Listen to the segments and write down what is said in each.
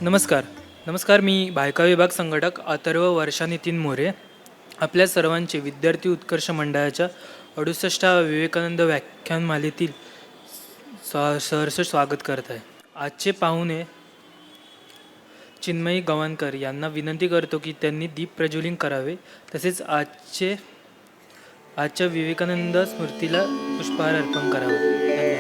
नमस्कार. नमस्कार. मी भायखळा विभाग संघटक अथर्व वर्षा नितीन मोरे आपल्या सर्वांचे विद्यार्थी उत्कर्ष मंडळाच्या 68व्या विवेकानंद व्याख्यानमालेतील सहर्ष स्वागत करत आहे. आजचे पाहुणे चिन्मयी गवाणकर यांना विनंती करतो की त्यांनी दीप प्रज्वलित करावे, तसेच आजच्या विवेकानंद स्मृतीला पुष्पहार अर्पण करावा. धन्यवाद.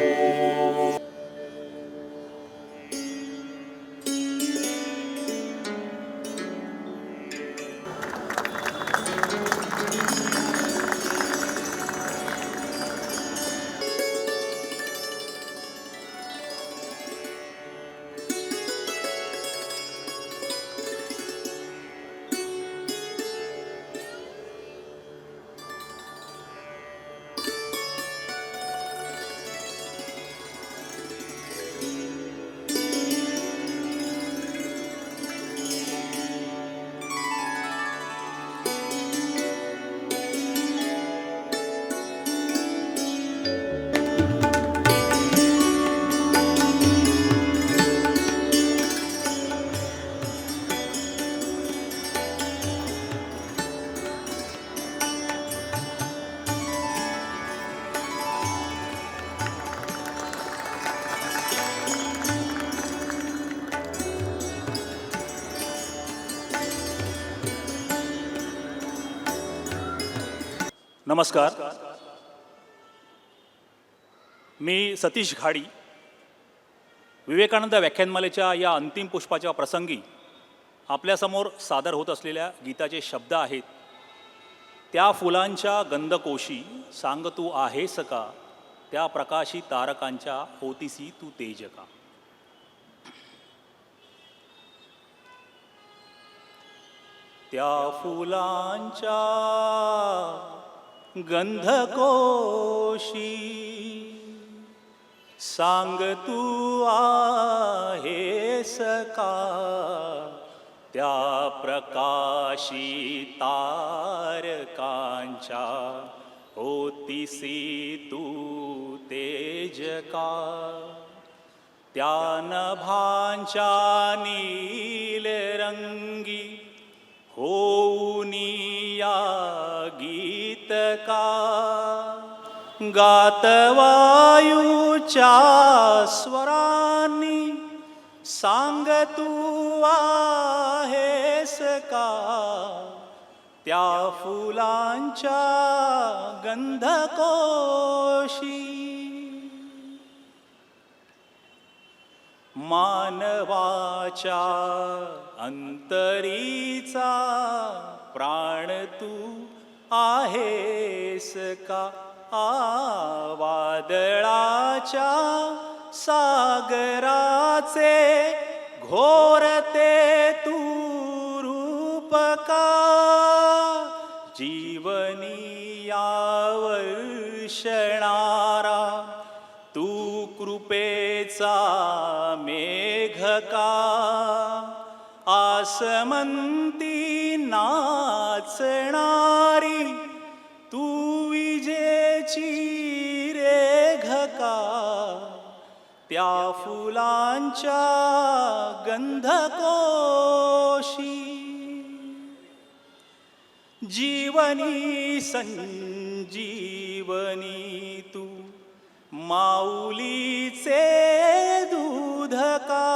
नमस्कार. मी सतीश घाडी. विवेकानंद व्याख्यानमालेच्या या अंतिम पुष्पाच्या प्रसंगी आपल्यासमोर सादर होत असलेल्या गीताचे शब्द आहेत. त्या फुलांच्या गंधकोशी सांग तू आहेस का, त्या प्रकाशी तारकांच्या होतीसी तू तेज का. त्या फुलांच्या गंधकोशी सांग तू आहेस का, त्या प्रकाशी तारकांच्या होतीसी तू तेज का. त्या नभांच्या नील रंगी होऊनी या गीत का. गात वायूच्या स्वरांनी सांग तू आहेस का, त्या फुलांच्या गंधकोशी. मानवाच्या अंतरीचा प्राण तू आहेस का, वादळाच्या सागराचे घोरते तू रूप का. जीवनी यावर्षणारा तू कृपेचा मेघ का. आसमंती नाचणारी तू विजेची रेघ का. त्या फुलांच्या गंधकोशी जीवनी संजीवनी तू माऊलीचे दूध का.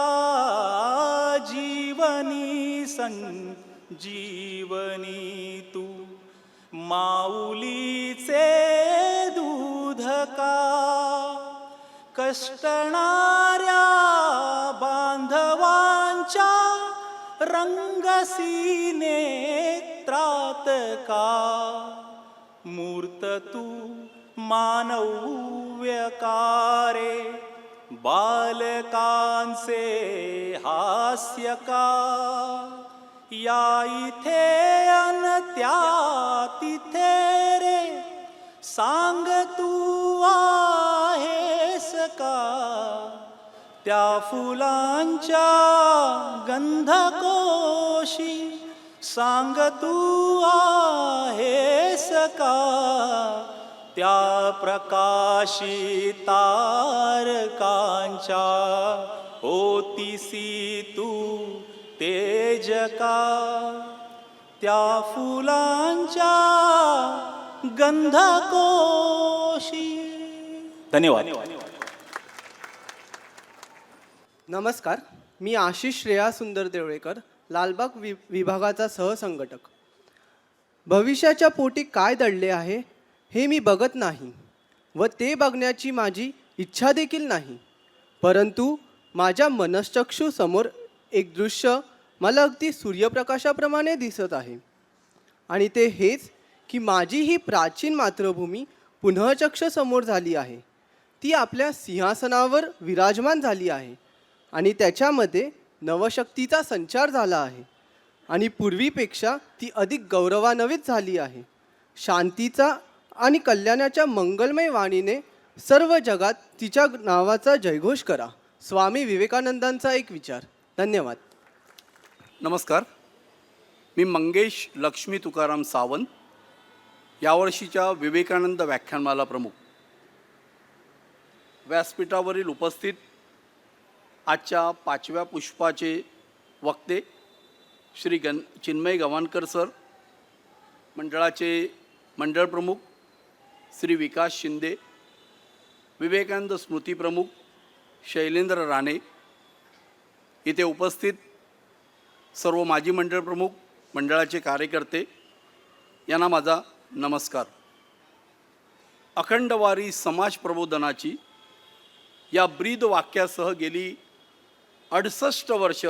जीवनी संजीवनी तू माऊलीचे दूध का. कष्टणाऱ्या बांधवांच्या रंगसी नेत्रात का. मूर्त तू मानव्यकारे बालकांचे हास्य का. या इथे अन त्या तिथे रे सांग तू आहेस का, त्या फुलांच्या गंधकोशी सांग तू आहेस का. त्या प्रकाशी तारकांच्या होतीसी तू तेज का त्या फुलांच्या गंधकोशी. धन्यवाद. नमस्कार, मी आशिष श्रेया सुंदर देवळेकर, लालबाग विभागाचा सहसंघटक. भविष्याच्या पोटी काय दडले आहे हे मी बघत नाही व ते बघण्याची माझी इच्छा देखील नाही. परंतु माझ्या मनश्चक्षूसमोर एक दृश्य मला अगदी सूर्यप्रकाशाप्रमाणे दिसत आहे. आणि ते हेच की माझी ही प्राचीन मातृभूमी पुनःचक्ष समोर झाली आहे. ती आपल्या सिंहासनावर विराजमान झाली आहे आणि त्याच्यामध्ये नवशक्तीचा संचार झाला आहे आणि पूर्वीपेक्षा ती अधिक गौरवान्वित झाली आहे. शांतीचा आणि कल्याणाच्या मंगलमय वाणीने सर्व जगात तिच्या नावाचा जयघोष करा. स्वामी विवेकानंदांचा एक विचार. धन्यवाद. नमस्कार, मी मंगेश लक्ष्मी तुकाराम सावंत, यावर्षीच्या विवेकानंद व्याख्यानमाला प्रमुख. व्यासपीठावरील उपस्थित आजच्या 5व्या पुष्पाचे वक्ते श्री चिन्मय गव्हाणकर सर, मंडळाचे मंडळ प्रमुख श्री विकास शिंदे, विवेकानंद स्मृती प्रमुख शैलेंद्र राणे, इथे उपस्थित सर्व माजी मंडळ प्रमुख, मंडळाचे कार्यकर्ते यांना माझा नमस्कार. अखंडवारी समाज प्रबोधनाची या ब्रीद वाक्यासह गेली 68 वर्ष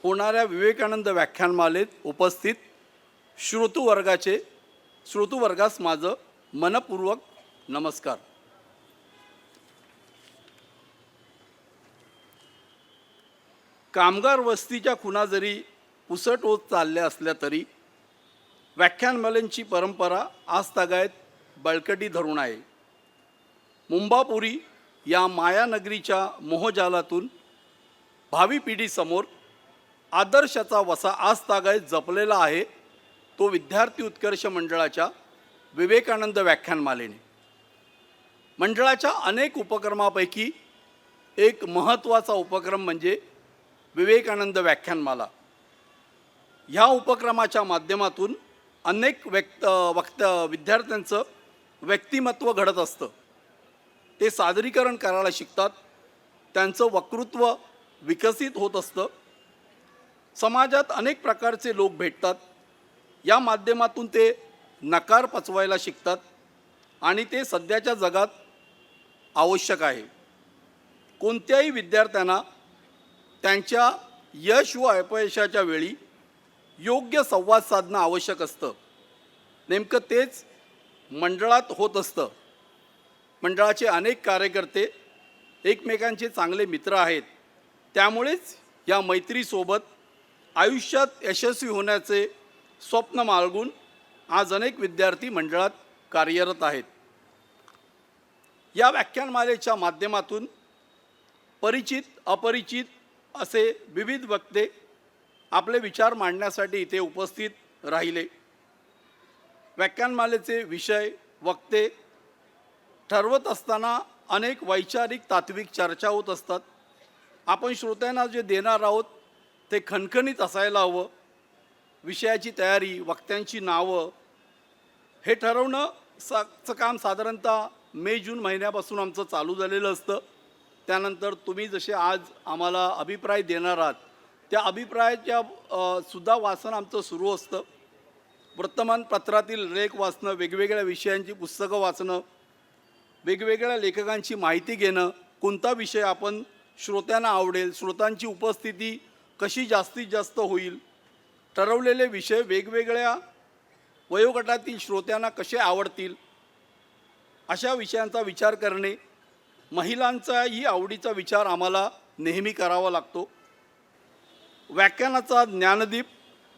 होणाऱ्या विवेकानंद व्याख्यानमालेत उपस्थित श्रोतृवर्गास माझं मनपूर्वक नमस्कार. कामगार वस्तीच्या खुणा जरी पुसट होत चालल्या असल्या तरी व्याख्यानमालेंची परंपरा आजतागायत बळकटी धरून आहे. मुंबापुरी या मायानगरीच्या मोहजालातून भावी पिढीसमोर आदर्शाचा वसा आजतागायत जपलेला आहे तो विद्यार्थी उत्कर्ष मंडळाच्या विवेकानंद व्याख्यानमालेने. मंडळाच्या अनेक उपक्रमापैकी एक महत्त्वाचा उपक्रम म्हणजे विवेकानंद व्याख्यानमाला. ह्या उपक्रमाच्या माध्यमातून अनेक विद्यार्थ्यांचं व्यक्तिमत्व घडत असतं. ते सादरीकरण करायला शिकतात, त्यांचं वक्तृत्व विकसित होत असतं. समाजात अनेक प्रकारचे लोक भेटतात, या माध्यमातून ते नकार पचवायला शिकतात आणि ते सध्याच्या जगात आवश्यक आहे. कोणत्याही विद्यार्थ्यांना त्यांच्या यश व अपयशाच्या वेळी योग्य संवाद साधणं आवश्यक असतं. नेमकं तेच मंडळात होत असतं. मंडळाचे अनेक कार्यकर्ते एकमेकांचे चांगले मित्र आहेत. त्यामुळेच या मैत्रीसोबत आयुष्यात यशस्वी होण्याचे स्वप्न बाळगून आज अनेक विद्यार्थी मंडळात कार्यरत आहेत. या व्याख्यानमालेच्या माध्यमातून परिचित अपरिचित असे विविध वक्ते आपले विचार मांडण्यासाठी इथे उपस्थित राहिले. व्याख्यानमालेचे विषय वक्ते ठरवत असताना अनेक वैचारिक तात्विक चर्चा होत असतात. आपण श्रोत्यांना जे देणार आहोत ते खणखणीत असायला हवं. विषयाची तयारी, वक्त्यांची नावं हे ठरवणं काम साधारणतः मे-जून महिन्यापासून आमचं चालू झालेलं असतं. त्यानंतर तुम्ही जसे आज आम्हाला अभिप्राय देणार आहात त्या अभिप्रायाच्या सुद्धा वाचन आमचं सुरू असतं. वर्तमानपत्रातील लेख वाचणं, वेगवेगळ्या विषयांची पुस्तकं वाचणं, वेगवेगळ्या लेखकांची माहिती घेणं, कोणता विषय आपण श्रोत्यांना आवडेल, श्रोतांची उपस्थिती कशी जास्तीत जास्त होईल, ठरवलेले विषय वेगवेगळ्या वयोगटातील श्रोत्यांना कसे आवडतील अशा विषयांचा विचार करणे. महिलांचाही आवडीचा विचार आम्हाला नेहमी करावा लागतो. व्याख्यानाचा ज्ञानदीप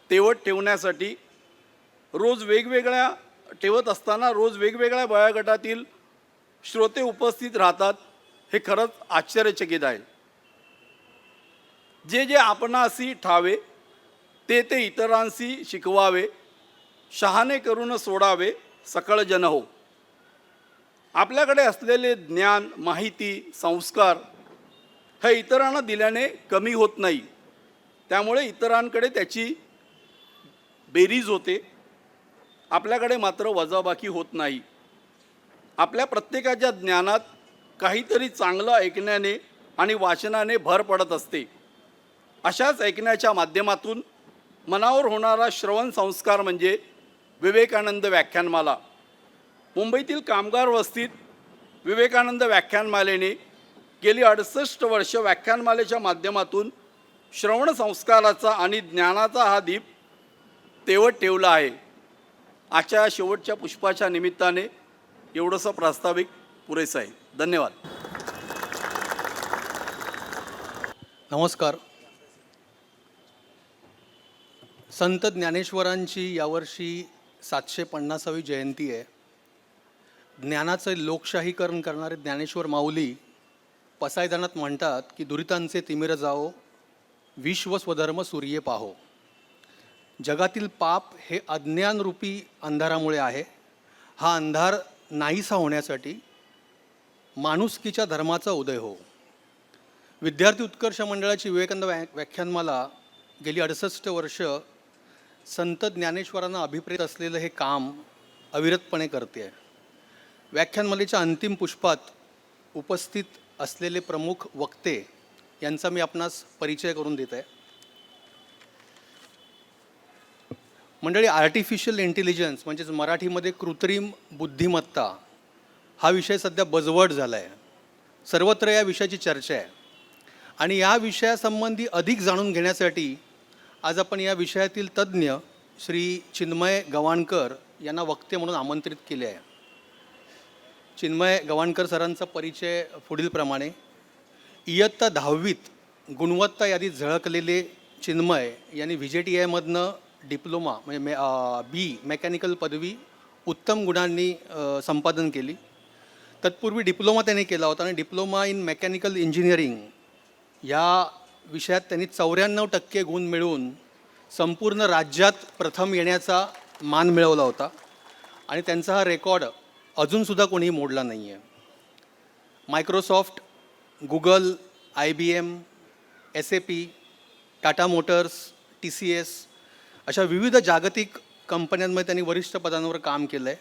तेवत ठेवण्यासाठी रोज वेगवेगळ्या वयोगटातील श्रोते उपस्थित राहतात. हे खरंच आश्चर्यचकित आहे. जे जे आपणासी ठावे ते ते इतरांशी शिकवावे, शहाणे करून सोडावे सकळ जन हो. आपल्याकडे असलेले ज्ञान, माहिती, संस्कार हे इतरांना दिल्याने कमी होत नाही, त्यामुळे इतरांकडे त्याची बेरीज होते, आपल्याकडे मात्र वजाबाकी होत नाही. आपल्या प्रत्येकाच्या ज्ञानात काहीतरी चांगलं ऐकण्याने आणि वाचनाने भर पडत असते. अशाच ऐकण्याच्या माध्यमातून मनावर होणारा श्रवण संस्कार म्हणजे विवेकानंद व्याख्यानमाला. मुंबईतील कामगार वस्तीत विवेकानंद व्याख्यानमालेने गेली 68 वर्ष व्याख्यानमालेच्या माध्यमातून श्रवण संस्काराचा आणि ज्ञानाचा हा दीप तेवत ठेवला आहे. आजच्या शेवटच्या पुष्पाच्या निमित्ताने एवढंसं प्रास्ताविक पुरेसं आहे. धन्यवाद. नमस्कार. संत ज्ञानेश्वरांची यावर्षी 750वी जयंती आहे. ज्ञानाचं लोकशाहीकरण करणारे ज्ञानेश्वर माऊली पसायदानात म्हणतात की दुरितांचे तिमिर जाओ, विश्व स्वधर्म सूर्ये पाहो. जगातील पाप हे अज्ञानरूपी अंधारामुळे आहे. हा अंधार नाहीसा होण्यासाठी माणुसकीच्या धर्माचा उदय हो. विद्यार्थी उत्कर्ष मंडळाची विवेकानंद व्याख्यानमाला गेली 68 वर्ष संत ज्ञानेश्वरांना अभिप्रेत असलेलं हे काम अविरतपणे करते आहे. व्याख्यानमालेच्या अंतिम पुष्पात उपस्थित असलेले प्रमुख वक्ते यांचा मी आपणास परिचय करून देत आहे. मंडळी, आर्टिफिशियल इंटेलिजन्स म्हणजेच मराठीमध्ये कृत्रिम बुद्धिमत्ता हा विषय सध्या बजवर्ड झाला आहे. सर्वत्र या विषयाची चर्चा आहे आणि या विषयासंबंधी अधिक जाणून घेण्यासाठी आज आपण या विषयातील तज्ज्ञ श्री चिन्मय गवाणकर यांना वक्ते म्हणून आमंत्रित केले आहे. चिन्मय गवाणकर सरांचा परिचय पुढीलप्रमाणे. इयत्ता 10वीत गुणवत्ता यादीत झळकलेले चिन्मय यांनी VJTIमधनं डिप्लोमा म्हणजे बी मेकॅनिकल पदवी उत्तम गुणांनी संपादन केली. तत्पूर्वी डिप्लोमा त्यांनी केला होता आणि डिप्लोमा इन मेकॅनिकल इंजिनिअरिंग या विषयात त्यांनी 94% गुण मिळवून संपूर्ण राज्यात प्रथम येण्याचा मान मिळवला होता आणि त्यांचा हा रेकॉर्ड अजूनसुद्धा कोणीही मोडला नाही आहे. Microsoft, Google, IBM, SAP, Tata Motors, TCS अशा विविध जागतिक कंपन्यांमध्ये त्यांनी वरिष्ठ पदांवर काम केलं आहे.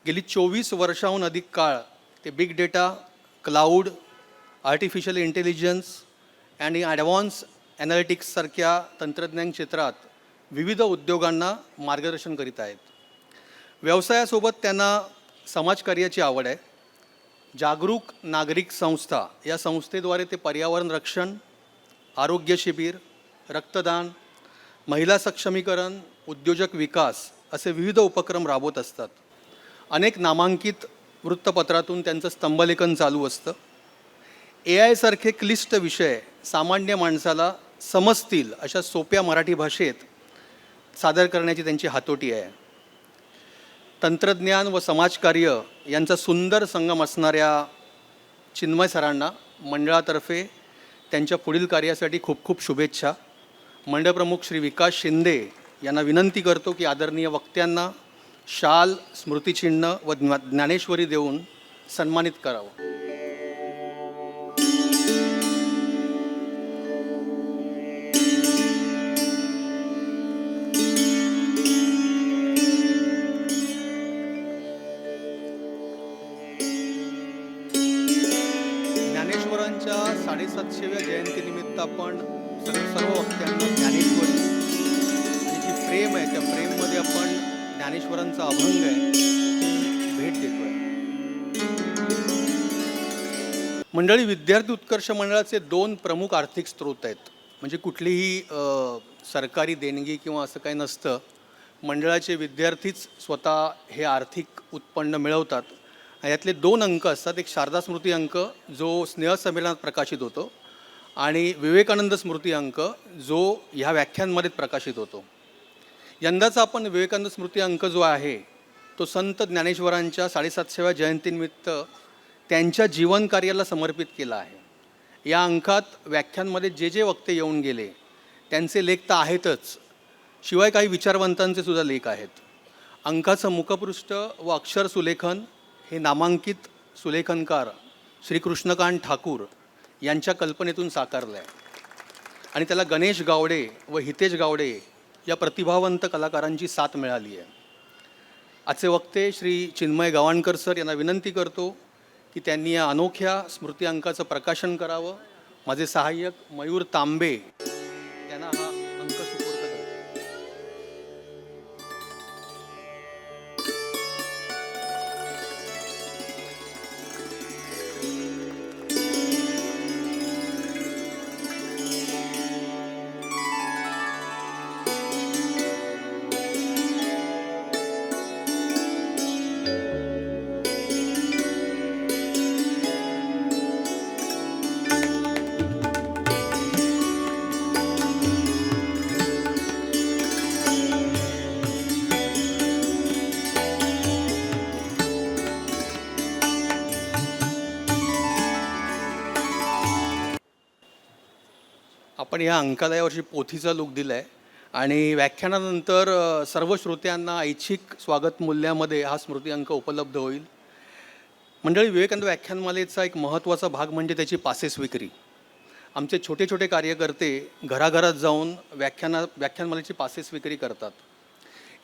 गेली 24 वर्षाहून अधिक काळ ते big data, cloud, artificial intelligence आणि ॲडव्हान्स ॲनालिटिक्ससारख्या तंत्रज्ञान क्षेत्रात विविध उद्योगांना मार्गदर्शन करीत आहेत. व्यवसायासोबत त्यांना समाजकार्याची आवड आहे. जागरूक नागरिक संस्था या संस्थेद्वारे ते पर्यावरण रक्षण, आरोग्य शिबिर, रक्तदान, महिला सक्षमीकरण, उद्योजक विकास असे विविध उपक्रम राबवत असतात. अनेक नामांकित वृत्तपत्रातून त्यांचं स्तंभलेखन चालू असतं. AI सारखे क्लिष्ट विषय सामान्य माणसाला समजतील अशा सोप्या मराठी भाषेत सादर करण्याची त्यांची हातोटी आहे. तंत्रज्ञान व समाजकार्य यांचा सुंदर संगम असणाऱ्या चिन्मय सरांना मंडळातर्फे त्यांच्या पुढील कार्यासाठी खूप खूप शुभेच्छा. मंडळप्रमुख श्री विकास शिंदे यांना विनंती करतो की आदरणीय वक्त्यांना शाल, स्मृतिचिन्ह व ज्ञानेश्वरी देऊन सन्मानित करावं. ज्ञानेश्वरांच्या 750व्या जयंतीनिमित्त आपण सर्व वक्त्यांना ज्ञानेश्वरी आणि जी फ्रेम आहे त्या फ्रेममध्ये आपण ज्ञानेश्वरांचा अभंग आहे भेट देतोय. मंडळी, विद्यार्थी उत्कर्ष मंडळाचे 2 प्रमुख आर्थिक स्रोत आहेत. म्हणजे कुठलीही सरकारी देणगी किंवा असं काही नसतं. मंडळाचे विद्यार्थीच स्वतः हे आर्थिक उत्पन्न मिळवतात. यातले 2 अंक असतात. एक शारदा स्मृती अंक जो स्नेहसंमेलनात प्रकाशित होतो आणि विवेकानंद स्मृती अंक जो ह्या व्याख्यानमालेत प्रकाशित होतो. यंदाचा आपण विवेकानंद स्मृती अंक जो आहे तो संत ज्ञानेश्वरांच्या 750व्या जयंतीनिमित्त त्यांच्या जीवनकार्याला समर्पित केला आहे. या अंकात व्याख्यानमध्ये जे वक्ते येऊन गेले त्यांचे लेख तर आहेतच, शिवाय काही विचारवंतांचे सुद्धा लेख आहेत. अंकाचं मुखपृष्ठ व अक्षर सुलेखन हे नामांकित सुलेखनकार श्री कृष्णकांत ठाकूर यांच्या कल्पनेतून साकारलं आहे. आणि त्याला गणेश गावडे व हितेश गावडे या प्रतिभावंत कलाकारांची साथ मिळाली आहे. आजचे वक्ते श्री चिन्मय गवाणकर सर यांना विनंती करतो की त्यांनी या अनोख्या स्मृती अंकाचं प्रकाशन करावं. माझे सहाय्यक मयूर तांबे त्यांना हा अंक सुपूर्द करतो. आपण या अंकाला यावर्षी पोथीचा लूक दिला आहे आणि व्याख्यानानंतर सर्व श्रोत्यांना ऐच्छिक स्वागत मूल्यामध्ये हा स्मृती अंक उपलब्ध होईल. मंडळी, विवेकानंद व्याख्यानमालेचा एक महत्त्वाचा भाग म्हणजे त्याची पासेस विक्री. आमचे छोटे छोटे कार्यकर्ते घराघरात जाऊन व्याख्यानमालेची पासेस विक्री करतात.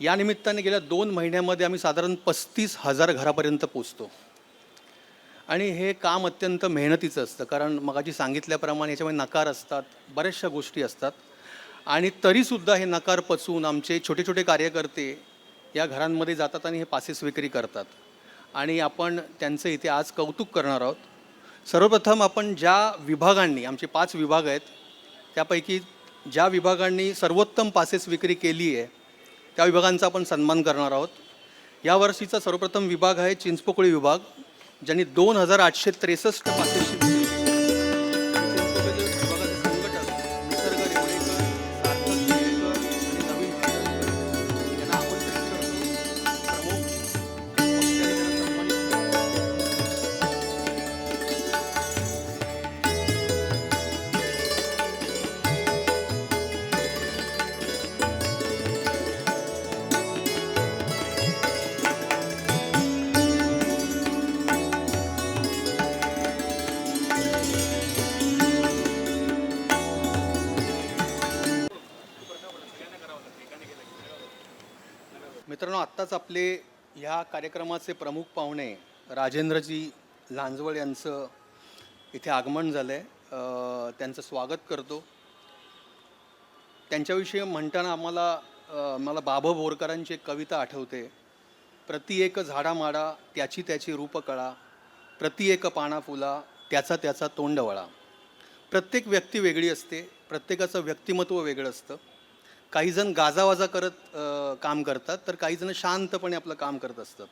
या निमित्ताने गेल्या 2 महिन्यामध्ये आम्ही साधारण 35,000 घरापर्यंत पोचतो. आणि हे काम अत्यंत मेहनतीचं असतं, कारण मगाशी सांगितल्याप्रमाणे याच्यामध्ये नकार असतात, बऱ्याचशा गोष्टी असतात. आणि तरीसुद्धा हे नकार पचवून आमचे छोटे छोटे कार्यकर्ते या घरांमध्ये जातात आणि हे पासेस विक्री करतात. आणि आपण त्यांचं इथे आज कौतुक करणार आहोत. सर्वप्रथम आपण ज्या विभागांनी, आमचे 5 विभाग आहेत, त्यापैकी ज्या विभागांनी सर्वोत्तम पासेस विक्री केली आहे त्या विभागांचा आपण सन्मान करणार आहोत. यावर्षीचा सर्वप्रथम विभाग आहे चिंचपोकळी विभाग, ज्यांनी 2,863 पासेसची विक्री केली. चिंचपोकळी विभागाचे संघटक निसर्ग रेवळेकर, सार्थक केळकर आणि नवीन केळकर यांना आमंत्रित करतो. प्रमुख वक्त्यांनी त्यांना सन्मानित करतो. मित्रांनो, आत्ताच आपले ह्या कार्यक्रमाचे प्रमुख पाहुणे राजेंद्रजी लांजवळ यांचं इथे आगमन झालं आहे. त्यांचं स्वागत करतो. त्यांच्याविषयी म्हणताना मला बाबा बोरकरांची एक कविता आठवते. प्रति एक झाडामाडा त्याची त्याची रूपकळा, प्रति एक पाना फुला त्याचा त्याचा तोंडवळा. प्रत्येक व्यक्ती वेगळी असते, प्रत्येकाचं व्यक्तिमत्व वेगळं असतं. काही जण गाजावाजा करत काम करतात, तर काही जण शांतपणे आपलं काम करत असतात.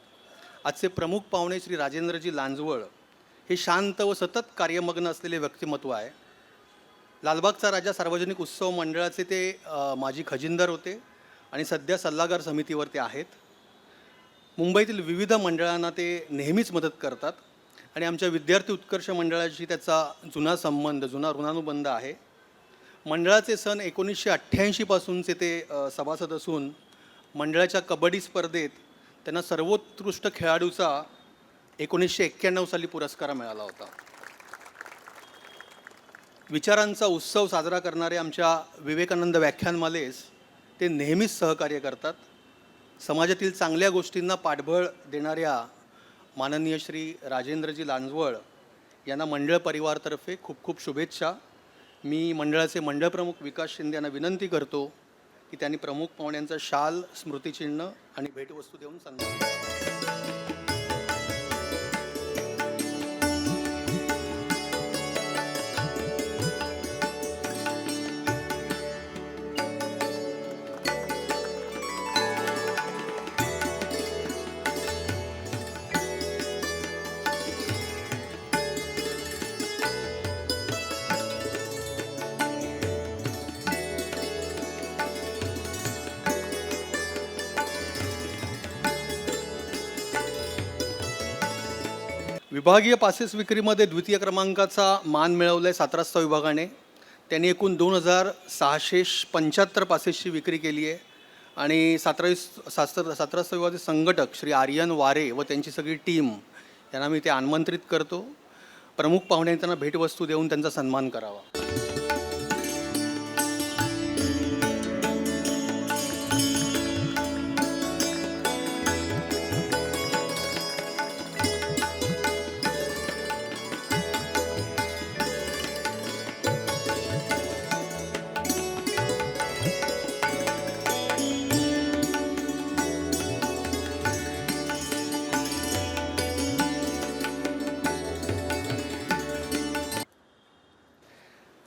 आजचे प्रमुख पाहुणे श्री राजेंद्रजी लांजवळ हे शांत व सतत कार्यमग्न असलेले व्यक्तिमत्व आहे. लालबागचा राजा सार्वजनिक उत्सव मंडळाचे ते माजी खजिनदार होते आणि सध्या सल्लागार समितीवर ते आहेत. मुंबईतील विविध मंडळांना ते नेहमीच मदत करतात आणि आमच्या विद्यार्थी उत्कर्ष मंडळाशी त्याचा जुना संबंध, जुना ऋणानुबंध आहे. मंडळाचे सन 1988 पासूनचे ते सभासद असून मंडळाच्या कबड्डी स्पर्धेत त्यांना सर्वोत्कृष्ट खेळाडूचा 1991 साली पुरस्कार मिळाला होता. विचारांचा उत्सव साजरा करणारे आमच्या विवेकानंद व्याख्यानमालेस ते नेहमीच सहकार्य करतात. समाजातील चांगल्या गोष्टींना पाठबळ देणाऱ्या माननीय श्री राजेंद्रजी लांजवळ यांना मंडळ परिवारातर्फे खूप खूप शुभेच्छा. मी मंडळाचे मंडळ प्रमुख विकास शिंदे यांना विनंती करतो की त्यांनी प्रमुख पाहुण्यांचा शाल, स्मृतिचिन्ह आणि भेटवस्तू देऊन सन्मान करावा. विभागीय पासेस विक्रीमध्ये द्वितीय क्रमांकाचा मान मिळवला आहे 17 रस्ता विभागाने. त्यांनी एकूण 2,675 पासेसची विक्री केली आहे आणि 17 रस्ता विभागाचे संघटक श्री आर्यन वारे व त्यांची सगळी टीम यांना मी ते आमंत्रित करतो. प्रमुख पाहुण्यांनी त्यांना भेटवस्तू देऊन त्यांचा सन्मान करावा.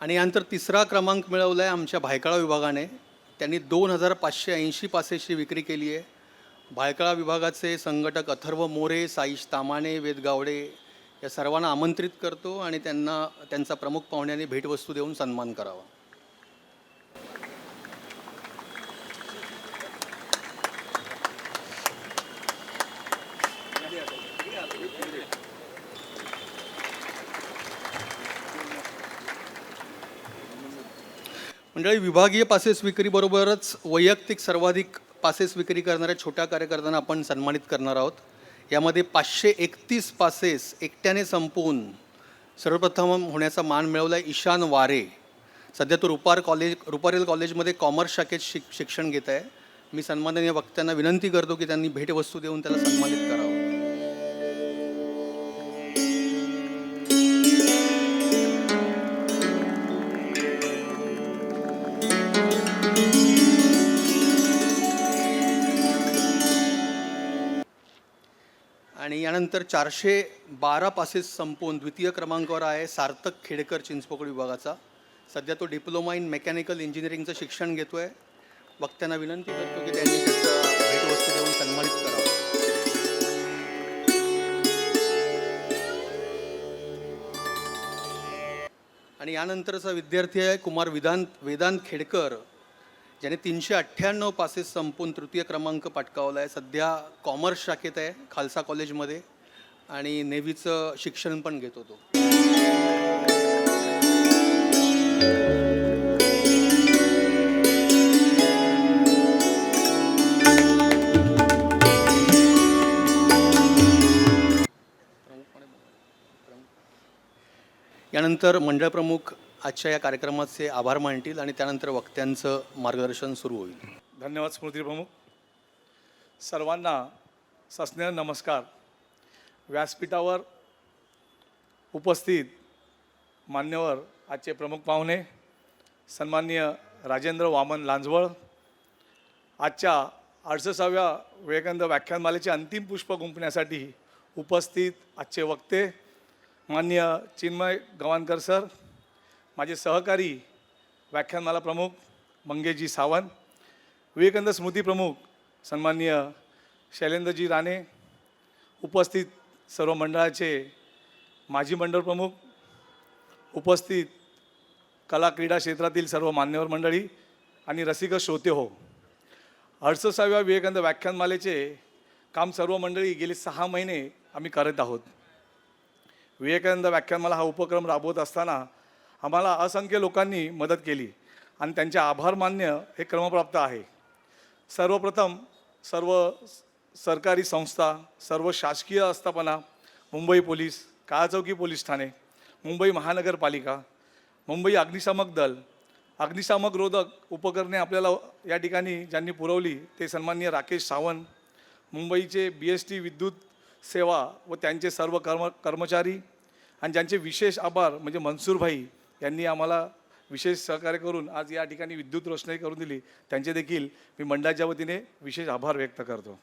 आणि यानंतर तिसरा क्रमांक मिळवला आहे आमच्या भायखळा विभागाने. त्यांनी 2580 पासेसची विक्री केली आहे. भायखळा विभागाचे संघटक अथर्व मोरे, साईश तामाणे, वेद गावडे या सर्वांना आमंत्रित करतो आणि त्यांना त्यांचा प्रमुख पाहुण्याने भेटवस्तू देऊन सन्मान करावा. मंडळी, विभागीय पासेस विक्रीबरोबरच वैयक्तिक सर्वाधिक पासेस विक्री करणाऱ्या छोट्या कार्यकर्त्यांना आपण सन्मानित करणार आहोत. यामध्ये 531 पासेस एकट्याने संपवून सर्वप्रथम होण्याचा मान मिळवला आहे ईशान वारे. सध्या तो रुपारेल कॉलेजमध्ये कॉमर्स शाखेत शिक्षण घेत आहे. मी सन्माननीय वक्त्यांना विनंती करतो की त्यांनी भेटवस्तू देऊन त्याला सन्मानित करावं. आणि यानंतर 412 पासेस संपवून द्वितीय क्रमांकावर आहे सार्थक खेडेकर चिंचपोकळ विभागाचा. सध्या तो डिप्लोमा इन मेकॅनिकल इंजिनिअरिंगचं शिक्षण घेतो आहे. वक्त्यांना विनंती करतो की त्यांनी त्याचा भेटवस्तू देऊन सन्मानित करावं. आणि यानंतरचा विद्यार्थी आहे कुमार वेदांत खेडकर, ज्याने 398 पासेस संपून तृतीय क्रमांक पटकावला आहे. सध्या कॉमर्स शाखेत आहे खालसा कॉलेजमध्ये आणि नेव्हीचं शिक्षण पण घेतो तो. यानंतर मंडळ प्रमुख आजच्या या कार्यक्रमाचे आभार मानतील आणि त्यानंतर वक्त्यांचं मार्गदर्शन सुरू होईल. धन्यवाद स्मृती प्रमुख. सर्वांना सस्नेह नमस्कार. व्यासपीठावर उपस्थित मान्यवर आजचे प्रमुख पाहुणे सन्माननीय राजेंद्र वामन लांजवळ, आजच्या 68व्या विवेकानंद व्याख्यानमालेचे अंतिम पुष्प गुंफण्यासाठी उपस्थित आजचे वक्ते माननीय चिन्मय गवाणकर सर, माझे सहकारी व्याख्यानमाला प्रमुख मंगेशजी सावंत, विवेकानंद स्मृती प्रमुख सन्माननीय शैलेंद्रजी राणे, उपस्थित सर्व मंडळाचे माजी मंडळ प्रमुख, उपस्थित कला क्रीडा क्षेत्रातील सर्व मान्यवर मंडळी आणि रसिक श्रोते हो. 68व्या विवेकानंद व्याख्यानमालेचे काम सर्व मंडळी गेली 6 महिने आम्ही करत आहोत. विवेकानंद व्याख्यानमाला हा उपक्रम राबवत असताना आम्हाला असंख्य लोकांनी मदत केली आणि त्यांचे आभार मानणे हे क्रमप्राप्त आहे. सर्वप्रथम सर्व सरकारी संस्था, सर्व शासकीय आस्थापना, मुंबई पोलीस, काळाचौकी पोलीस ठाणे, मुंबई महानगरपालिका, मुंबई अग्निशामक दल, अग्निशामक रोधक उपकरणे आपल्याला या ठिकाणी ज्यांनी पुरवली ते सन्माननीय राकेश सावंत, मुंबईचे BST विद्युत सेवा व त्यांचे सर्व कर्मचारी आणि ज्यांचे विशेष आभार म्हणजे मनसूरभाई यांनी आम्हाला विशेष सहकार्य करून आज या ठिकाणी विद्युत रोषणाई करून दिली, त्यांचे देखील मी मंडळाच्या वतीने विशेष आभार व्यक्त करतो.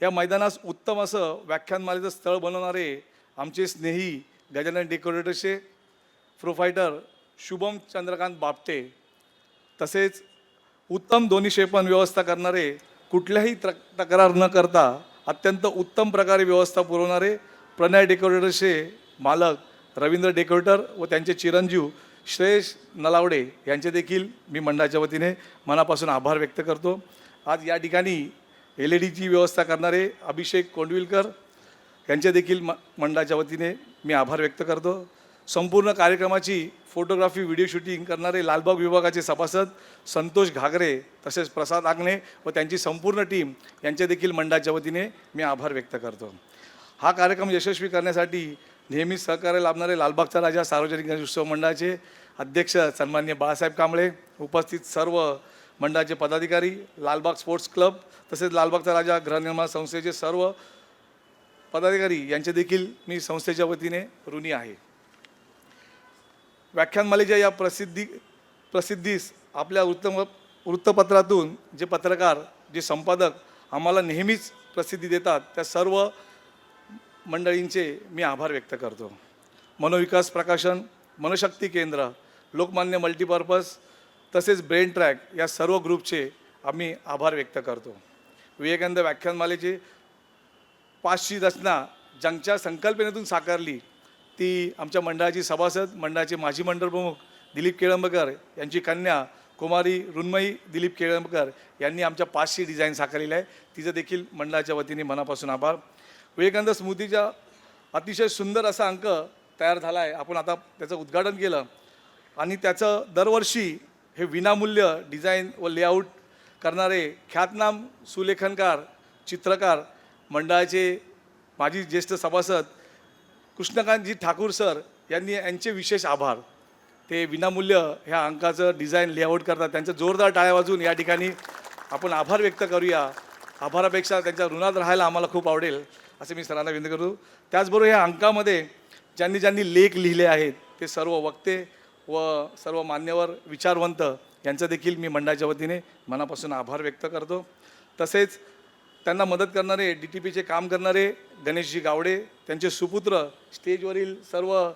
या मैदानास उत्तम असं व्याख्यानमालेचं स्थळ बनवणारे आमचे स्नेही गजानन डेकोरेटर्सचे प्रोफायटर शुभम चंद्रकांत बापटे, तसेच उत्तम ध्वनी क्षेपण व्यवस्था करणारे, कुठल्याही तक्रार न करता अत्यंत उत्तम प्रकारे व्यवस्था पुरवणारे प्रणय डेकोरेटर्सचे मालक रवींद्र डेकोरेटर व त्यांचे चिरंजीव श्रेयश नलावडे यांचे देखील मी मंडळाच्या वतीने मनापासून आभार व्यक्त करतो. आज या ठिकाणी LEDची व्यवस्था करणारे अभिषेक कोंडविलकर यांचे देखील मंडळाच्या वतीने मी आभार व्यक्त करतो. संपूर्ण कार्यक्रमाची फोटोग्राफी व्हिडिओ शूटिंग करणारे लालबाग विभागाचे सभासद संतोष घागरे तसेच प्रसाद आगणे व त्यांची संपूर्ण टीम यांचे देखील मंडळाच्या वतीने मी आभार व्यक्त करतो. हा कार्यक्रम यशस्वी करण्यासाठी नेहमी सहकार्य लाभणारे लालबागचा राजा सार्वजनिक गणेश उत्सव मंडळाचे अध्यक्ष सन्माननीय बाळासाहेब कांबळे, उपस्थित सर्व मंडळाचे पदाधिकारी, लालबाग स्पोर्ट्स क्लब तसेच लालबागचा राजा गृहनिर्माण संस्थेचे सर्व पदाधिकारी यांचे देखील मी संस्थेच्या वतीने ऋणी आहे. व्याख्यानमालेच्या या प्रसिद्धीस आपल्या वृत्तपत्रातून जे पत्रकार, जे संपादक आम्हाला नेहमीच प्रसिद्धी देतात त्या सर्व मंडळींचे मी आभार व्यक्त करतो. मनोविकास प्रकाशन, मनशक्ती केंद्र, लोकमान्य मल्टीपर्पज तसेच ब्रेन ट्रॅक या सर्व ग्रुपचे आम्ही आभार व्यक्त करतो. विवेकानंद व्याख्यानमालेची 5शी रचना ज्यांच्या संकल्पनेतून साकारली ती आमच्या मंडळाची सभासद, मंडळाचे माजी मंडळ प्रमुख दिलीप केळंबकर यांची कन्या कुमारी रुन्मयी दिलीप केळंबकर यांनी आमच्या 5शी डिझाईन साकारलेली आहे. तिचं देखील मंडळाच्या वतीने मनापासून आभार. विवेकानंद स्मृतीचा अतिशय सुंदर असा अंक तयार झाला आहे. आपण आता त्याचं उद्घाटन केलं आणि त्याचं दरवर्षी हे विनामूल्य डिझाईन व लेआउट करणारे ख्यातनाम सुलेखनकार, चित्रकार मंडळाचे माजी ज्येष्ठ सभासद कृष्णकांतजी ठाकूर सर यांचे विशेष आभार. ते विनामूल्य ह्या अंकाचं डिझाईन लेआउट करतात. त्यांचं जोरदार टाळ्या वाजून या ठिकाणी आपण आभार व्यक्त करूया. आभारापेक्षा त्यांच्या ऋणात राहायला आम्हाला खूप आवडेल असे मी सरांना विनंती करतो. त्याचबरोबर ह्या अंकामध्ये ज्यांनी ज्यांनी लेख लिहिले आहेत ते सर्व वक्ते व सर्व मान्यवर विचारवंत यांचं देखील मी मंडळाच्या वतीने मनापासून आभार व्यक्त करतो. तसेच त्यांना मदत करणारे DTPचे काम करणारे गणेशजी गावडे, त्यांचे सुपुत्र स्टेजवरील सर्व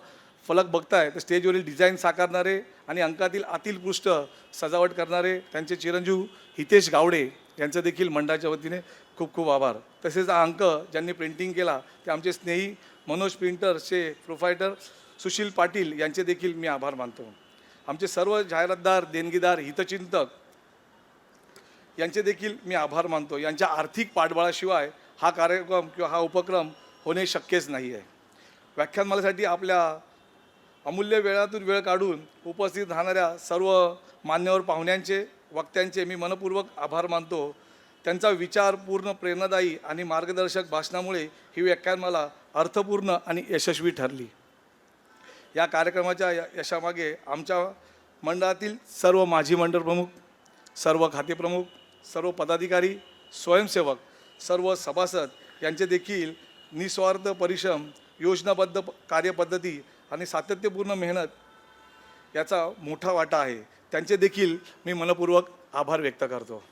फलक बघताय तर स्टेजवरील डिझाईन साकारणारे आणि अंकातील आतील पृष्ठ सजावट करणारे त्यांचे चिरंजीव हितेश गावडे यांचं देखील मंडळाच्या वतीने खूप खूप आभार. तसेच हा अंक ज्यांनी प्रिंटिंग केला ते आमचे स्नेही मनोज प्रिंटर्सचे प्रोफायटर सुशील पाटील यांचे देखील मी आभार मानतो. आमचे सर्व जाहिरातदार, देणगीदार, हितचिंतक यांचे देखील मी आभार मानतो. यांच्या आर्थिक पाठबळाशिवाय हा कार्यक्रम किंवा हा उपक्रम होणे शक्यच नाही आहे. व्याख्यानमालेसाठी आपल्या अमूल्य वेळातून वेळ काढून उपस्थित राहणाऱ्या सर्व मान्यवर पाहुण्यांचे, वक्त्यांचे मी मनपूर्वक आभार मानतो. त्यांचा विचारपूर्ण, प्रेरणादायी आणि मार्गदर्शक भाषणामुळे ही व्याख्यानमाला अर्थपूर्ण आणि यशस्वी ठरली. या कार्यक्रमाच्या यशामागे आमच्या मंडळातील सर्व माजी मंडळ प्रमुख, सर्व खातेप्रमुख, सर्व पदाधिकारी, स्वयंसेवक, सर्व सभासद यांचे देखील निस्वार्थ परिश्रम, योजनाबद्ध कार्यपद्धती आणि सातत्यपूर्ण मेहनत याचा मोठा वाटा आहे. त्यांचे देखील मी मनपूर्वक आभार व्यक्त करतो.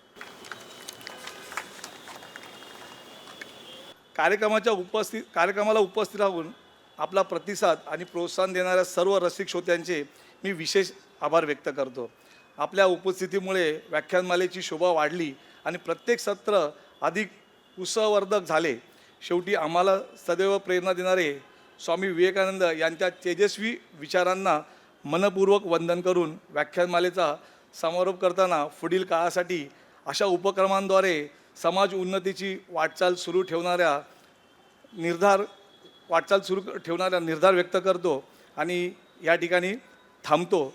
कार्यक्रमाला उपस्थित राहून आपला प्रतिसाद आणि प्रोत्साहन देणाऱ्या सर्व रसिक श्रोत्यांचे मी विशेष आभार व्यक्त करतो. आपल्या उपस्थितीमुळे व्याख्यानमालेची शोभा वाढली आणि प्रत्येक सत्र अधिक उत्साहवर्धक झाले. शेवटी आम्हाला सदैव प्रेरणा देणारे स्वामी विवेकानंद यांच्या तेजस्वी विचारांना मनपूर्वक वंदन करून व्याख्यानमालेचा समारोप करताना पुढील काळासाठी अशा उपक्रमांद्वारे समाज उन्नतीची वाटचाल सुरू ठेवणाऱ्या निर्धार व्यक्त करतो आणि या ठिकाणी थांबतो.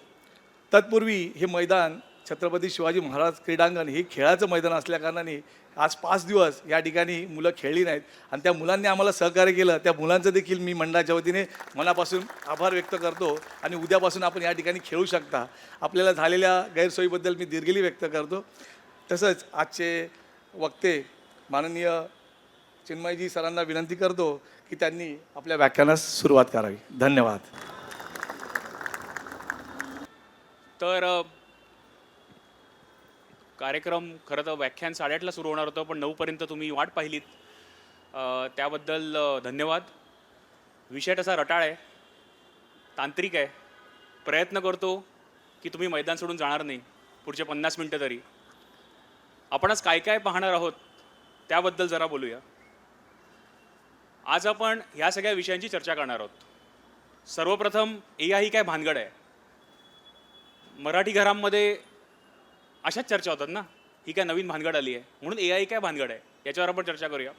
तत्पूर्वी हे मैदान छत्रपती शिवाजी महाराज क्रीडांगण हे खेळाचं मैदान असल्याकारणाने आज 5 दिवस या ठिकाणी मुलं खेळली नाहीत आणि त्या मुलांनी आम्हाला सहकार्य केलं. त्या मुलांचं देखील मी मंडळाच्या वतीने मनापासून आभार व्यक्त करतो आणि उद्यापासून आपण या ठिकाणी खेळू शकता. आपल्याला झालेल्या गैरसोयीबद्दल मी दिलगिरी व्यक्त करतो. तसंच आजचे वक्ते माननीय चिन्मयजी सरांना विनंती करतो की त्यांनी आपल्या व्याख्यानास सुरुवात करावी. धन्यवाद. तर कार्यक्रम खरं तर व्याख्यान 8:30ला सुरू होणार होतं, पण 9पर्यंत तुम्ही वाट पाहिलीत, त्याबद्दल धन्यवाद. विषय तसा रटाळ आहे, तांत्रिक आहे. प्रयत्न करतो की तुम्ही मैदान सोडून जाणार नाही पुढचे 50 मिनटं तरी. आपण आज काय काय पाहणार आहोत त्याबद्दल जरा बोलूया. आज आपण ह्या सगळ्या विषयांची चर्चा करणार आहोत. सर्वप्रथम AI ही काय भानगड आहे. मराठी घरांमध्ये अशाच चर्चा होतात ना, ही काय नवीन भानगड आली आहे म्हणून AI काय भानगड आहे, याच्यावर आपण चर्चा करूया.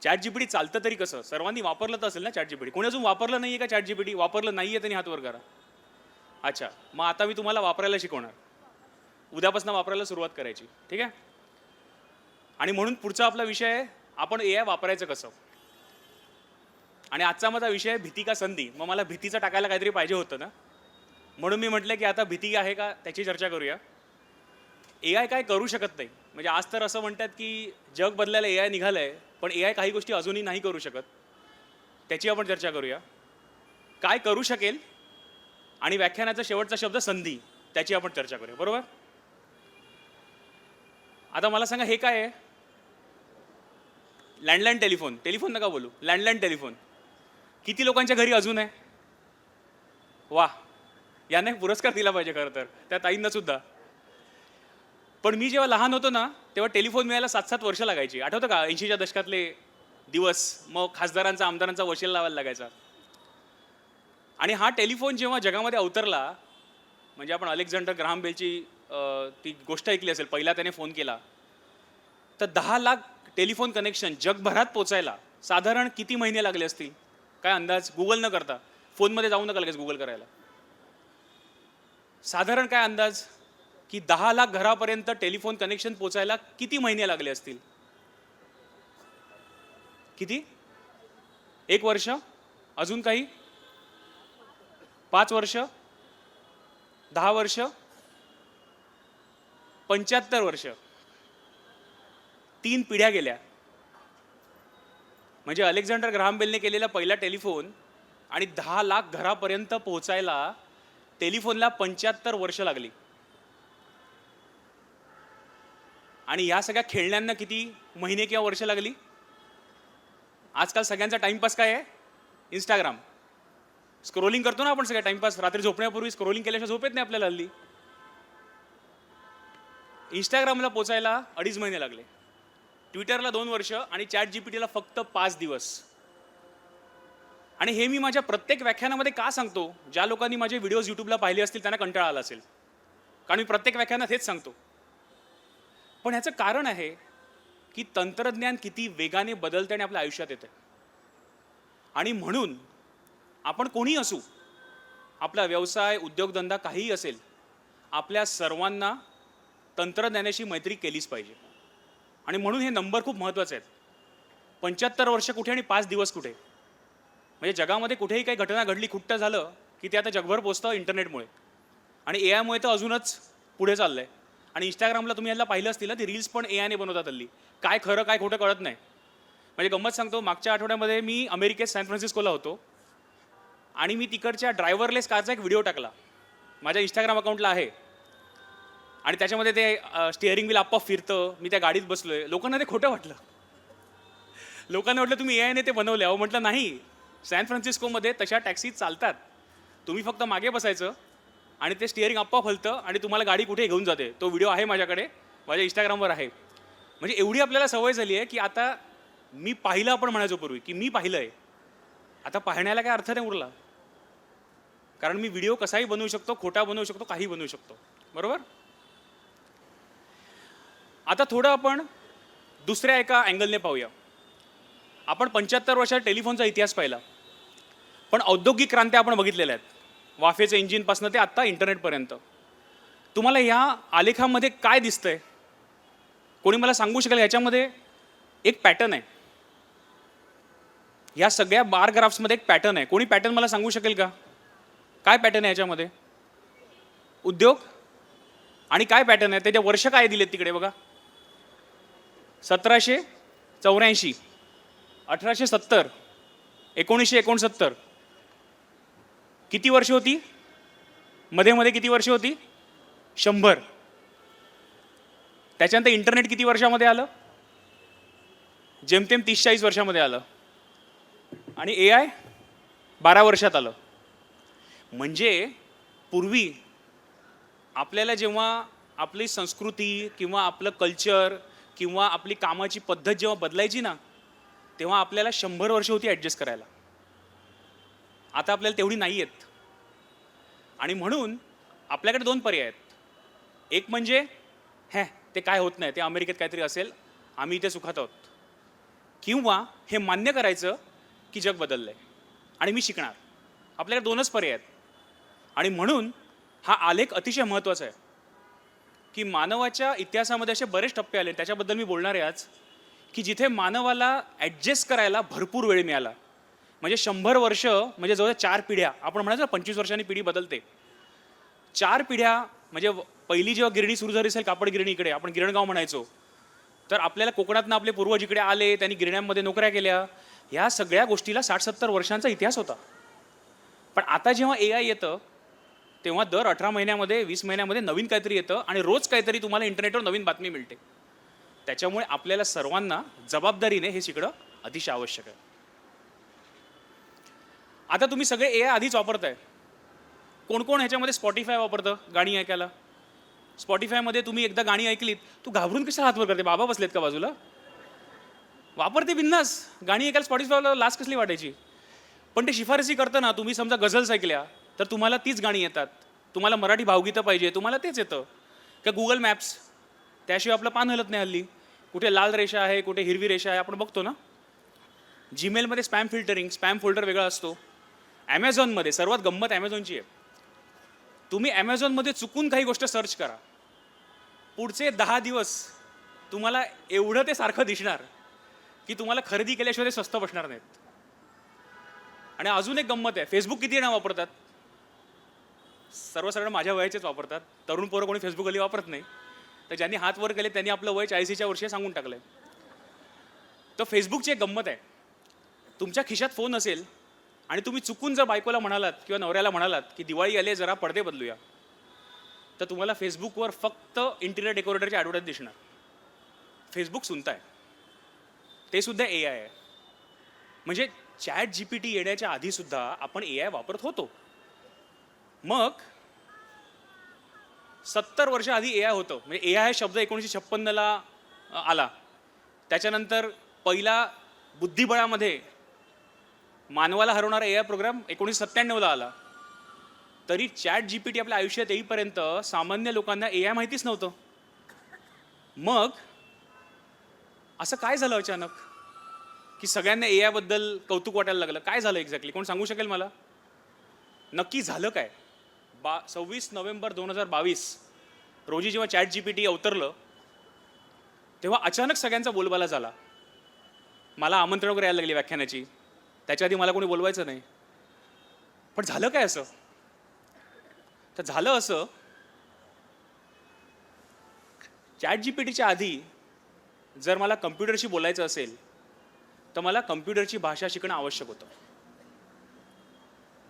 ChatGPT चालतं तरी कसं? सर्वांनी वापरलं तर असेल ना ChatGPT. कोणी अजून वापरलं नाही आहे का ChatGPT? वापरलं नाही आहे त्यांनी हात वर करा. अच्छा, मग आता मी तुम्हाला वापरायला शिकवणार. उद्यापासून वापरायला सुरुवात करायची, ठीक आहे? आणि म्हणून पुढचा आपला विषय आहे आपण AI वापरायचं कसं. आणि आजचा माझा विषय आहे भीती का संधी. मग मला भीतीचं टाकायला काहीतरी पाहिजे होतं ना, म्हणून मी म्हटलं की आता भीती आहे का त्याची चर्चा करूया. AI काय करू शकत नाही. म्हणजे आज तर असं म्हणतात की जग बदलायला AI निघालं आहे, पण AI काही गोष्टी अजूनही नाही करू शकत. त्याची आपण चर्चा करूया. काय करू शकेल आणि व्याख्यानाचा शेवटचा शब्द संधी, त्याची आपण चर्चा करूया. बरोबर? आता मला सांगा हे काय आहे? Landline telephone. टेलिफोन नका बोलू, लँडलाईन टेलिफोन. किती लोकांच्या घरी अजून आहे? वा, यांना एक पुरस्कार दिला पाहिजे खरं तर, त्या ताईंना सुद्धा. पण मी जेव्हा लहान होतो ना तेव्हा टेलिफोन मिळायला 7-7 वर्ष लागायची. आठवतं का 80च्या दशकातले दिवस? मग खासदारांचा आमदारांचा वशील लावायला लागायचा. आणि हा टेलिफोन जेव्हा जगामध्ये अवतरला, म्हणजे आपण अलेक्झांडर ग्राहम बेलची ती गोष्ट ऐकली असेल, पहिला त्याने फोन केला, तर 10 लाख टेलिफोन कनेक्शन जगभरात पोचायला साधारण किती महिने लागले असतील? काय अंदाज? गुगल न करता, फोनमध्ये जाऊ नका लगेच गुगल करायला. साधारण काय अंदाज की 10 लाख घरापर्यंत टेलिफोन कनेक्शन पोचायला किती महिने लागले असतील? किती? 1 वर्ष? अजून काही? 5 वर्ष? 10 वर्ष? 75 वर्ष? 3 पिढ्या गेल्या. म्हणजे अलेक्झांडर ग्राहम बेलने केलेला पहिला टेलिफोन आणि 10 लाख घरापर्यंत पोहोचायला टेलिफोनला 75 वर्ष लागली. आणि या सगळ्या खेळण्यांना किती महिने किंवा वर्ष लागली? आजकाल सगळ्यांचा टाइमपास काय आहे? इंस्टाग्राम. स्क्रोलिंग करतो ना आपण सगळ्या टाइमपास. रात्री झोपण्यापूर्वी स्क्रोलिंग केल्याशिवाय झोपेत नाही आपल्याला हल्ली. इंस्टाग्रामला पोचायला 2.5 महिने लागले, ट्विटरला 2 वर्ष आणि चॅट जीपीटीला फक्त 5 दिवस. आणि हे मी माझ्या प्रत्येक व्याख्यानामध्ये का सांगतो? ज्या लोकांनी माझे व्हिडिओज यूट्यूबला पाहिले असतील त्यांना कंटाळा आला असेल, कारण मी प्रत्येक व्याख्यानात हेच सांगतो. पण ह्याचं कारण आहे की तंत्रज्ञान किती वेगाने बदलते आणि आपल्या आयुष्यात येते. आणि म्हणून आपण कोणी असू, आपला व्यवसाय, उद्योगधंदा काहीही असेल, आपल्या सर्वांना तंत्रज्ञानाशी मैत्री केलीच पाहिजे. आणि म्हणून हे नंबर खूप महत्त्वाचे आहेत. 75 वर्ष कुठे आणि 5 दिवस कुठे? म्हणजे जगामध्ये कुठेही काही घटना घडली, खुट्ट झालं की ते आता जगभर पोचतं इंटरनेटमुळे. आणि ए आयमुळे तर अजूनच पुढे चाललं आहे. आणि इंस्टाग्रामला तुम्ही याला पाहिलं असतील ना, ती रील्स पण ए आयने बनवतात हल्ली. काय खरं काय खोटं कळत नाही. म्हणजे गंमत सांगतो, मागच्या आठवड्यामध्ये मी अमेरिकेत सॅन फ्रान्सिस्कोला होतो आणि मी तिकडच्या ड्रायव्हरलेस कारचा एक व्हिडिओ टाकला. माझ्या इंस्टाग्राम अकाउंटला आहे. आणि त्याच्यामध्ये ते स्टिअरिंग व्हील आपोआप फिरतं, मी त्या गाडीत बसलोय. लोकांना ते खोटं वाटलं. लोकांना वाटलं तुम्ही ए आयने ते बनवले. अहो म्हटलं नाही, सॅन फ्रान्सिस्कोमध्ये तशा टॅक्सी चालतात. तुम्ही फक्त मागे बसायचं आणि ते स्टिअरिंग आपोआप हलतं आणि तुम्हाला गाडी कुठे घेऊन जाते. तो व्हिडिओ आहे माझ्याकडे, माझ्या इंस्टाग्रामवर आहे. म्हणजे एवढी आपल्याला सवय झाली आहे की आता मी पाहिलं, आपण म्हणायचो पूर्वी की मी पाहिलं आहे, आता पाहण्याला काय अर्थ नाही उरला. कारण मी व्हिडिओ कसाही बनवू शकतो, खोटा बनवू शकतो, काही बनवू शकतो. बरोबर? आता थोडं आपण दुसऱ्या एका अँगलने पाहूया. आपण 75 वर्षात टेलिफोनचा इतिहास पाहिला, पण औद्योगिक क्रांत्या आपण बघितलेल्या आहेत. वाफेचं इंजिनपासून ते आत्ता इंटरनेटपर्यंत. तुम्हाला ह्या आलेखामध्ये काय दिसतंय? कोणी मला सांगू शकेल? ह्याच्यामध्ये एक पॅटर्न आहे. ह्या सगळ्या बार ग्राफ्समध्ये एक पॅटर्न आहे. कोणी पॅटर्न मला सांगू शकेल का? काय पॅटर्न आहे ह्याच्यामध्ये? उद्योग. आणि काय पॅटर्न आहे? त्याचे वर्ष काय दिलेत तिकडे बघा. 1784, 1870, 1969. किती वर्ष होती? मध्ये किती वर्ष होती? 100. त्याच्यानंतर इंटरनेट किती वर्षामध्ये आलं? जेमतेम 30-40 वर्षामध्ये आलं. आणि ए आय 12 वर्षात आलं. म्हणजे पूर्वी आपल्याला जेव्हा आपली संस्कृती किंवा आपलं कल्चर किंवा आपली कामाची पद्धत जेव्हा बदलायची ना, तेव्हा आपल्याला 100 वर्ष होती ॲडजस्ट करायला. आता आपल्याला तेवढी नाही आहेत. आणि म्हणून आपल्याकडे 2 पर्याय आहेत. एक म्हणजे ते काय होत नाही, ते अमेरिकेत काहीतरी असेल, आम्ही इथे सुखात आहोत. किंवा हे मान्य करायचं की जग बदललं आहे आणि मी शिकणार. आपल्याकडे 2च पर्याय आहेत. आणि म्हणून हा आलेख अतिशय महत्त्वाचा आहे की मानवाच्या इतिहासामध्ये असे बरेच टप्पे आले, त्याच्याबद्दल मी बोलणार आहे आज. की जिथे मानवाला ॲडजस्ट करायला भरपूर वेळ मिळाला. म्हणजे 100 वर्ष म्हणजे जवळ 4 पिढ्या. आपण म्हणायचं 25 वर्षांनी पिढी बदलते. 4 पिढ्या म्हणजे पहिली जेव्हा गिरणी सुरू झाली असेल, कापड गिरणी, इकडे आपण गिरणगाव म्हणायचो, तर आपल्याला कोकणातनं आपले पूर्वज इकडे आले, त्यांनी गिरण्यांमध्ये नोकऱ्या केल्या. ह्या सगळ्या गोष्टीला 60-70 वर्षांचा इतिहास होता. पण आता जेव्हा ए आय येतं तेव्हा दर 18 महिन्यामध्ये 20 महिन्यामध्ये नवीन काहीतरी येतं आणि रोज काहीतरी तुम्हाला इंटरनेटवर नवीन बातमी मिळते. त्याच्यामुळे आपल्याला सर्वांना जबाबदारीने हे शिकणं अतिशय आवश्यक आहे. आता तुम्ही सगळे ए आय आधीच वापरताय. कोण कोण ह्याच्यामध्ये स्पॉटीफाय वापरतं गाणी ऐकायला? स्पॉटीफायमध्ये तुम्ही एकदा गाणी ऐकलीत, तू घाबरून कशाला हातवर करते? बाबा बसलेत का बाजूला? वापरते बिंदास गाणी ऐकायला. स्पॉटीफायला लाज कसली वाटायची? पण ते शिफारसी करताना तुम्ही समजा गझल्स ऐकल्या तर तुम्हाला तीच गाणी येतात. तुम्हाला मराठी भावगीतं पाहिजे, तुम्हाला तेच येतं का गुगल मॅप्स? त्याशिवाय आपलं पान हलत नाही हल्ली. कुठे लाल रेषा आहे, कुठे हिरवी रेषा आहे, आपण बघतो ना. जीमेलमध्ये स्पॅम फिल्टरिंग, स्पॅम फोल्डर वेगळा असतो. ॲमेझॉनमध्ये सर्वात गंमत ॲमेझॉनची आहे. तुम्ही ॲमेझॉनमध्ये चुकून काही गोष्ट सर्च करा, पुढचे 10 दिवस तुम्हाला एवढं ते सारखं दिसणार की तुम्हाला खरेदी केल्याशिवाय ते स्वस्त बसणार नाहीत. आणि अजून एक गंमत आहे, फेसबुक किती जण वापरतात? सर्वसाधारण माझ्या वयाचेच वापरतात. तरुण पोरं कोणी फेसबुक हल्ली वापरत नाही. तर ज्यांनी हात वर केले त्यांनी आपलं वय 40च्या वर्षी सांगून टाकलंय. तर फेसबुकची एक गंमत आहे, तुमच्या खिशात फोन असेल आणि तुम्ही चुकून जर बायकोला म्हणालात किंवा नवऱ्याला म्हणालात की दिवाळी आली जरा पडदे बदलूया, तर तुम्हाला फेसबुकवर फक्त इंटिरियर डेकोरेटरची ॲडव्हर्टाईज दिसणार. फेसबुक सुनताय, ते सुद्धा AI आहे. म्हणजे ChatGPT येण्याच्या आधीसुद्धा आपण AI वापरत होतो. मग 70 वर्ष आधी AI होतं. म्हणजे AI हा शब्द 1956ला आला. त्याच्यानंतर पहिला बुद्धिबळामध्ये मानवाला हरवणारा AI प्रोग्राम 1997ला आला. तरी ChatGPT आपल्या आयुष्यात येईपर्यंत सामान्य लोकांना AI माहितीच नव्हतं. मग असं काय झालं अचानक की सगळ्यांना AI बद्दल कौतुक वाटायला लागलं? काय झालं एक्झॅक्टली? कोण सांगू शकेल मला? नक्की झालं काय? 26 नोव्हेंबर 2022 रोजी जेव्हा ChatGPT अवतरलं तेव्हा अचानक सगळ्यांचा बोलबाला झाला. मला आमंत्रण वगैरे यायला लागली व्याख्यानाची. त्याच्या आधी मला कोणी बोलवायचं नाही. पण झालं काय असं? तर झालं असं, ChatGPTच्या आधी जर मला कम्प्युटरशी बोलायचं असेल तर मला कम्प्युटरची भाषा शिकणं आवश्यक होतं.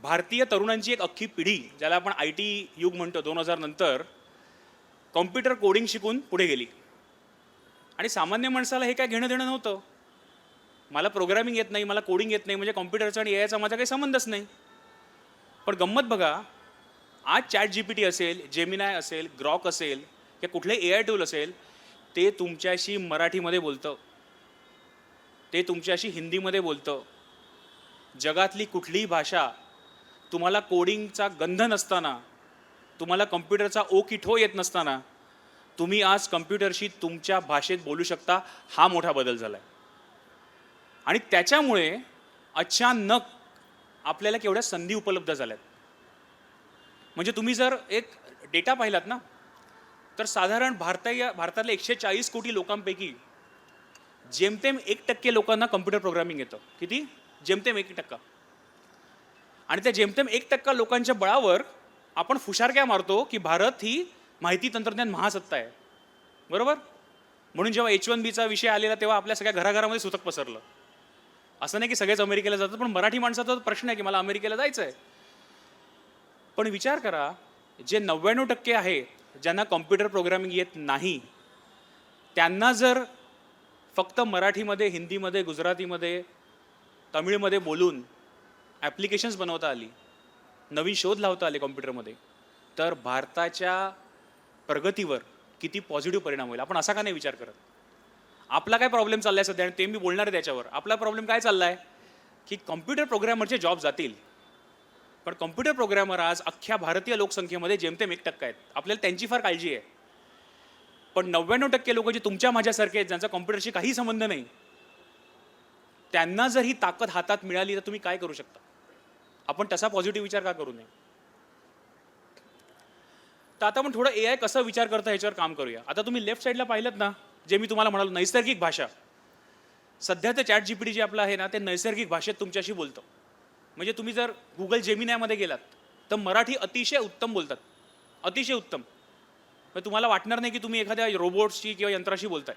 भारतीय तरुणांची एक अख्खी पिढी, ज्याला आपण IT युग म्हणतो, 2000 नंतर कॉम्प्युटर कोडिंग शिकून पुढे गेली. आणि सामान्य माणसाला हे काय घेणं देणं नव्हतं. मला प्रोग्रामिंग येत नाही, मला कोडिंग येत नाही, म्हणजे कॉम्प्युटरचा आणि AIचा माझा काही संबंधच नाही. पण गंमत बघा, आज ChatGPT असेल, जेमिनाय असेल, ग्रॉक असेल किंवा कुठलंही AI टूल असेल, ते तुमच्याशी मराठीमध्ये बोलतं, ते तुमच्याशी हिंदीमध्ये बोलतं. जगातली कुठलीही भाषा तुम्हाला कोडिंगचा गंध नसताना, तुम्हाला कम्प्युटरचा ओ की ठो येत नसताना तुम्ही आज कम्प्युटरशी तुमच्या भाषेत बोलू शकता. हा मोठा बदल झाला आहे. आणि त्याच्यामुळे अचानक आपल्याला केवढ्या संधी उपलब्ध झाल्यात. म्हणजे तुम्ही जर एक डेटा पाहिलात ना, तर साधारण भारतातल्या 140 कोटी लोकांपैकी जेमतेम 1% लोकांना कम्प्युटर प्रोग्रामिंग येतं. किती? जेमतेम 1%. आणि त्या जेमतेम 1% लोकांच्या बळावर आपण फुशारक्या मारतो की भारत ही माहिती तंत्रज्ञान महासत्ता आहे. बरोबर? म्हणून जेव्हा H1Bचा विषय आलेला तेव्हा आपल्या सगळ्या घराघरामध्ये सुतक पसरलं. असं नाही की सगळेच अमेरिकेला जातात, पण मराठी माणसाचा प्रश्न आहे की मला अमेरिकेला जायचं आहे. पण विचार करा, जे 99% आहे ज्यांना कॉम्प्युटर प्रोग्रामिंग येत नाही, त्यांना जर फक्त मराठीमध्ये, हिंदीमध्ये, गुजरातीमध्ये, तमिळमध्ये बोलून ॲप्लिकेशन्स बनवता आली, नवीन शोध लावता आले कॉम्प्युटरमध्ये, तर भारताच्या प्रगतीवर किती पॉझिटिव्ह परिणाम होईल. आपण असा का नाही विचार करत? आपला काय प्रॉब्लेम चालला आहे सध्या, आणि ते मी बोलणार आहे त्याच्यावर. आपला प्रॉब्लेम काय चालला आहे की कॉम्प्युटर प्रोग्रॅमरचे जॉब जातील, पण कॉम्प्युटर प्रोग्रॅमर आज अख्ख्या भारतीय लोकसंख्येमध्ये जेमतेम 1% आहेत. आपल्याला त्यांची फार काळजी आहे. पण 99% लोक जे तुमच्या माझ्यासारखे आहेत, ज्यांचा कॉम्प्युटरशी काही संबंध नाही, त्यांना जर ही ताकद हातात मिळाली तर तुम्ही काय करू शकता? आपण तसा पॉझिटिव्ह विचार का करू नये? तर आता आपण थोडं AI कसं विचार करतं ह्याच्यावर काम करूया. आता तुम्ही लेफ्ट साईडला पाहिलं ना, जे मी तुम्हाला म्हणालो नैसर्गिक भाषा, सध्या तर ChatGPT जे आपलं आहे ना, ते नैसर्गिक भाषेत तुमच्याशी बोलतं. म्हणजे तुम्ही जर गुगल जेमिनायमध्ये गेलात तर मराठी अतिशय उत्तम बोलतात, अतिशय उत्तम. म्हणजे तुम्हाला वाटणार नाही की तुम्ही एखाद्या रोबोट्सशी किंवा यंत्राशी बोलताय.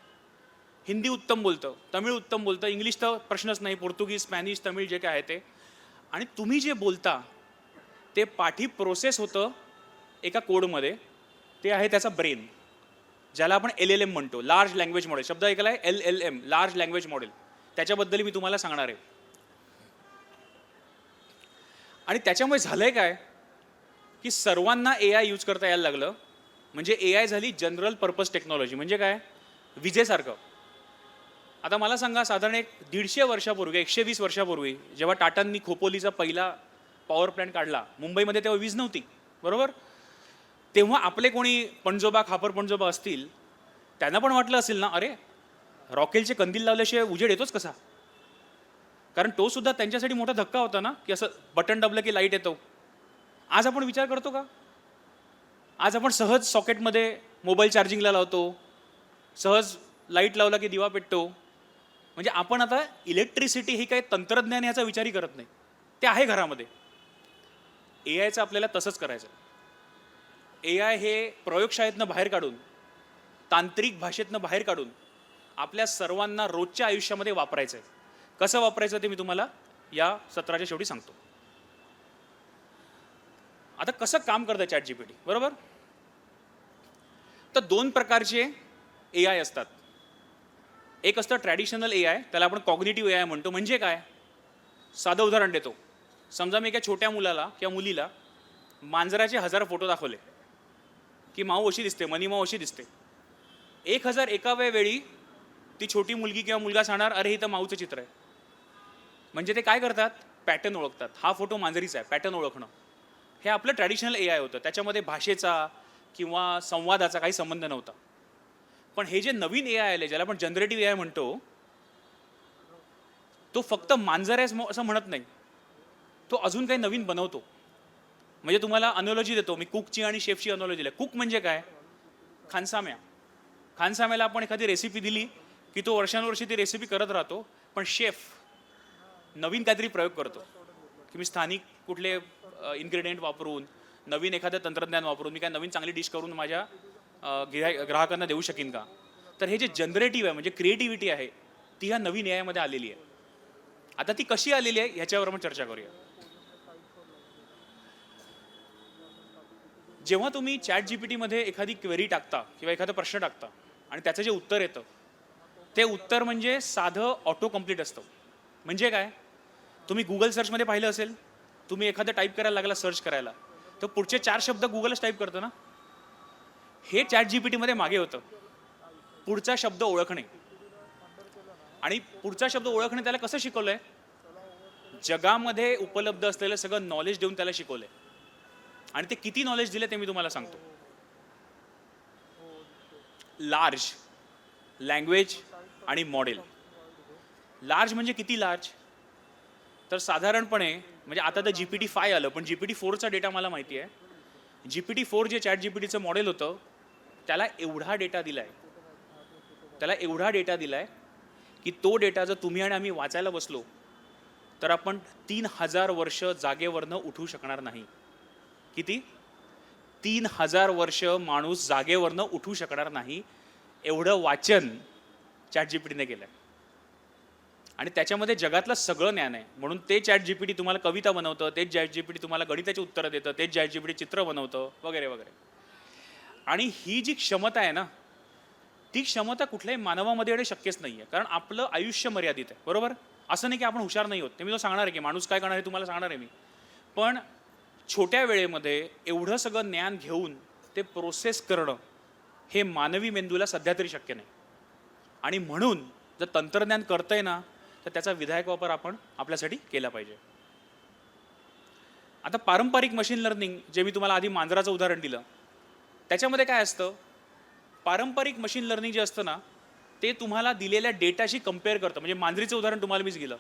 हिंदी उत्तम बोलतं, तमिळ उत्तम बोलतं, इंग्लिश तर प्रश्नच नाही, पोर्तुगीज, स्पॅनिश, तमिळ जे काय आहे ते. आणि तुम्ही जे बोलता ते पाठी प्रोसेस होतं एका कोडमध्ये. ते आहे त्याचा ब्रेन, ज्याला आपण LLM म्हणतो, लार्ज लँग्वेज मॉडेल. शब्द ऐकला आहे LLM, लार्ज लँग्वेज मॉडेल. त्याच्याबद्दल मी तुम्हाला सांगणार आहे. आणि त्याच्यामुळे झालंय काय की सर्वांना ए आय यूज करता यायला लागलं. म्हणजे ए आय झाली जनरल पर्पज टेक्नॉलॉजी. म्हणजे काय? विजेसारखं. आता मला सांगा, साधारण एक 150 वर्षापूर्वी, 120 वर्षापूर्वी जेव्हा टाटांनी खोपोलीचा पहिला पॉवर प्लॅन्ट काढला मुंबईमध्ये, तेव्हा वीज नव्हती, बरोबर? तेव्हा आपले कोणी पणजोबा, खापर पणजोबा असतील, त्यांना पण वाटलं असेल ना, अरे रॉकेलचे कंदील लावल्याशिवाय उजेड येतोच कसा? कारण तो सुद्धा त्यांच्यासाठी मोठा धक्का होता ना, की असं बटन दाबलं की लाईट येतो. आज आपण विचार करतो का? आज आपण सहज सॉकेटमध्ये मोबाईल चार्जिंगला लावतो, सहज लाईट लावला की दिवा पेटतो. म्हणजे आपण आता इलेक्ट्रिसिटी ही काही तंत्रज्ञान याचा विचारही करत नाही, ते आहे घरामध्ये. ए आयचं आपल्याला तसंच करायचं. ए आय हे प्रयोगशाळेतनं बाहेर काढून, तांत्रिक भाषेतनं बाहेर काढून आपल्या सर्वांना रोजच्या आयुष्यामध्ये वापरायचं आहे. कसं वापरायचं ते मी तुम्हाला या सत्राच्या शेवटी सांगतो. आता कसं काम करतं ChatGPT, बरोबर? तर 2 प्रकारचे ए आय असतात. एक असतं ट्रॅडिशनल ए आय, त्याला आपण कॉग्निटिव्ह ए आय म्हणतो. म्हणजे काय? साधं उदाहरण देतो. समजा मी एका छोट्या मुलाला किंवा मुलीला मांजराचे 1000 फोटो दाखवले की माऊ अशी दिसते, मनी माऊ अशी दिसते. 1001व्या वेळी ती छोटी मुलगी किंवा मुलगा सांगणार, अरे हे तर माऊचं चित्र आहे. म्हणजे ते काय करतात? पॅटर्न ओळखतात. हा फोटो मांजरीचा आहे, पॅटर्न ओळखणं. हे आपलं ट्रॅडिशनल ए आय होतं. त्याच्यामध्ये भाषेचा किंवा संवादाचा काही संबंध नव्हता. पण हे जे नवीन ए आय आले, ज्याला आपण जनरेटिव्ह ए आय म्हणतो, तो फक्त मांजर आहे असं म्हणत नाही, तो अजून काही नवीन बनवतो. म्हणजे तुम्हाला अनॉलॉजी देतो मी, कुकची आणि शेफची अनॉलॉजी दिली. कुक म्हणजे काय? खानसाम्या. खानसाम्याला आपण एखादी रेसिपी दिली की तो वर्षानुवर्षी ती रेसिपी करत राहतो. पण शेफ नवीन काहीतरी प्रयोग करतो की मी स्थानिक कुठले इन्ग्रेडियंट वापरून, नवीन एखादं तंत्रज्ञान वापरून मी काय नवीन चांगली डिश करून माझ्या ग्राहकांना देऊ शकीन का? तर हे जे जनरेटिव्ह आहे, म्हणजे क्रिएटिव्हिटी आहे, ती ह्या नवीन ए आयमध्ये आलेली आहे. आता ती कशी आलेली आहे ह्याच्यावर आपण चर्चा करूया. जेव्हा तुम्ही ChatGPTमध्ये एखादी क्वेरी टाकता किंवा एखादा प्रश्न टाकता आणि त्याचं जे उत्तर येतं, ते उत्तर म्हणजे साधं ऑटो कम्प्लीट असतं. म्हणजे काय? तुम्ही गुगल सर्चमध्ये पाहिलं असेल, तुम्ही एखादं टाईप करायला लागला सर्च करायला, तर पुढचे 4 शब्द गुगलच टाईप करतं ना. हे ChatGPTमध्ये मागे होतं. पुढचा शब्द ओळखणे. आणि पुढचा शब्द ओळखणे त्याला कसं शिकवलंय? जगामध्ये उपलब्ध असलेलं सगळं नॉलेज देऊन त्याला शिकवलंय. आणि ते किती नॉलेज दिले ते मी तुम्हाला सांगतो. लार्ज लँग्वेज आणि मॉडेल. लार्ज म्हणजे किती लार्ज? तर साधारणपणे, म्हणजे आता तर GPT-5 आलं, पण GPT-4चा डेटा मला माहिती आहे. GPT-4 जे ChatGPTचं मॉडेल होतं, त्याला एवढा डेटा दिलाय की तो डेटा जर तुम्ही आणि आम्ही वाचायला बसलो तर आपण 3000 वर्ष जागेवरनं उठू शकणार नाही. किती? 3000 वर्ष माणूस जागेवरनं उठू शकणार नाही, एवढं वाचन ChatGPTने केलंय. आणि त्याच्यामध्ये जगातलं सगळं ज्ञान आहे. म्हणून ते ChatGPT तुम्हाला कविता बनवतं, तेच ChatGPT तुम्हाला गणिताची उत्तरं देतं, तेच ChatGPT चित्र बनवतं, वगैरे वगैरे. आणि ही जी क्षमता आहे ना, ती क्षमता कुठल्याही मानवामध्ये येणं शक्यच नाही आहे. कारण आपलं आयुष्य मर्यादित आहे, बरोबर? असं नाही की आपण हुशार नाही होत. ते मी तो सांगणार आहे की माणूस काय करणार आहे तुम्हाला सांगणार आहे मी. पण छोट्या वेळेमध्ये एवढं सगळं ज्ञान घेऊन ते प्रोसेस करणं हे मानवी मेंदूला सध्या तरी शक्य नाही. आणि म्हणून जर तंत्रज्ञान करतंय ना, तर त्याचा विधायक वापर आपण आपल्यासाठी केला पाहिजे. आता पारंपरिक मशीन लर्निंग, जे मी तुम्हाला आधी मांजराचं उदाहरण दिलं, त्याच्यामध्ये काय असतं? पारंपरिक मशीन लर्निंग जे असतं ना, ते तुम्हाला दिलेल्या डेटाशी कम्पेअर करतं. म्हणजे मांजरीचं उदाहरण तुम्हाला मीच दिलं.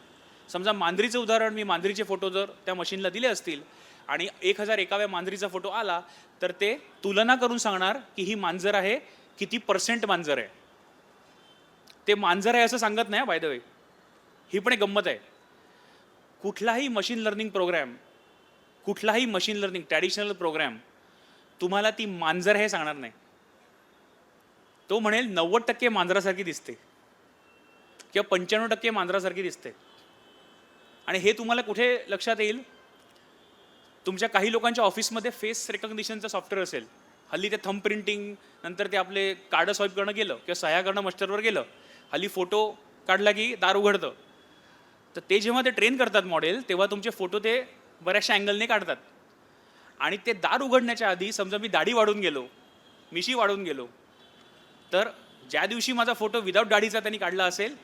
समजा मांजरीचं उदाहरण, मी मांजरीचे फोटो जर त्या मशीनला दिले असतील आणि 1001व्या मांजरीचा फोटो आला, तर ते तुलना करून सांगणार की ही मांजर आहे, किती % मांजर आहे. ते मांजर आहे असं सांगत नाही, बाय द वे. ही पण एक गंमत आहे. कुठलाही मशीन लर्निंग ट्रॅडिशनल प्रोग्रॅम तुम्हाला ती मांजर हे सांगणार नाही. तो म्हणेल 90% मांजरासारखी दिसते किंवा 95% मांजरासारखी दिसते. आणि हे तुम्हाला कुठे लक्षात येईल? तुमच्या काही लोकांच्या ऑफिसमध्ये फेस रेकग्निशनचं सॉफ्टवेअर असेल. हल्ली ते थंब प्रिंटिंग, नंतर ते आपले कार्ड स्वाईप करणं गेलं किंवा सह्या करणं मस्टरवर गेलं. हल्ली फोटो काढला की दार उघडतं. तर ते जेव्हा ते ट्रेन करतात मॉडेल, तेव्हा तुमचे फोटो ते बऱ्याचशा अँगलने काढतात. आणि ते दार उघडण्याच्या आधी समजा मी दाढी वाढून गेलो, मिशी वाढून गेलो, तर ज्या दिवशी माझा फोटो विदाऊट दाढीचा त्यांनी काढला असेल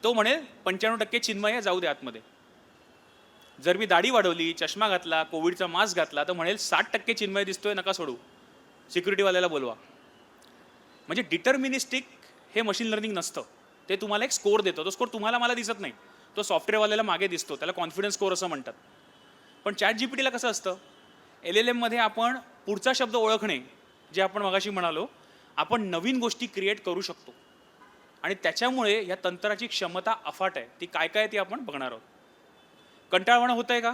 तो म्हणेल 95% चिन्मय आहे, जाऊ दे आतमध्ये. जर मी दाढी वाढवली, चष्मा घातला, कोविडचा मास्क घातला, तर म्हणेल 60% चिन्मय दिसतोय, नका सोडू, सिक्युरिटीवाल्याला बोलवा. म्हणजे डिटर्मिनिस्टिक हे मशीन लर्निंग नसतं. ते तुम्हाला एक स्कोर देतो. तो स्कोर तुम्हाला मला दिसत नाही, तो सॉफ्टवेअरवाल्याला मागे दिसतो. त्याला कॉन्फिडन्स स्कोर असं म्हणतात. पण ChatGPTला कसं असतं, LLM मध्ये आपण पुढचा शब्द ओळखणे, जे आपण मगाशी म्हणालो, आपण नवीन गोष्टी क्रिएट करू शकतो. आणि त्याच्यामुळे या तंत्राची क्षमता अफाट आहे. ती काय काय ती आपण बघणार आहोत. कंटाळवाणं होतं आहे का?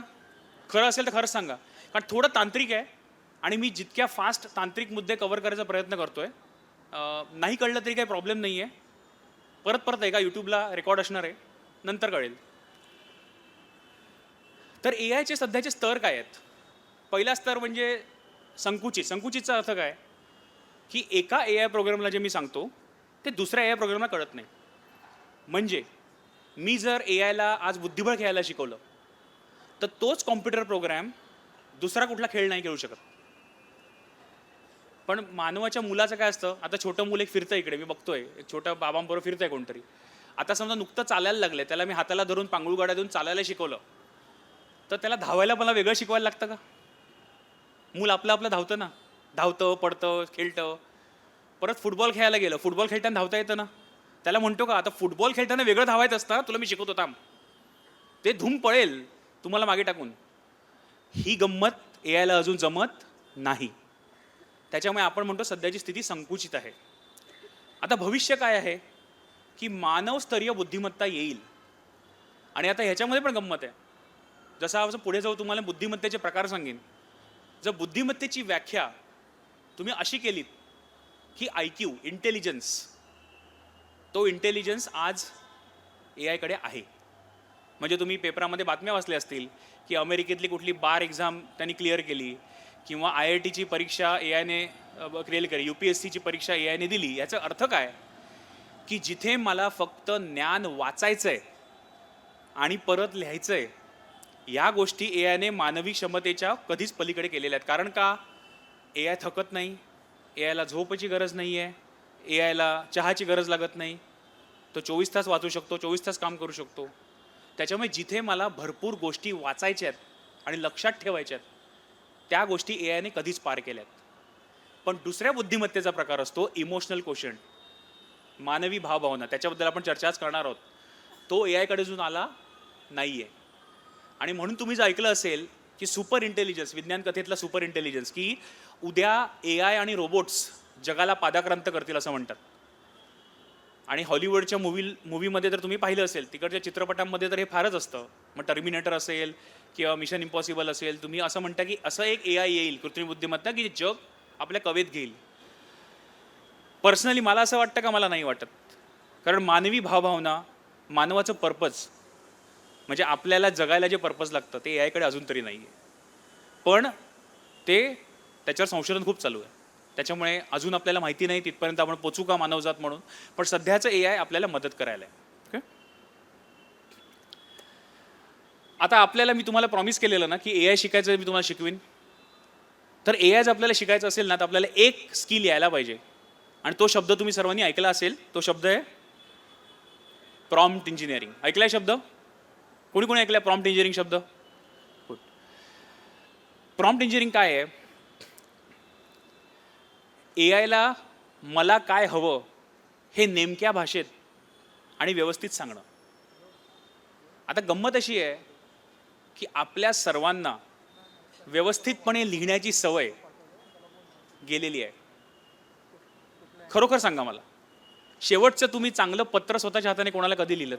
खरं असेल तर खरंच सांगा, कारण थोडं तांत्रिक आहे आणि मी जितक्या फास्ट तांत्रिक मुद्दे कव्हर करायचा प्रयत्न करतोय. नाही कळलं तरी काही प्रॉब्लेम नाही आहे. परत आहे का, यूट्यूबला रेकॉर्ड असणार आहे, नंतर कळेल. तर AIचे सध्याचे स्तर काय आहेत? पहिला स्तर म्हणजे संकुचित. संकुचितचा अर्थ काय, की एका AI प्रोग्रामला जे मी सांगतो ते दुसऱ्या AI प्रोग्रामला कळत नाही. म्हणजे मी जर AIला आज बुद्धिबळ खेळायला शिकवलं तर तोच कॉम्प्युटर प्रोग्राम दुसरा कुठला खेळ नाही खेळू शकत. पण मानवाच्या मुलाचं काय असतं, आता छोटं मुलं एक फिरतं इकडे, मी बघतोय एक छोटा बाबांबरोबर फिरतंय कोणतरी. आता समजा नुकतं चालायला लागले, त्याला मी हाताला धरून पांगुळ गाड्या देऊन चालायला शिकवलं, तर त्याला धावायला मला वेगळं शिकवायला लागतं का? मूल आपलं धावतं ना, धावतं, पडतं, खेळतं. परत फुटबॉल खेळायला गेलं, फुटबॉल खेळताना धावता येतं ना, त्याला म्हणतो का आता फुटबॉल खेळताना वेगळं धावायचं असतं, तुला मी शिकवतो थांब, ते धूम पळेल तुम्हाला मागे टाकून. ही गंमत AIला अजून जमत नाही. त्याच्यामुळे आपण म्हणतो सध्याची स्थिती संकुचित आहे. आता भविष्य काय आहे, की मानवस्तरीय बुद्धिमत्ता येईल. आणि आता ह्याच्यामध्ये पण गंमत आहे. जसं पुढे जाऊ तुम्हाला बुद्धिमत्तेचे प्रकार सांगेन. जर बुद्धिमत्तेची व्याख्या तुम्ही अशी केलीत की IQ, इंटेलिजन्स, तो इंटेलिजन्स आज AIकडे आहे. म्हणजे तुम्ही पेपरामध्ये बातम्या वाचल्या असतील की अमेरिकेतली कुठली बार एक्झाम त्यांनी क्लिअर केली, किंवा IITची परीक्षा AIने क्लिअर केली, UPSCची परीक्षा AIने दिली. याचा अर्थ काय, की जिथे मला फक्त ज्ञान वाचायचं आहे आणि परत लिहायचं आहे, या गोष्टी AIने मानवी क्षमतेच्या कधीच पलीकडे केलेल्या आहेत. कारण का, AI थकत नाही, AIला झोपाची गरज नाही आहे, AIला चहाची गरज लागत नाही, तो 24 तास वाचू शकतो, 24 तास काम करू शकतो. त्याच्यामुळे जिथे मला भरपूर गोष्टी वाचायच्या आहेत आणि लक्षात ठेवायच्या आहेत, त्या गोष्टी AIने कधीच पार केल्यात. पण दुसऱ्या बुद्धिमत्तेचा प्रकार असतो इमोशनल क्वोशंट, मानवी भावभावना. त्याच्याबद्दल आपण चर्चाच करणार आहोत. तो AIकडे अजून आला नाही आहे. आणि म्हणून तुम्ही जर ऐकलं असेल की सुपर इंटेलिजन्स, विज्ञान कथेतला सुपर इंटेलिजन्स, की उद्या AI आणि रोबोट्स जगाला पादाक्रांत करतील असं म्हणतात. आणि हॉलिवूडच्या मूवीमध्ये तर तुम्ही पाहिलं असेल, तिकडच्या चित्रपटांमध्ये तर हे फारच असतं. मग टर्मिनेटर असेल किंवा मिशन इम्पॉसिबल असेल, तुम्ही असं म्हणता की असं एक AI येईल, कृत्रिम बुद्धिमत्ता, की जग आपल्या कवेत घेईल. पर्सनली मला असं वाटतं का? मला नाही वाटत. कारण मानवी भावभावना, मानवाचं पर्पज, म्हणजे आपल्याला जगायला जे पर्पज लागतं ते AIकडे अजून तरी नाही आहे. पण त्याच्यावर संशोधन खूप चालू आहे. त्याच्यामुळे अजून आपल्याला माहिती नाही तिथपर्यंत आपण पोचू का मानवजात म्हणून. पण सध्याचं AI आपल्याला मदत करायला आहे. ओके, आता मी तुम्हाला प्रॉमिस केलेलं ना की AI शिकायचं मी तुम्हाला शिकवीन. तर AI जर आपल्याला शिकायचं असेल ना, तर आपल्याला एक स्किल यायला पाहिजे. आणि तो शब्द तुम्ही सर्वांनी ऐकला असेल. तो शब्द आहे प्रॉम्प्ट इंजिनिअरिंग. ऐकलाय शब्द? कोणी कोणी ऐकलाय प्रॉम्प्ट इंजिनिअरिंग शब्द? प्रॉम्प्ट इंजिनिअरिंग काय आहे? AIला मला काय हवं हे नेमक्या भाषेत आणि व्यवस्थित सांगणं. आता गंमत अशी आहे की आपल्या सर्वांना व्यवस्थितपणे लिहिण्याची सवय गेलेली आहे. खरोखर सांगा मला, शेवटचं तुम्ही चांगलं पत्र स्वतःच्या हाताने कोणाला कधी लिहिलं?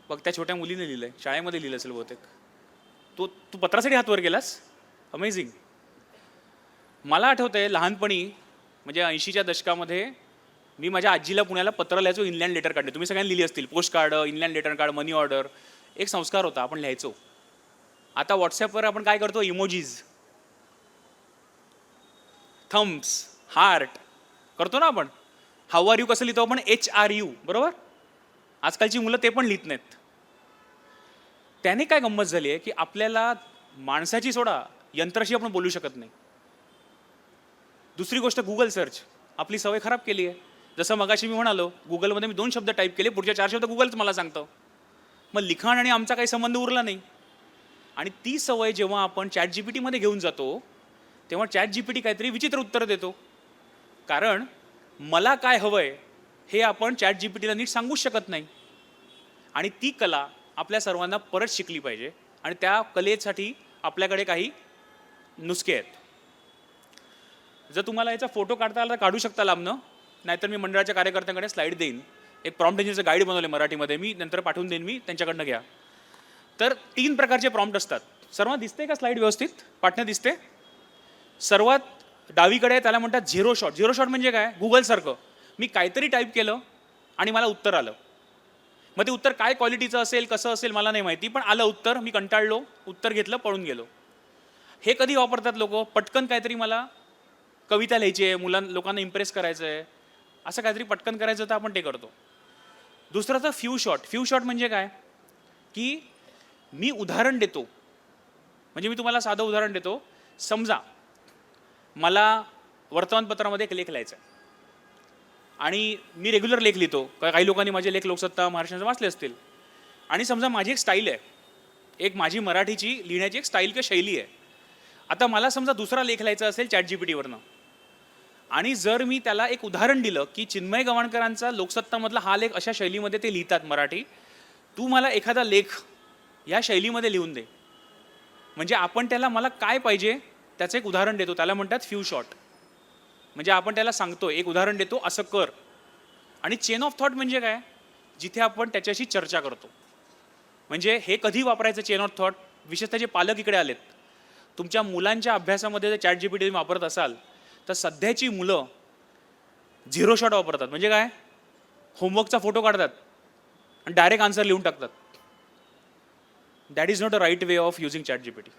बघ, त्या छोट्या मुलीने लिहिलंय, शाळेमध्ये लिहिलं असेल बहुतेक. तू पत्रासाठी हात वर गेलास? अमेझिंग. मला आठवतंय लहानपणी, म्हणजे 80च्या दशकामध्ये मी माझ्या आजीला पुण्याला पत्र लिहायचो, इनलँड लेटर काढले. तुम्ही सगळ्यांनी लिहिली असतील, post card, inland letter card, money order. एक संस्कार होता, आपण लिहायचो. आता व्हॉट्सॲपवर आपण काय करतो? इमोजीज, थम्स, हार्ट करतो ना आपण. हाऊ आर यू कसं लिहितो आपण? HRU, बरोबर? आजकालची मुलं ते पण लिहित नाहीत. त्याने काय गंमत झाली आहे की आपल्याला माणसाची सोडा, यंत्राशी आपण बोलू शकत नाही. दुसरी गोष्ट गुगल सर्च. आपली सवय खराब केली आहे. जसं मगाशी मी म्हणालो, गुगलमध्ये मी 2 शब्द टाईप केले, पुढच्या 4 शब्द गुगलच मला सांगतं. मग लिखाण आणि आमचा काही संबंध उरला नाही. आणि ती सवय जेव्हा आपण ChatGPTमध्ये घेऊन जातो, तेव्हा ChatGPT काहीतरी विचित्र उत्तर देतो. कारण मला काय हवंय हे आपण ChatGPTला नीट सांगूच शकत नाही. आणि ती कला आपल्या सर्वांना परत शिकली पाहिजे. आणि त्या कलेसाठी आपल्याकडे काही नुसके आहेत. जर तुम्हाला याचा फोटो काढता आला तर काढू शकता लांबनं, नाहीतर मी मंडळाच्या कार्यकर्त्यांकडे स्लाईड देईन. एक प्रॉम्प्ट इंजिनचं गाईड बनवलं मराठीमध्ये, मी नंतर पाठवून देईन, मी त्यांच्याकडनं घ्या. तर 3 प्रकारचे प्रॉम्प्ट असतात. सर्वात दिसते का स्लाईड व्यवस्थित? पाठणं दिसते? सर्वात डावीकडे त्याला म्हणतात झिरो शॉट. झिरो शॉट म्हणजे काय? गुगलसारखं मी काहीतरी टाईप केलं आणि मला उत्तर आलं. मग ते उत्तर काय क्वालिटीचं असेल, कसं असेल मला नाही माहिती, पण आलं उत्तर. मी कंटाळलो, उत्तर घेतलं, पळून गेलो. हे कधी वापरतात लोक? पटकन काहीतरी मला कविता लिहायची आहे, लोकांना इम्प्रेस करायचं आहे, असं काहीतरी पटकन करायचं तर आपण ते करतो. दुसरं तर फ्यू शॉट. फ्यू शॉट म्हणजे काय? की मी उदाहरण देतो. म्हणजे मी तुम्हाला साधं उदाहरण देतो. समजा मला वर्तमानपत्रामध्ये एक लेख लिहायचा आहे आणि मी रेग्युलर लेख लिहितो. काही लोकांनी माझे लेख लोकसत्ता, महाराष्ट्राचे वाचले असतील. आणि समजा माझी एक स्टाईल आहे, एक माझी मराठीची लिहिण्याची एक स्टाईल किंवा शैली आहे. आता मला समजा दुसरा लेख लिहायचा असेल ChatGPTवरनं, आणि जर मी त्याला एक उदाहरण दिलं की चिन्मय गवाणकरांचा लोकसत्तामधला हा लेख अशा शैलीमध्ये ते लिहितात मराठी, तू मला एखादा लेख या शैलीमध्ये लिहून दे. म्हणजे आपण त्याला मला काय पाहिजे त्याचं एक उदाहरण देतो. त्याला म्हणतात फ्यू शॉट. म्हणजे आपण त्याला सांगतो, एक उदाहरण देतो, असं कर. आणि चेन ऑफ थॉट म्हणजे काय? जिथे आपण त्याच्याशी चर्चा करतो. म्हणजे हे कधी वापरायचं चेन ऑफ थॉट? विशेषतः जे पालक इकडे आलेत, तुमच्या मुलांच्या अभ्यासामध्ये जर ChatGPT तुम्ही वापरत असाल तर सध्याची मुलं झिरो शॉट वापरतात. म्हणजे काय? होमवर्कचा फोटो काढतात आणि डायरेक्ट आन्सर लिहून टाकतात. That is not a right way of using ChatGPT.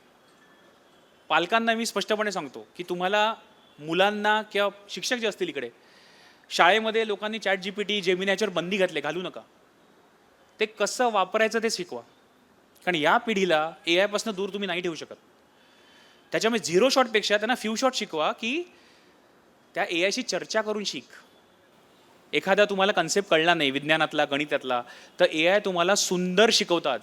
पालकांना मी स्पष्टपणे सांगतो की तुम्हाला मुलांना किंवा शिक्षक जे असतील इकडे, शाळेमध्ये लोकांनी ChatGPT, जेमिनायच्यावर बंदी घालू नका. ते कसं वापरायचं ते शिकवा. कारण या पिढीला AI पासून दूर तुम्ही नाही ठेवू शकत. त्याच्यामुळे झिरो शॉटपेक्षा त्यांना फ्यू शॉट शिकवा, की त्या AIशी चर्चा करून शिक. एखादा तुम्हाला कन्सेप्ट कळला नाही विज्ञानातला, गणितातला, तर AI तुम्हाला सुंदर शिकवतात.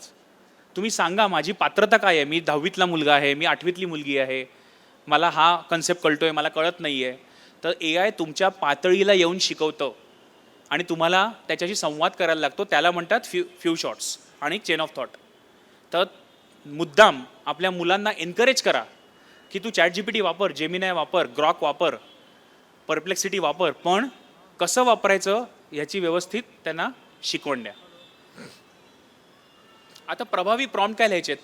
तुम्ही सांगा माझी पात्रता काय आहे, मी 10वीतला मुलगा आहे, मी 8वीतली मुलगी आहे, मला हा कन्सेप्ट कळतोय, मला कळत नाही आहे. तर AI तुमच्या पातळीला येऊन शिकवतं आणि तुम्हाला त्याच्याशी संवाद करायला लागतो. त्याला म्हणतात फ्यू शॉट्स आणि चेन ऑफ थॉट. तर मुद्दाम आपल्या मुलांना एनकरेज करा की तू ChatGPT वापर, जेमिनाय वापर, ग्रॉक वापर, परप्लेक्सिटी वापर, पण कसं वापरायचं याची व्यवस्थित त्यांना शिकवण द्या. आता प्रभावी प्रॉम्प्ट काय लिहायचे?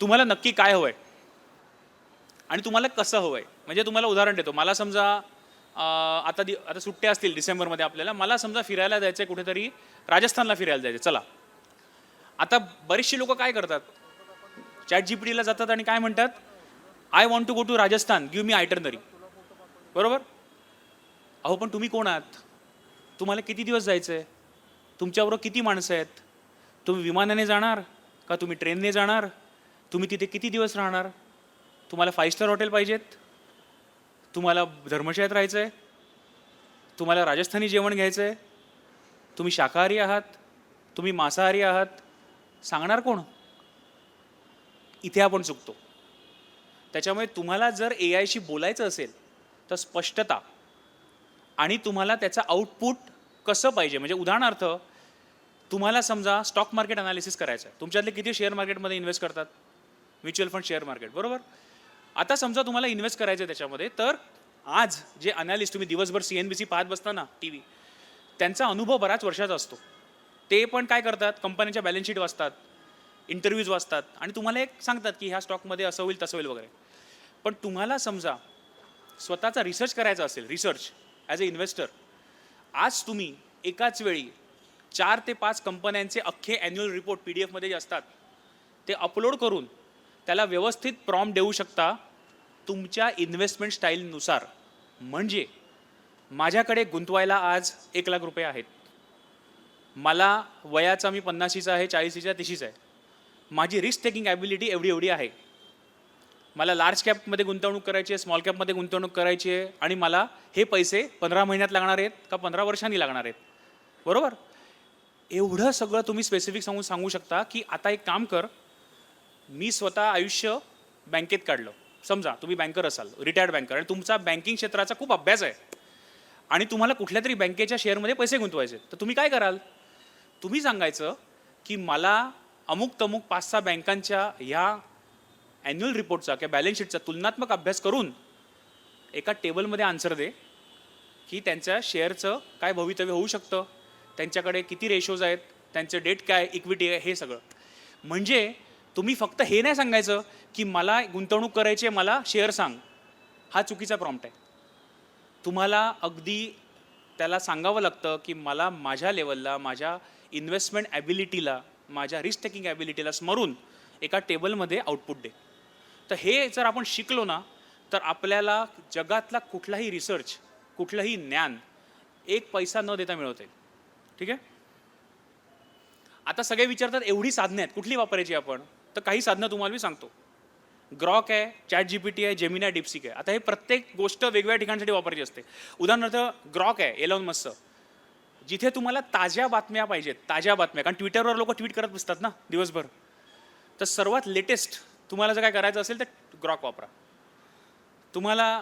तुम्हाला नक्की काय हवंय आणि तुम्हाला कसं हवंय? म्हणजे तुम्हाला उदाहरण देतो. मला समजा आता सुट्ट्या असतील डिसेंबरमध्ये आपल्याला, मला समजा फिरायला जायचं आहे कुठेतरी, राजस्थानला फिरायला जायचं. चला, आता बरीचशी लोक काय करतात? ChatGPTला जातात आणि काय म्हणतात? I want to go to Rajasthan, give me itinerary. बरोबर? अहो पण तुम्ही कोण आहात? तुम्हाला किती दिवस जायचं आहे? तुमच्याबरोबर किती माणसं आहेत? तुम्ही विमानाने जाणार का तुम्ही ट्रेनने जाणार? तुम्ही तिथे किती दिवस राहणार? तुम्हाला 5 स्टार हॉटेल पाहिजेत? तुम्हाला धर्मशाळेत राहायचं आहे? तुम्हाला राजस्थानी जेवण घ्यायचं आहे? तुम्ही शाकाहारी आहात? तुम्ही मांसाहारी आहात? सांगणार कोण? इथे आपण चुकतो. त्याच्यामुळे तुम्हाला जर AIशी बोलायचं असेल तर स्पष्टता आणि तुम्हाला त्याचं आउटपुट कसं पाहिजे. म्हणजे उदाहरणार्थ तुम्हाला समजा स्टॉक मार्केट अनालिसिस करायचं आहे. तुमच्यातले किती शेअर मार्केटमध्ये इन्व्हेस्ट करतात? म्युच्युअल फंड, शेअर मार्केट, बरोबर? आता समजा तुम्हाला इन्व्हेस्ट करायचं आहे त्याच्यामध्ये, तर आज जे अनालिस्ट तुम्ही दिवसभर CNBC पाहत बसता ना TV, त्यांचा अनुभव बऱ्याच वर्षाचा असतो. ते पण काय करतात? कंपनीच्या बॅलन्स शीट वाचतात, इंटरव्ह्यूज वाचतात आणि तुम्हाला एक सांगतात की ह्या स्टॉकमध्ये असं होईल तसं होईल वगैरे. पण तुम्हाला समजा स्वतःचा रिसर्च करायचा असेल, रिसर्च ॲज अ इन्व्हेस्टर, आज तुम्ही एकाच वेळी 4 ते 5 कंपन्यांचे अख्खे ॲन्युअल रिपोर्ट PDF मध्ये जे असतात ते अपलोड करून त्याला व्यवस्थित प्रॉम्प्ट देऊ शकता तुमच्या इन्व्हेस्टमेंट स्टाईलनुसार. म्हणजे माझ्याकडे गुंतवायला आज 1 लाख रुपये आहेत. मला वयाचा मी 50शीचा आहे, 40शीचा, 30शीचा आहे. माझी रिस्क टेकिंग ॲबिलिटी एवढी आहे. मला लार्ज कॅपमध्ये गुंतवणूक करायची आहे, स्मॉल कॅपमध्ये गुंतवणूक करायची आहे, आणि मला हे पैसे 15 महिन्यात लागणार आहेत का 15 वर्षांनी लागणार आहेत, बरोबर? एवढं सगळं तुम्ही स्पेसिफिक सांगू शकता की आता एक काम कर, मी स्वतः आयुष्य बँकेत काढलं, समजा तुम्ही बँकर असाल, रिटायर्ड बँकर, आणि तुमचा बँकिंग क्षेत्राचा खूप अभ्यास आहे आणि तुम्हाला कुठल्या तरी बँकेच्या शेअरमध्ये पैसे गुंतवायचे, तर तुम्ही काय कराल? तुम्ही सांगायचं की मला अमुक तमुक 5-6 बँकांच्या ह्या ॲन्युअल रिपोर्टचा किंवा बॅलन्स शीटचा तुलनात्मक अभ्यास करून एका टेबलमध्ये आन्सर दे की त्यांच्या शेअरचं काय भवितव्य होऊ शकतं, त्यांच्याकडे किती रेशोज आहेत, त्यांचं डेट काय, इक्विटी आहे, हे सगळं. म्हणजे तुम्ही फक्त हे नाही सांगायचं की मला गुंतवणूक करायची आहे, मला शेअर सांग. हा चुकीचा प्रॉम्प्ट आहे. तुम्हाला अगदी त्याला सांगावं लागतं की मला माझ्या लेवलला, माझ्या इन्व्हेस्टमेंट ॲबिलिटीला, माझ्या रिस्क टेकिंग ॲबिलिटीला स्मरून एका टेबलमध्ये आउटपुट दे. तर हे जर आपण शिकलो ना, तर आपल्याला जगातला कुठलाही रिसर्च, कुठलंही ज्ञान एक पैसा न देता मिळवते. ठीक आहे? आता सगळे विचारतात एवढी साधनं आहेत, कुठली वापरायची आपण? तर काही साधनं तुम्हाला मी सांगतो. ग्रॉक आहे, चॅट जीपीटी आहे, जेमिनी आहे, डिप्सिक आहे. आता हे प्रत्येक गोष्ट वेगवेगळ्या ठिकाणासाठी वापरायची असते. उदाहरणार्थ ग्रॉक आहे एलॉन मस्कचं, जिथे तुम्हाला ताज्या बातम्या पाहिजेत, ताज्या बातम्या, कारण ट्विटरवर लोक ट्विट करत बसतात ना दिवसभर, तर सर्वात लेटेस्ट तुम्हाला जर काय करायचं असेल तर ग्रॉक वापरा. तुम्हाला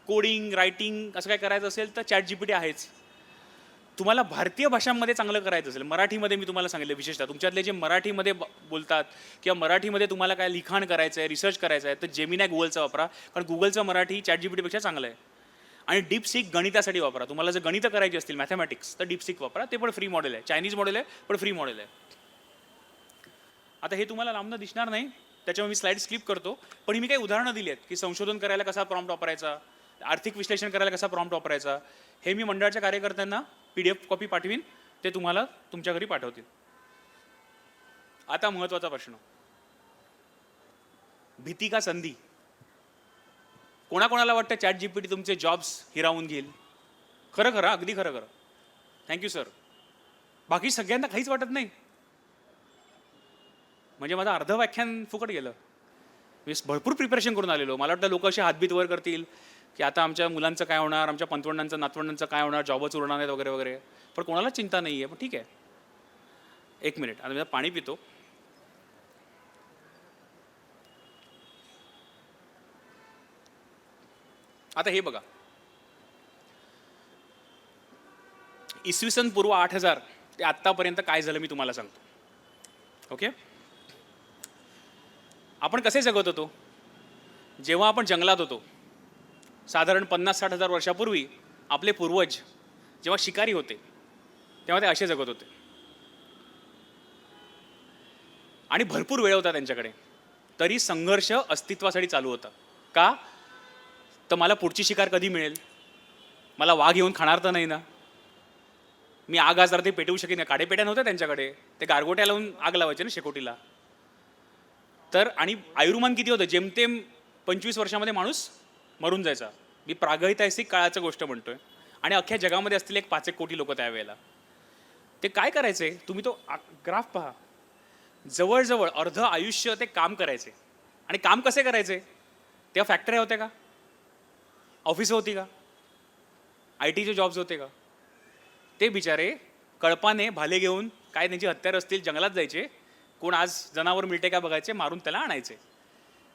कोडिंग, रायटिंग असं काय करायचं असेल तर चॅट जीपीटी आहेच. तुम्हाला भारतीय भाषांमध्ये चांगलं करायचं असेल, मराठीमध्ये मी तुम्हाला सांगितलं, विशेषतः तुमच्यातले जे मराठीमध्ये बोलतात किंवा मराठीमध्ये तुम्हाला काय लिखाण करायचं आहे, रिसर्च करायचं आहे, तर जेमिनी गुगलचा वापरा, कारण गुगलचं मराठी चॅट जीपीटीपेक्षा चांगलं आहे. आणि डीपसिक गणितासाठी वापरा. तुम्हाला जर गणितं करायची असतील, मॅथमॅटिक्स, तर डीपसिक वापरा. ते पण फ्री मॉडेल आहे, चायनीज मॉडेल आहे पण फ्री मॉडेल आहे. आता हे तुम्हाला लांबनं दिसणार नाही, त्याच्यामुळे मी स्लाईड स्किप करतो, पण मी काही उदाहरणं दिली आहेत की संशोधन करायला कसा प्रॉम्प्ट वापरायचा, आर्थिक विश्लेषण करायला कसा प्रॉम्प्ट वापरायचा. हे मी मंडळाच्या कार्यकर्त्यांना PDF कॉपी पाठवीन, ते तुम्हाला तुमच्या घरी पाठवतील. आता महत्त्वाचा प्रश्न, भीती का संधी? कोणाकोणाला वाटतं चॅट जीपीटी तुमचे जॉब्स हिरावून घेईल? खरं खरं, अगदी खरं खरं. Thank you sir. बाकी सगळ्यांना काहीच वाटत नाही. म्हणजे माझं अर्ध व्याख्यान फुकट गेलं. मी भरपूर प्रिपरेशन करून आलेलो. मला वाटतं लोक असे हातबीत वर करतील की आता आमच्या मुलांचं काय होणार, आमच्या पंतवंडांचं नातवंडांचं काय होणार, जॉबच उरणार आहेत वगैरे वगैरे. पण कोणालाच चिंता नाही आहे. पण ठीक आहे, एक मिनिट, आता मी पाणी पितो. आता हे बघा, इसवी सन पूर्व 8000 ते आत्तापर्यंत काय झालं मी तुम्हाला सांगतो. ओके, आपण कसे जगत होतो? जेव्हा आपण जंगलात होतो, साधारण 50-60 हजार वर्षापूर्वी आपले पूर्वज जेव्हा शिकारी होते तेव्हा ते असे जगत होते. आणि भरपूर वेळ होता त्यांच्याकडे, तरी संघर्ष अस्तित्वासाठी चालू होता. का? तर मला पुढची शिकार कधी मिळेल, मला वाघ येऊन खाणार तर नाही ना, मी आग आजार ते पेटवू शकेन. काडेपेट्या नव्हत्या त्यांच्याकडे, ते गारगोट्या लावून आग लावायचे ना शेकोटीला. तर आणि आयुर्मान किती होतं? जेमतेम 25 वर्षामध्ये माणूस मरून जायचा. मी प्रागैतिहासिक काळाचं गोष्ट म्हणतोय. आणि अख्ख्या जगामध्ये असतील एक 5-1 कोटी लोक त्यावेळेला. ते काय करायचे? तुम्ही तो ग्राफ पहा. जवळजवळ अर्ध आयुष्य ते काम करायचे. आणि काम कसे करायचे? तेव्हा फॅक्टऱ्या होत्या का? ऑफिसं होती का? IT चे जॉब्स होते का? ते बिचारे कळपाने भाले घेऊन, काय त्यांची हत्यार असतील, जंगलात जायचे. कोण आज जनावर मिळते का बघायचे, मारून त्याला आणायचे.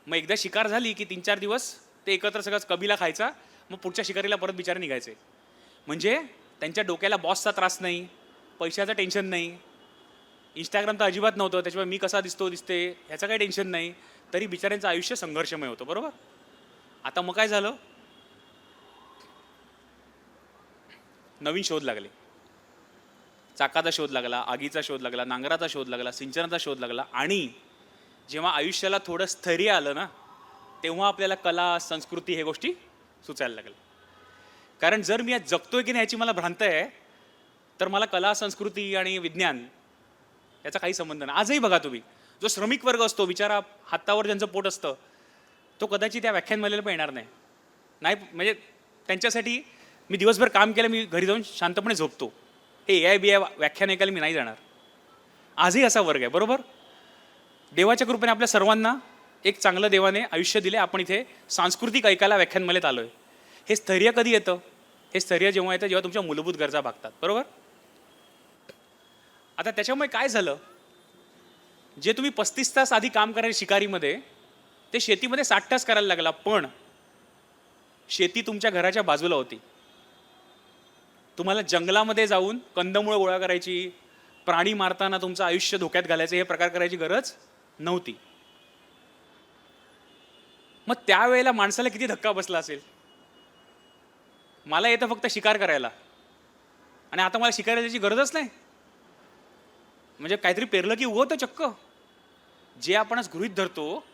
मग एकदा शिकार झाली की 3-4 दिवस ते एकत्र सगळं कबीला खायचा, मग पुढच्या शिकारीला परत बिचारे निघायचे. म्हणजे त्यांच्या डोक्याला बॉसचा त्रास नाही, पैशाचं टेन्शन नाही, इंस्टाग्राम तर अजिबात नव्हतं, त्याच्यामुळे मी कसा दिसते ह्याचं काही टेन्शन नाही, तरी बिचाऱ्यांचं आयुष्य संघर्षमय होतं. बरोबर? आता मग काय झालं? नवीन शोध लागले. चाकाचा शोध लागला, आगीचा शोध लागला, नांगराचा शोध लागला, सिंचनाचा शोध लागला. आणि जेव्हा आयुष्याला थोडं स्थैर्य आलं ना, तेव्हा आपल्याला कला, संस्कृती हे गोष्टी सुचायला लागल्या. कारण जर मी आज जगतोय की नाही याची मला भ्रांत आहे, तर मला कला, संस्कृती आणि विज्ञान याचा काही संबंध नाही. आजही बघा तुम्ही, जो श्रमिक वर्ग असतो, विचारा हातावर ज्यांचं पोट असतं, तो कदाचित त्या व्याख्यानमालेला पण येणार नाही. म्हणजे त्यांच्यासाठी मी दिवसभर काम केलं, मी घरी जाऊन शांतपणे झोपतो. हे AI व्याख्यान ऐकायला मी नाही जाणार. आजही असा वर्ग आहे. बरोबर? देवाच्या कृपेने आपल्या सर्वांना एक चांगलं देवाने आयुष्य दिले, आपण इथे सांस्कृतिक ऐकायला व्याख्यानमालेत आलो आहे. हे स्थैर्य कधी येतं? हे स्थैर्य जेव्हा येतं जेव्हा तुमच्या मूलभूत गरजा भागतात, बरोबर? आता त्याच्यामुळे काय झालं, जे तुम्ही 35 तास आधी काम करायचे शिकारीमध्ये, ते शेतीमध्ये 60 तास करायला लागला. पण शेती तुमच्या घराच्या बाजूला होती. तुम्हाला जंगलामध्ये जाऊन कंदमुळं गोळा करायची, प्राणी मारताना तुमचं आयुष्य धोक्यात घालायचं, हे प्रकार करायची गरज नव्हती. मग त्यावेळेला माणसाला किती धक्का बसला असेल. मला येतं फक्त शिकार करायला, आणि आता मला शिकार करायची गरजच नाही. म्हणजे काहीतरी पेरलं की उगवतं चक्क. जे आपणच गृहीत धरतो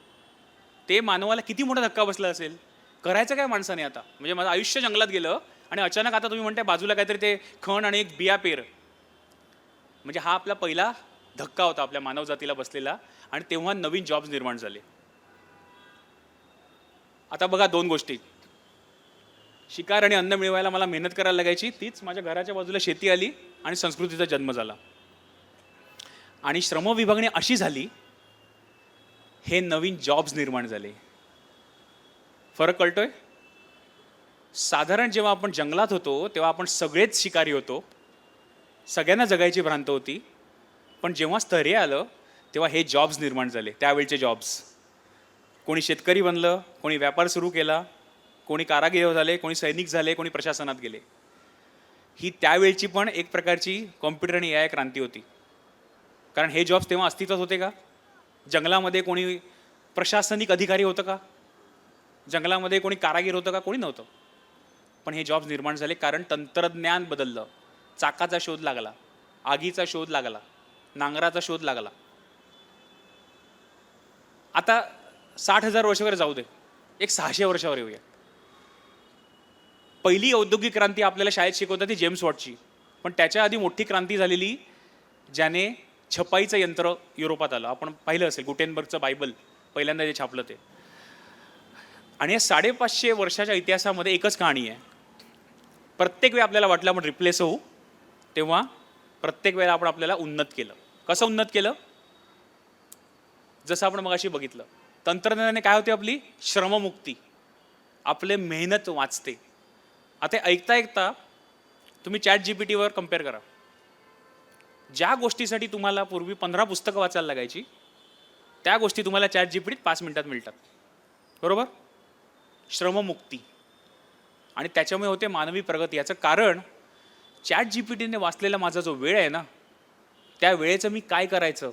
ते मानवाला किती मोठा धक्का बसला असेल. करायचं काय माणसाने आता? म्हणजे माझं आयुष्य जंगलात गेलं आणि अचानक आता तुम्ही म्हणताय बाजूला काहीतरी ते खण आणि एक बिया पेर. म्हणजे हा आपला पहिला धक्का होता आपल्या मानवजातीला बसलेला, आणि तेव्हा नवीन जॉब्स निर्माण झाले. आता बघा, 2 गोष्टी. शिकार आणि अन्न मिळवायला मला मेहनत करायला लागायची, तीच माझ्या घराच्या बाजूला शेती आली आणि संस्कृतीचा जन्म झाला. आणि श्रमविभागणी अशी झाली, हे नवीन जॉब्स निर्माण झाले. फरक कळतोय? साधारण जेव्हा आपण जंगलात होतो तेव्हा आपण सगळेच शिकारी होतो, सगळ्यांना जगायची भ्रांत होती. पण जेव्हा स्थैर्य आलं तेव्हा हे जॉब्स निर्माण झाले, त्यावेळचे जॉब्स. कोणी शेतकरी बनलं, कोणी व्यापार सुरू केला, कोणी कारागीर झाले, कोणी सैनिक झाले, कोणी प्रशासनात गेले. ही त्यावेळची पण एक प्रकारची कॉम्प्युटर आणि AI क्रांती होती. कारण हे जॉब्स तेव्हा अस्तित्वात होते का? जंगलामध्ये कोणी प्रशासनिक अधिकारी होतं का? जंगलामध्ये कोणी कारागीर होतं का? कोणी नव्हतं. पण हे जॉब्स निर्माण झाले कारण तंत्रज्ञान बदललं. चाकाचा शोध लागला, आगीचा शोध लागला, नांगराचा शोध लागला. आता 60,000 वर्षावर जाऊ दे, एक 600 वर्षावर येऊया. पहिली औद्योगिक क्रांती आपल्याला शाळेत शिकवतात ती जेम्स वॉटची. पण त्याच्या आधी मोठी क्रांती झालेली, ज्याने छपाईचं यंत्र युरोपात आलं. आपण पाहिलं असेल गुटेनबर्गचं बायबल पहिल्यांदा जे छापलं ते. आणि या 550 वर्षाच्या इतिहासामध्ये एकच कहाणी आहे. प्रत्येक वेळी आपल्याला वाटलं आपण रिप्लेस होऊ, तेव्हा प्रत्येक वेळेला आपण आपल्याला उन्नत केलं. कसं उन्नत केलं? जसं आपण मगाशी बघितलं, तंत्रज्ञानाने काय होते, आपली श्रममुक्ती, आपले मेहनत वाचते. आता ऐकता ऐकता तुम्ही ChatGPTवर कम्पेअर करा. ज्या गोष्टीसाठी तुम्हाला पूर्वी 15 पुस्तकं वाचायला लागायची, त्या गोष्टी तुम्हाला ChatGPTत 5 मिनिटात मिळतात, बरोबर? श्रममुक्ती. आणि त्याच्यामुळे होते मानवी प्रगती. याचं कारण ChatGPTने वाचलेला माझा जो वेळ आहे ना, त्या वेळेचं मी काय करायचं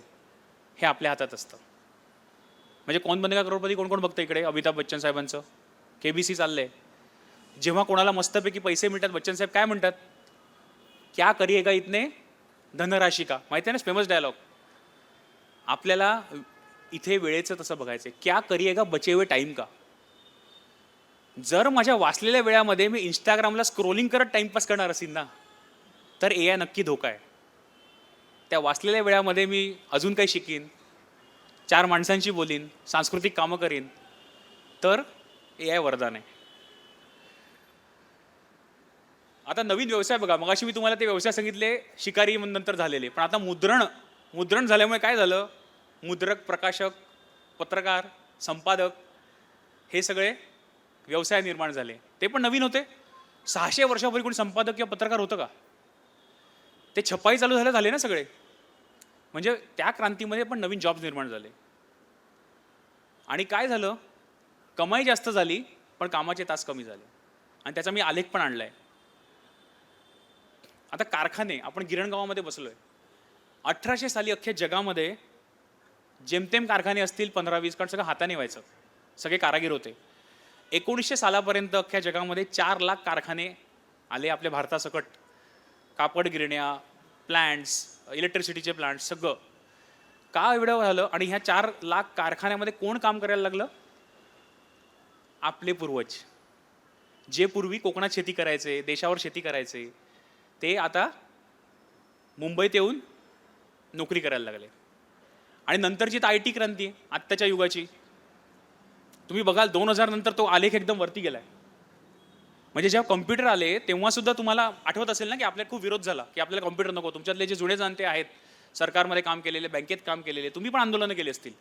हे आपल्या हातात असतं. म्हणजे कौन बनेगा करोडपती कोण कोण बघतं इकडे? अमिताभ बच्चन साहेबांचं KBC चाललंय. जेव्हा कोणाला मस्तपैकी पैसे मिळतात, बच्चन साहेब काय म्हणतात? क्या करिएगा इतने धनराशी का? माहिती आहे ना, फेमस डायलॉग. आपल्याला इथे वेळेचं तसं बघायचं, क्या करिएगा बचे हुए टाइम का. जर माझ्या वाचलेल्या वेळामध्ये मी इंस्टाग्रामला स्क्रोलिंग करत टाइमपास करणार असेल ना, तर AI नक्की धोका आहे. त्या वाचलेल्या वेळामध्ये मी अजून काही शिकीन, 4 माणसांशी बोलीन, सांस्कृतिक कामं करीन, तर AI वरदान आहे. आता नवीन व्यवसाय बघा. मगाशी मी तुम्हाला ते व्यवसाय सांगितले शिकारी नंतर झालेले. पण आता मुद्रण झाल्यामुळे काय झालं? मुद्रक, प्रकाशक, पत्रकार, संपादक, हे सगळे व्यवसाय निर्माण झाले. ते पण नवीन होते. 600 वर्षापूर्वी कोणी संपादक किंवा पत्रकार होतं का? ते छपाई चालू झाले ना सगळे. म्हणजे त्या क्रांतीमध्ये पण नवीन जॉब्स निर्माण झाले. आणि काय झालं? कमाई जास्त झाली, पण कामाचे तास कमी झाले. आणि त्याचा मी आलेख पण आणलाय. आता कारखाने, आपण गिरणगावामध्ये बसलोय. 1800 साली अख्ख्या जगामध्ये जेमतेम कारखाने असतील 15-20, कारण सगळं हाताने व्हायचं, सगळे कारागीर होते. 1900 सालापर्यंत अख्ख्या जगामध्ये 4 लाख कारखाने आले आपल्या भारतासकट. कापड गिरण्या, प्लांट्स, इलेक्ट्रिसिटीचे प्लांट्स, सगळं. का एवढं झालं? आणि ह्या 4 लाख कारखान्यामध्ये कोण काम करायला लागलं? आपले पूर्वज, जे पूर्वी कोकणात शेती करायचे, देशावर शेती करायचे, ते आता मुंबईत येऊन नोकरी करायला लागले. आणि नंतरची तर IT क्रांती आहे आत्ताच्या युगाची. तुम्ही बघाल 2000 नंतर तो आलेख एकदम वरती गेलाय. म्हणजे जेव्हा कॉम्प्युटर आले तेव्हा सुद्धा तुम्हाला आठवत असेल ना की आपल्याला खूप विरोध झाला की आपल्याला कॉम्प्युटर नको. तुमच्यातले जे जुने जाणते आहेत, सरकारमध्ये काम केलेले, बँकेत काम केलेले, तुम्ही पण आंदोलनं केली असतील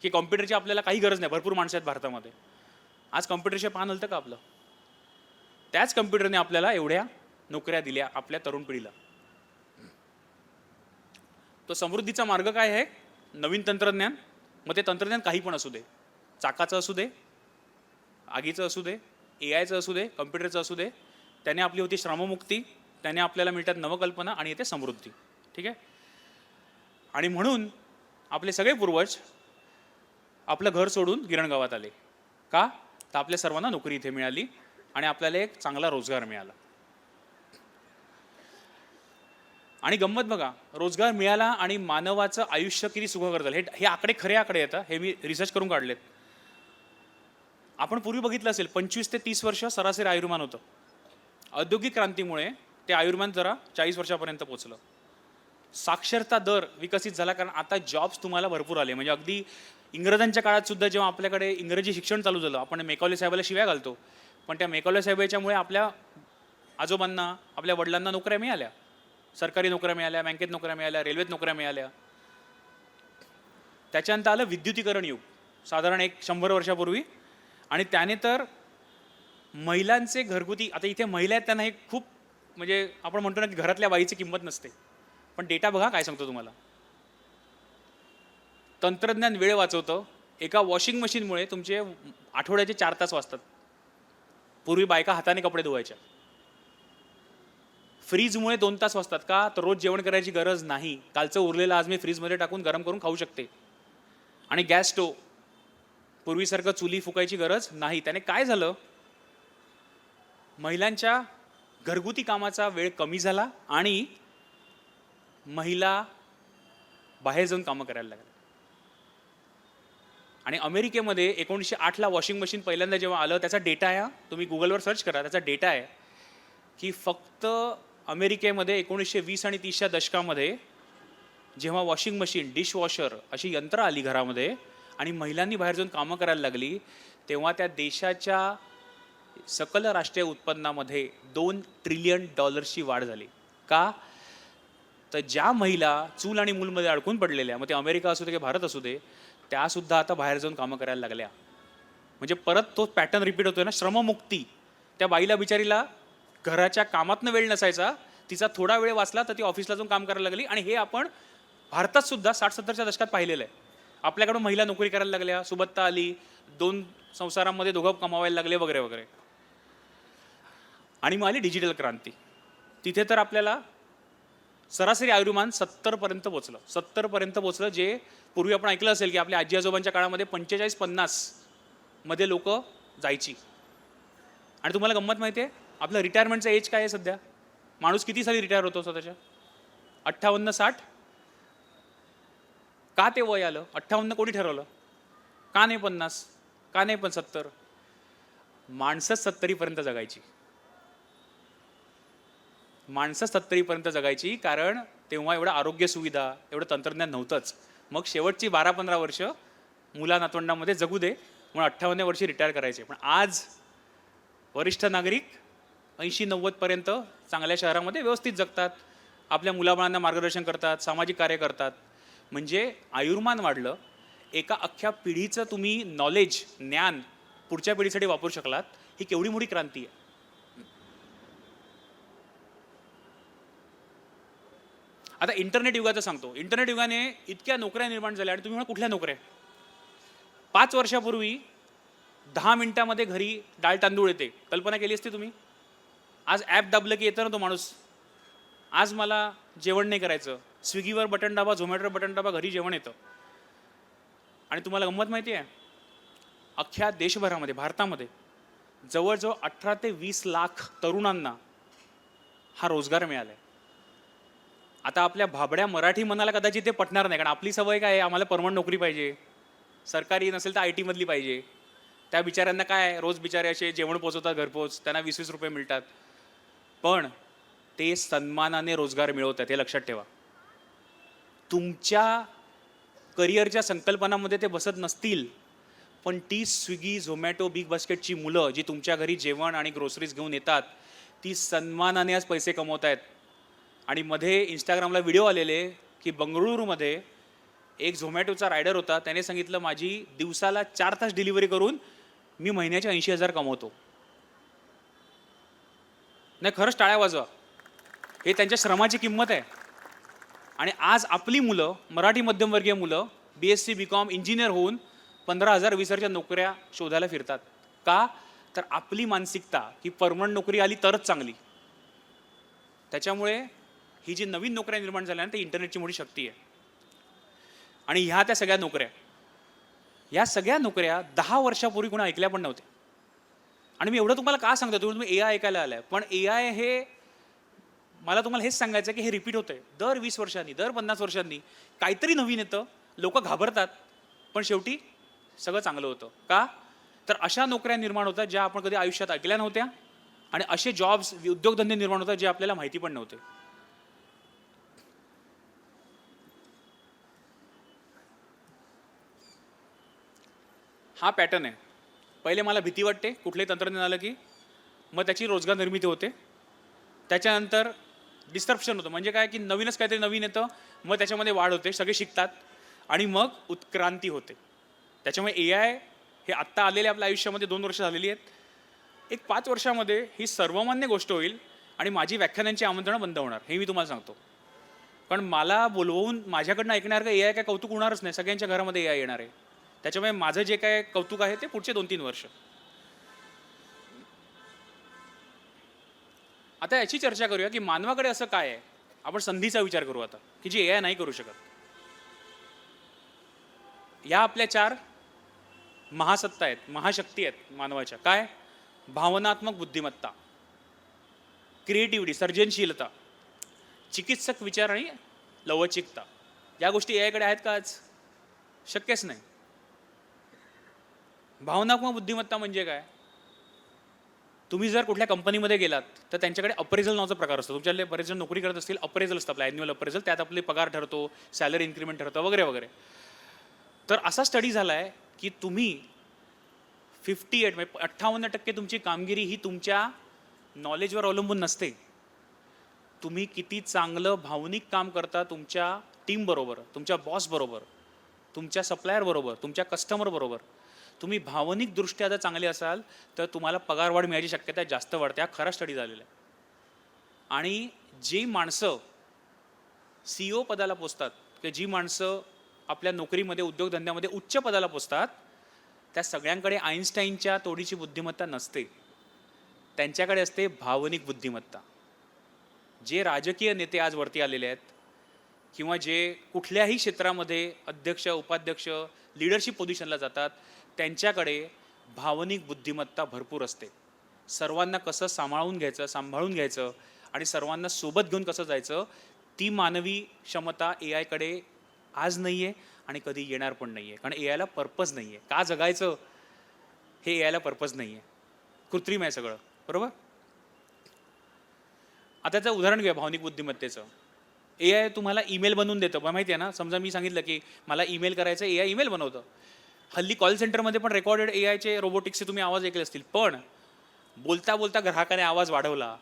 की कॉम्प्युटरची आपल्याला काही गरज नाही, भरपूर माणसं आहेत भारतामध्ये. आज कॉम्प्युटरशिवाय पान हलतं का आपलं? त्याच कॉम्प्युटरने आपल्याला एवढ्या नोकऱ्या दिल्या आपल्या तरुण पिढीला. तो समृद्धीचा मार्ग काय आहे? नवीन तंत्रज्ञान. मग ते तंत्रज्ञान काही पण असू दे, चाकाचं असू दे, आगीचं असू दे, AI चं असू दे, कम्प्युटरचं असू दे. त्याने आपली होती श्रममुक्ती, त्याने आपल्याला मिळतात नवकल्पना आणि येते समृद्धी. ठीक आहे. आणि म्हणून आपले सगळे पूर्वज आपलं घर सोडून गिरणगावात आले. का? तर आपल्या सर्वांना नोकरी इथे मिळाली आणि आपल्याला एक चांगला रोजगार मिळाला. आणि गंमत बघा, रोजगार मिळाला आणि मानवाचं आयुष्य किती सुखकर झालं. हे आकडे खरे आकडे येतात, हे मी रिसर्च करून काढलेत. आपण पूर्वी बघितलं असेल 25 ते 30 वर्ष सरासरी आयुर्मान होतं. औद्योगिक क्रांतीमुळे ते आयुर्मान जरा 40 वर्षापर्यंत पोहोचलं. साक्षरता दर विकसित झाला, कारण आता जॉब्स तुम्हाला भरपूर आले. म्हणजे अगदी इंग्रजांच्या काळात सुद्धा जेव्हा आपल्याकडे इंग्रजी शिक्षण चालू झालं, आपण मेकॉले साहेबाला शिव्या घालतो, पण त्या मेकॉले साहेबाच्यामुळे आपल्या आजोबांना, आपल्या वडिलांना नोकऱ्या मिळाल्या. सरकारी नोकऱ्या मिळाल्या, बँकेत नोकऱ्या मिळाल्या, रेल्वेत नोकऱ्या मिळाल्या. त्याच्यानंतर आलं विद्युतीकरण युग, साधारण 100 वर्षापूर्वी. आणि त्याने तर महिलांचे घरगुती, आता इथे महिला आहेत त्यांना हे खूप, म्हणजे आपण म्हणतो ना की घरातल्या बाईची किंमत नसते, पण डेटा बघा काय सांगतो तुम्हाला. तंत्रज्ञान वेळ वाचवतं. एका वॉशिंग मशीनमुळे तुमचे आठवड्याचे 4 तास वाचतात. पूर्वी बायका हाताने कपडे धुवायच्या. फ्रीजमुळे 2 तास वाचतात. का? तर रोज जेवण करायची गरज नाही. कालचं उरलेलं आज मी फ्रीजमध्ये टाकून गरम करून खाऊ शकते. आणि गॅस स्टोव, पूर्वीसारखं चुली फुकायची गरज नाही. त्याने काय झालं? महिलांच्या घरगुती कामाचा वेळ कमी झाला आणि महिला बाहेर जाऊन कामं करायला लागल्या. आणि अमेरिकेमध्ये 1908ला वॉशिंग मशीन पहिल्यांदा जेव्हा आलं, त्याचा डेटा आहे, तुम्ही गुगलवर सर्च करा, त्याचा डेटा आहे की फक्त अमेरिकेमध्ये 1920 आणि 30च्या दशकामध्ये जेव्हा वॉशिंग मशीन, डिशवॉशर अशी यंत्र आली घरामध्ये आणि महिलांनी बाहेर जाऊन कामं करायला लागली, तेव्हा त्या देशाच्या सकल राष्ट्रीय उत्पन्नामध्ये $2 ट्रिलियन वाढ झाली. का? तर ज्या महिला चूल आणि मूलमध्ये अडकून पडलेल्या, मग ते अमेरिका असू दे की भारत असू दे, त्यासुद्धा आता बाहेर जाऊन कामं करायला लागल्या. म्हणजे परत तो पॅटर्न रिपीट होतोय ना, श्रममुक्ती. त्या बाईला बिचारीला घराच्या कामातनं वेळ नसायचा, तिचा थोडा वेळ वाचला तर ती ऑफिसला जाऊन काम करायला लागली. आणि हे आपण भारतात सुद्धा 60-70च्या दशकात पाहिलेलं आहे. आपल्याकडून महिला नोकरी करायला लागल्या, सुबत्ता आली, 2 संसारामध्ये दोघं कमावायला लागले वगैरे वगैरे. आणि मग आली डिजिटल क्रांती. तिथे तर आपल्याला सरासरी आयुर्मान 70पर्यंत पोचलं. 70पर्यंत पोचलं, जे पूर्वी आपण ऐकलं असेल की आपल्या आजी आजोबांच्या काळामध्ये 45-50 मध्ये लोक जायची. आणि तुम्हाला गंमत माहिती आहे, आपलं रिटायरमेंटचं एज काय आहे सध्या? माणूस किती साली रिटायर होतो स्वतःच्या? 58-60. का ते वय आलं? 58 कोणी ठरवलं? का नाही 50? का नाही पण 70? माणसं 70पर्यंत जगायची. माणसं 70पर्यंत जगायची, कारण तेव्हा एवढं आरोग्य सुविधा, एवढं तंत्रज्ञान नव्हतंच. मग शेवटची 12-15 वर्ष मुला नातवंडामध्ये जगू दे म्हणून 58 वर्षी रिटायर करायचे. पण आज वरिष्ठ नागरिक 80-90 पर्यंत चांगल्या शहरामध्ये व्यवस्थित जगतात, आपल्या मुलाबाळांना मार्गदर्शन करतात, सामाजिक कार्य करतात. म्हणजे आयुर्मान वाढलं. एका अख्ख्या पिढीचं तुम्ही नॉलेज, ज्ञान पुढच्या पिढीसाठी वापरू शकलात. ही केवढी मोठी क्रांती आहे. आता इंटरनेट युगाचं सांगतो. इंटरनेट युगाने इतक्या नोकऱ्या निर्माण झाल्या. आणि तुम्ही म्हणा कुठल्या नोकऱ्या? 5 वर्षापूर्वी 10 मिनिटामध्ये घरी डाळ तांदूळ येते. कल्पना केली असते तुम्ही? आज ॲप दाबलं की येतं ना तो माणूस. आज मला जेवण नाही करायचं, स्विगीवर बटन दाबा, झोमॅटोवर बटन दाबा, घरी जेवण येतं. आणि तुम्हाला गंमत माहिती आहे, अख्ख्या देशभरामध्ये, भारतामध्ये जवळजवळ 18 ते 20 लाख तरुणांना हा रोजगार मिळाला आहे. आता आपल्या भाबड्या मराठी मनाला कदाचित ते पटणार नाही, कारण आपली सवय काय आहे, आम्हाला परमनंट नोकरी पाहिजे, सरकारी नसेल तर IT मधली पाहिजे. त्या बिचाऱ्यांना काय, रोज बिचारे असे जेवण पोचवतात घरपोच, त्यांना 20-20 रुपये मिळतात. पण ते सन्मानाने रोजगार मिळवतात, हे लक्षात ठेवा. तुमच्या करिअरच्या संकल्पनामध्ये ते बसत नसतील, पण ती स्विगी, झोमॅटो, बिग बास्केटची मुलं जी तुमच्या घरी जेवण आणि ग्रोसरीज घेऊन येतात, ती सन्मानाने आज पैसे कमवत आहेत. आणि मध्ये इंस्टाग्रामला व्हिडिओ आलेले की बंगळुरूमध्ये एक झोमॅटोचा रायडर होता, त्याने सांगितलं माझी दिवसाला 4 तास डिलिव्हरी करून मी महिन्याचे 80,000 कमवतो. नाही, खरंच टाळ्या वाजवा. हे त्यांच्या श्रमाची किंमत आहे. आणि आज आपली मुलं, मराठी मध्यमवर्गीय मुलं, BSc BCom इंजिनियर होऊन 15,000 20,000च्या नोकऱ्या शोधायला फिरतात. का? तर आपली मानसिकता की परमनंट नोकरी आली तरच चांगली. त्याच्यामुळे ही जी नवीन नोकऱ्या निर्माण झाल्या ना, ती इंटरनेटची मोठी शक्ती आहे. आणि ह्या त्या सगळ्या नोकऱ्या, या सगळ्या नोकऱ्या 10 वर्षापूर्वी कोणी ऐकल्या पण नव्हत्या. आणि मी एवढं तुम्हाला का सांगतो, तुम्ही AI ऐकायला आलाय, पण AI हे मला तुम्हाला हेच सांगायचं की हे रिपीट होतंय. दर 20 वर्षांनी, दर 50 वर्षांनी काहीतरी नवीन येतं, लोक घाबरतात, पण शेवटी सगळं चांगलं होतं. का? तर अशा नोकऱ्या निर्माण होतात ज्या आपण कधी आयुष्यात ऐकल्या नव्हत्या, आणि असे जॉब्स, उद्योगधंदे निर्माण होतात जे आपल्याला माहिती पण नव्हते. हा पॅटर्न आहे. पहिले मला भीती वाटते कुठलंही तंत्रज्ञान आलं की, मग त्याची रोजगार निर्मिती होते. त्याच्यानंतर डिस्ट्रप्शन होतं, म्हणजे काय की नवीनच काहीतरी नवीन येतं, मग त्याच्यामध्ये वाढ होते, सगळे शिकतात आणि मग उत्क्रांती होते. त्याच्यामुळे AI हे आत्ता आलेले आपल्या आयुष्यामध्ये 2 वर्ष झालेली आहेत. एक 5 वर्षामध्ये ही सर्वमान्य गोष्ट होईल आणि माझी व्याख्यानांची आमंत्रणं बंद होणार, हे मी तुम्हाला सांगतो. पण मला बोलवून माझ्याकडनं ऐकण्यासारखं AI काय कौतुक होणारच नाही. सगळ्यांच्या घरामध्ये AI येणार आहे. त्याच्यामुळे माझं जे काय कौतुक आहे ते पुढचे 2-3 वर्ष. आता याची चर्चा करूया की मानवाकडे असं काय आहे. आपण संधीचा विचार करू आता, की जी AI नाही करू शकत. या आपल्या 4 महासत्ता आहेत, महाशक्ती आहेत मानवाच्या. काय? भावनात्मक बुद्धिमत्ता, क्रिएटिव्हिटी, सर्जनशीलता, चिकित्सक विचार आणि लवचिकता. या गोष्टी AI कडे आहेत का आज? शक्यच नाही. भावनात्मक बुद्धिमत्ता म्हणजे काय? तुम्ही जर कुठल्या कंपनीमध्ये गेलात तर त्यांच्याकडे अप्रेझल नावाचा प्रकार असतो. तुमच्याकडे बरेच जण नोकरी करत असतील, अप्रेझल असतं आपलं ॲन्युअल अप्रेझल, त्यात आपले पगार ठरतो, सॅलरी इन्क्रीमेंट ठरतं वगैरे वगैरे. तर असा स्टडी झाला आहे की तुम्ही 58 म्हणजे 58% तुमची कामगिरी ही तुमच्या नॉलेजवर अवलंबून नसते. तुम्ही किती चांगलं भावनिक काम करता तुमच्या टीमबरोबर, तुमच्या बॉसबरोबर, तुमच्या सप्लायरबरोबर, तुमच्या कस्टमरबरोबर. तुम्ही भावनिकदृष्ट्या जर चांगले असाल तर तुम्हाला पगारवाढ मिळायची शक्यता जास्त वाढते. हा खरा स्टडी झालेला आहे. आणि जी माणसं CEO पदाला पोचतात, की जी माणसं आपल्या नोकरीमध्ये, उद्योगधंद्यामध्ये उच्च पदाला पोचतात, त्या सगळ्यांकडे आईन्स्टाईनच्या तोडीची बुद्धिमत्ता नसते. त्यांच्याकडे असते भावनिक बुद्धिमत्ता. जे राजकीय नेते आज वरती आलेले आहेत किंवा जे कुठल्याही क्षेत्रामध्ये अध्यक्ष, उपाध्यक्ष, लीडरशिप पोझिशनला जातात, त्यांच्याकडे भावनिक बुद्धिमत्ता भरपूर असते. सर्वांना कसं सांभाळून घ्यायचं आणि सर्वांना सोबत घेऊन कसं जायचं, ती मानवी क्षमता AI कडे आज नाही आहे आणि कधी येणार पण नाही आहे. कारण AI ला पर्पज नाही आहे. का जगायचं हे AI ला पर्पज नाही आहे. कृत्रिम आहे सगळं, बरोबर? आता त्याचं उदाहरण घेऊया भावनिक बुद्धिमत्तेचं. AI तुम्हाला ईमेल बनवून देतं, माहिती आहे ना? समजा मी सांगितलं की मला ईमेल करायचं, AI ईमेल बनवतं. हल्ली कॉल सेंटरमध्ये पण रेकॉर्डेड AIचे रोबोटिक्सचे तुम्ही आवाज ऐकले असतील. पण बोलता बोलता ग्राहकाने आवाज वाढवला,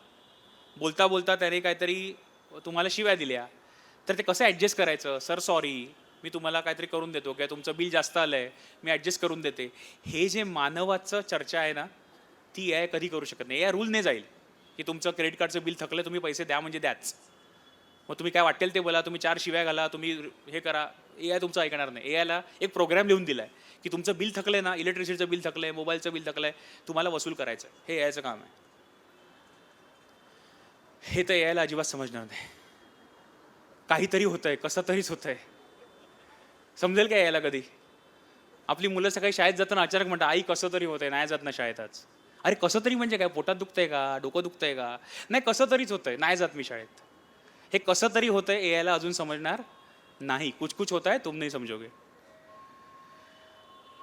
बोलता बोलता त्याने काहीतरी तुम्हाला शिव्या दिल्या, तर ते कसं ॲडजस्ट करायचं? सर सॉरी, मी तुम्हाला काहीतरी करून देतो, किंवा तुमचं बिल जास्त आलं आहे, मी ॲडजस्ट करून देते. हे जे मानवाचं चर्चा आहे ना, ती AI कधी करू शकत नाही. AI रूलने जाईल की तुमचं क्रेडिट कार्डचं बिल थकलं, तुम्ही पैसे द्या म्हणजे द्याच. मग तुम्ही काय वाटेल ते बोला, तुम्ही 4 शिव्या घाला, तुम्ही हे करा, AI तुमचं ऐकणार नाही. AI ला एक प्रोग्राम लिहून दिला आहे की तुमचं बिल थकलंय ना, इलेक्ट्रिसिटीचं बिल थकलंय, मोबाईलचं बिल थकलंय, तुम्हाला वसूल करायचं. हे AI चं काम आहे. हे तर AI ला अजिबात समजणार नाही. काहीतरी होतंय, कसं तरीच होतंय. समजेल का AI ला कधी? आपली मुलं सकाळी शाळेत जाताना अचानक म्हणतात, आई कसं तरी होतंय, नाही जात ना शाळेत आज. अरे कसं तरी म्हणजे काय? पोटात दुखतंय का? डोकं दुखतंय का? नाही, कसं तरीच होतंय, नाही जात मी शाळेत. हे कसं तरी होतंय AI ला अजून समजणार नाही. कुछ कुछ होता है तुम नहीं समजोगे.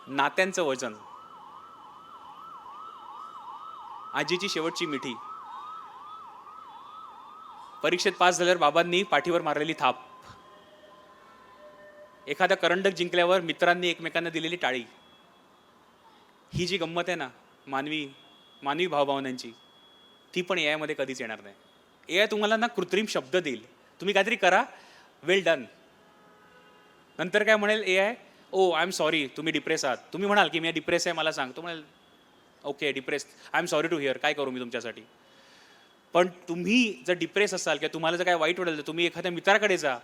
नात्यांचं वजन, आजीची शेवटची मिठी, परीक्षेत पास झाल्यावर बाबांनी पाठीवर मारलेली थाप, एखादा करंडक जिंकल्यावर मित्रांनी एकमेकांना दिलेली टाळी. ही जी गंमत आहे ना मानवी भावभावनांची, ती पण AI मध्ये कधीच येणार नाही. AI तुम्हाला ना कृत्रिम शब्द देईल, तुम्ही काहीतरी करा, वेल डन. नंतर काय म्हणेल A I, oh I am sorry तुम्ही डिप्रेस आहात. तुम्ही म्हणाल की मी डिप्रेस आहे मला सांग, तो म्हणेल okay depress, I am sorry to hear, काय करू मी तुमच्यासाठी. पण तुम्ही जर डिप्रेस असाल किंवा तुम्हाला जर काय वाईट वाटेल तर तुम्ही एखाद्या मित्राकडे जा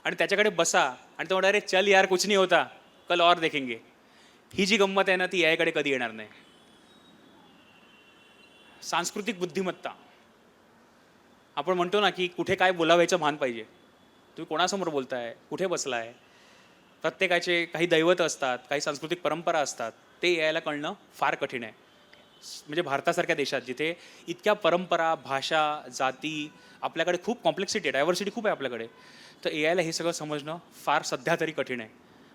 आणि त्याच्याकडे बसा आणि तो म्हणा अरे चल यार कुछ नहीं होता कल और देखेंगे. ही जी गंमत आहे ना ती याकडे कधी येणार नाही. सांस्कृतिक बुद्धिमत्ता, आपण म्हणतो ना की कुठे काय बोलावायचं भान पाहिजे. तुम्ही कोणासमोर बोलताय, कुठे बसलाय, प्रत्येकाचे काही दैवत असतात, काही सांस्कृतिक परंपरा असतात, ते यायला कळणं फार कठीण आहे. म्हणजे भारतासारख्या देशात जिथे इतक्या परंपरा, भाषा, जाती, आपल्याकडे खूप कॉम्प्लेक्सिटी आहे, डायव्हर्सिटी खूप आहे आपल्याकडे, तर ए आयला हे सगळं समजणं फार सध्या तरी कठीण आहे.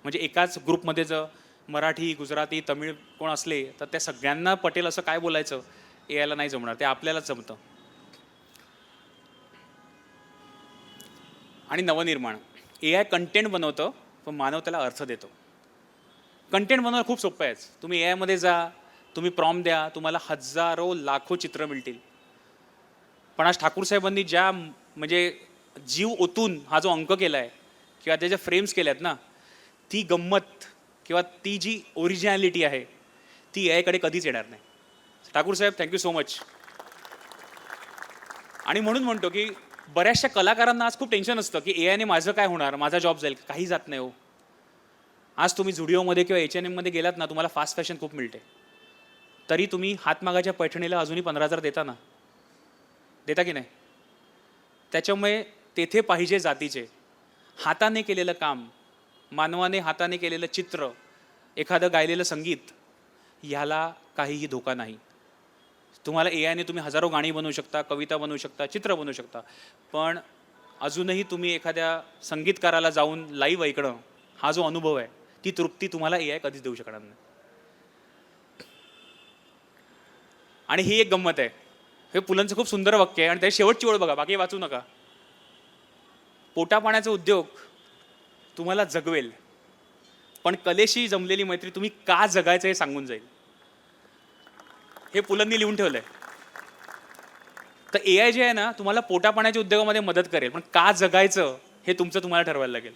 म्हणजे एकाच ग्रुपमध्ये जर मराठी, गुजराती, तमिळ कोण असले तर त्या सगळ्यांना पटेल असं काय बोलायचं ए आयला नाही जमणार, ते आपल्यालाच जमतं. आणि नवनिर्माण, ए आय कंटेंट बनवतं पण मानव त्याला अर्थ देतो. कंटेंट बनवणं खूप सोपं आहे. तुम्ही ए आयमध्ये जा, तुम्ही प्रॉम्प्ट द्या, तुम्हाला हजारो लाखो चित्र मिळतील. पण आज ठाकूर साहेबांनी ज्या म्हणजे जीव ओतून हा जो अंक केला आहे किंवा त्याच्या फ्रेम्स केल्यात ना, ती गंमत किंवा ती जी ओरिजिनॅलिटी आहे ती ए आयकडे कधीच येणार नाही. ठाकूर साहेब थँक्यू सो मच. आणि म्हणून म्हणतो की बऱ्याचशा कलाकारांना आज खूप टेन्शन असतं की ए आयने माझं काय होणार, माझा जॉब जाईल, काही जात नाही हो. आज तुम्ही झुडिओमध्ये किंवा H&Mमध्ये गेलात ना, तुम्हाला फास्ट फॅशन खूप मिळते, तरी तुम्ही हातमागाच्या पैठणीला अजूनही 15,000 देता ना, देता की नाही. त्याच्यामुळे तेथे पाहिजे जातीचे हाताने केलेलं काम, मानवाने हाताने केलेलं चित्र, एखादं गायलेलं संगीत, ह्याला काहीही धोका नाही. तुम्हाला ए आयने तुम्ही हजारो गाणी बनवू शकता, कविता बनवू शकता, चित्र बनवू शकता, पण अजूनही तुम्ही एखाद्या संगीतकाराला जाऊन लाईव्ह ऐकणं हा जो अनुभव आहे, ती तृप्ती तुम्हाला ए आय कधीच देऊ शकणार नाही. आणि ही एक गंमत आहे. हे पुलंचं खूप सुंदर वाक्य आहे आणि त्याची शेवटची ओळ बघा, बाकी वाचू नका. पोटापाण्याचा उद्योग तुम्हाला जगवेल, पण कलेशी जमलेली मैत्री तुम्ही का जगायचं हे सांगून जाईल. हे पुलंनी लिहून ठेवलंय. तर ए आय जे आहे ना, तुम्हाला पोटापाण्याच्या उद्योगामध्ये मदत करेल, पण का जगायचं हे तुमचं तुम्हाला ठरवायला लागेल.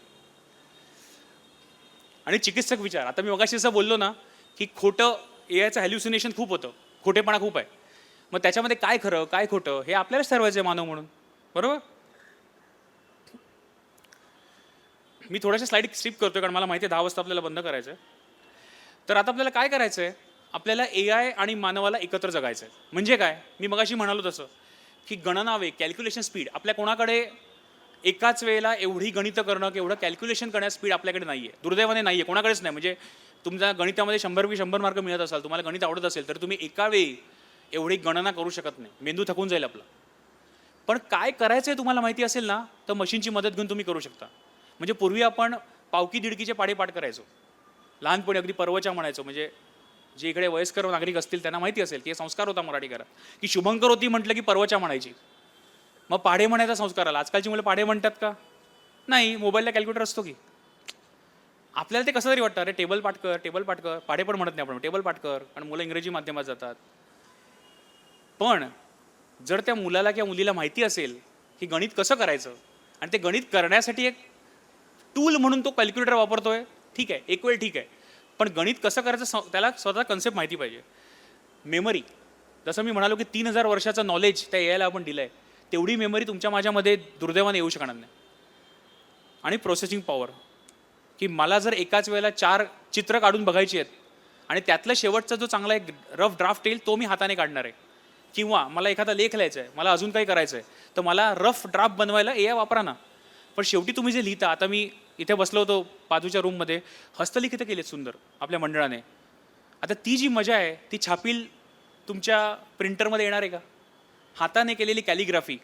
आणि चिकित्सक विचार, आता मी मगाशी असं बोललो ना की खोटं, ए आयचं हॅल्युसिनेशन खूप होतं, खोटेपणा खूप आहे. मग त्याच्यामध्ये काय खरं काय खोटं हे आपल्यालाच ठरवायचं आहे मानव म्हणून, बरोबर. मी थोड्याशा स्लाईड स्किप करतोय कारण मला माहिती आहे 10 वाजता आपल्याला बंद करायचं आहे. तर आता आपल्याला काय करायचं आहे, आपल्याला ए आय आणि मानवाला एकत्र जगायचं आहे. म्हणजे काय, मी मगाशी म्हणालो तसं की गणनावे, कॅल्क्युलेशन स्पीड, आपल्या कोणाकडे एकाच वेळेला एवढी गणितं करणं की एवढं कॅल्क्युलेशन करण्यास स्पीड आपल्याकडे नाही आहे, दुर्दैवाने नाही आहे, कोणाकडेच नाही. म्हणजे तुमच्या गणितामध्ये 100 मार्क मिळत असाल, तुम्हाला गणित आवडत असेल, तर तुम्ही एका वेळी एवढी गणना करू शकत नाही, मेंदू थकून जाईल आपला. पण काय करायचं आहे तुम्हाला माहिती असेल ना, तर मशीनची मदत घेऊन तुम्ही करू शकता. म्हणजे पूर्वी आपण पावकी दीडकीचे पाढे पाठ करायचो, लहानपणी अगदी पर्वच्या म्हणायचो. म्हणजे जे इकडे वयस्कर नागरिक असतील त्यांना माहिती असेल की हे संस्कार होता मराठी घरात, की शुभंकर होती म्हटलं की पर्वच्या म्हणायची, मग पाढे म्हणायचा संस्कार आला. आजकालची मुलं पाढे म्हणतात का, नाही, मोबाईलला कॅल्क्युलेटर असतो की. आपल्याला ते कसं तरी वाटतं, अरे टेबल पाठ कर, टेबल पाठ कर, पाढे पण म्हणत नाही आपण, टेबल पाठ कर, कारण मुलं इंग्रजी माध्यमात जातात. पण जर त्या मुलाला किंवा मुलीला माहिती असेल की गणित कसं करायचं आणि ते गणित करण्यासाठी एक टूल म्हणून तो कॅल्क्युलेटर वापरतोय, ठीक आहे, एक वेळ ठीक आहे, पण गणित कसं करायचं त्याला स्वतः कन्सेप्ट माहिती पाहिजे. मेमरी, जसं मी म्हणालो की 3000 वर्षाचं नॉलेज त्या ए आयला आपण दिलं आहे, तेवढी मेमरी तुमच्या माझ्यामध्ये दुर्दैवाने येऊ शकणार नाही. आणि प्रोसेसिंग पॉवर, की मला जर एकाच वेळेला 4 चित्र काढून बघायची आहेत आणि त्यातला शेवटचा जो चांगला एक रफ ड्राफ्ट येईल तो मी हाताने काढणार आहे, किंवा मला एखादा लेख लिहायचा आहे, मला अजून काही करायचं आहे, तर मला रफ ड्राफ्ट बनवायला ए आय वापरा ना. पण शेवटी तुम्ही जे लिहिता, आता मी इथे बसलो होतो बाजूच्या रूममध्ये, हस्तलिखितं केलेत सुंदर आपल्या मंडळाने. आता ती जी मजा आहे ती छापील तुमच्या प्रिंटरमध्ये येणार आहे का? हाताने केलेली कॅलिग्राफी,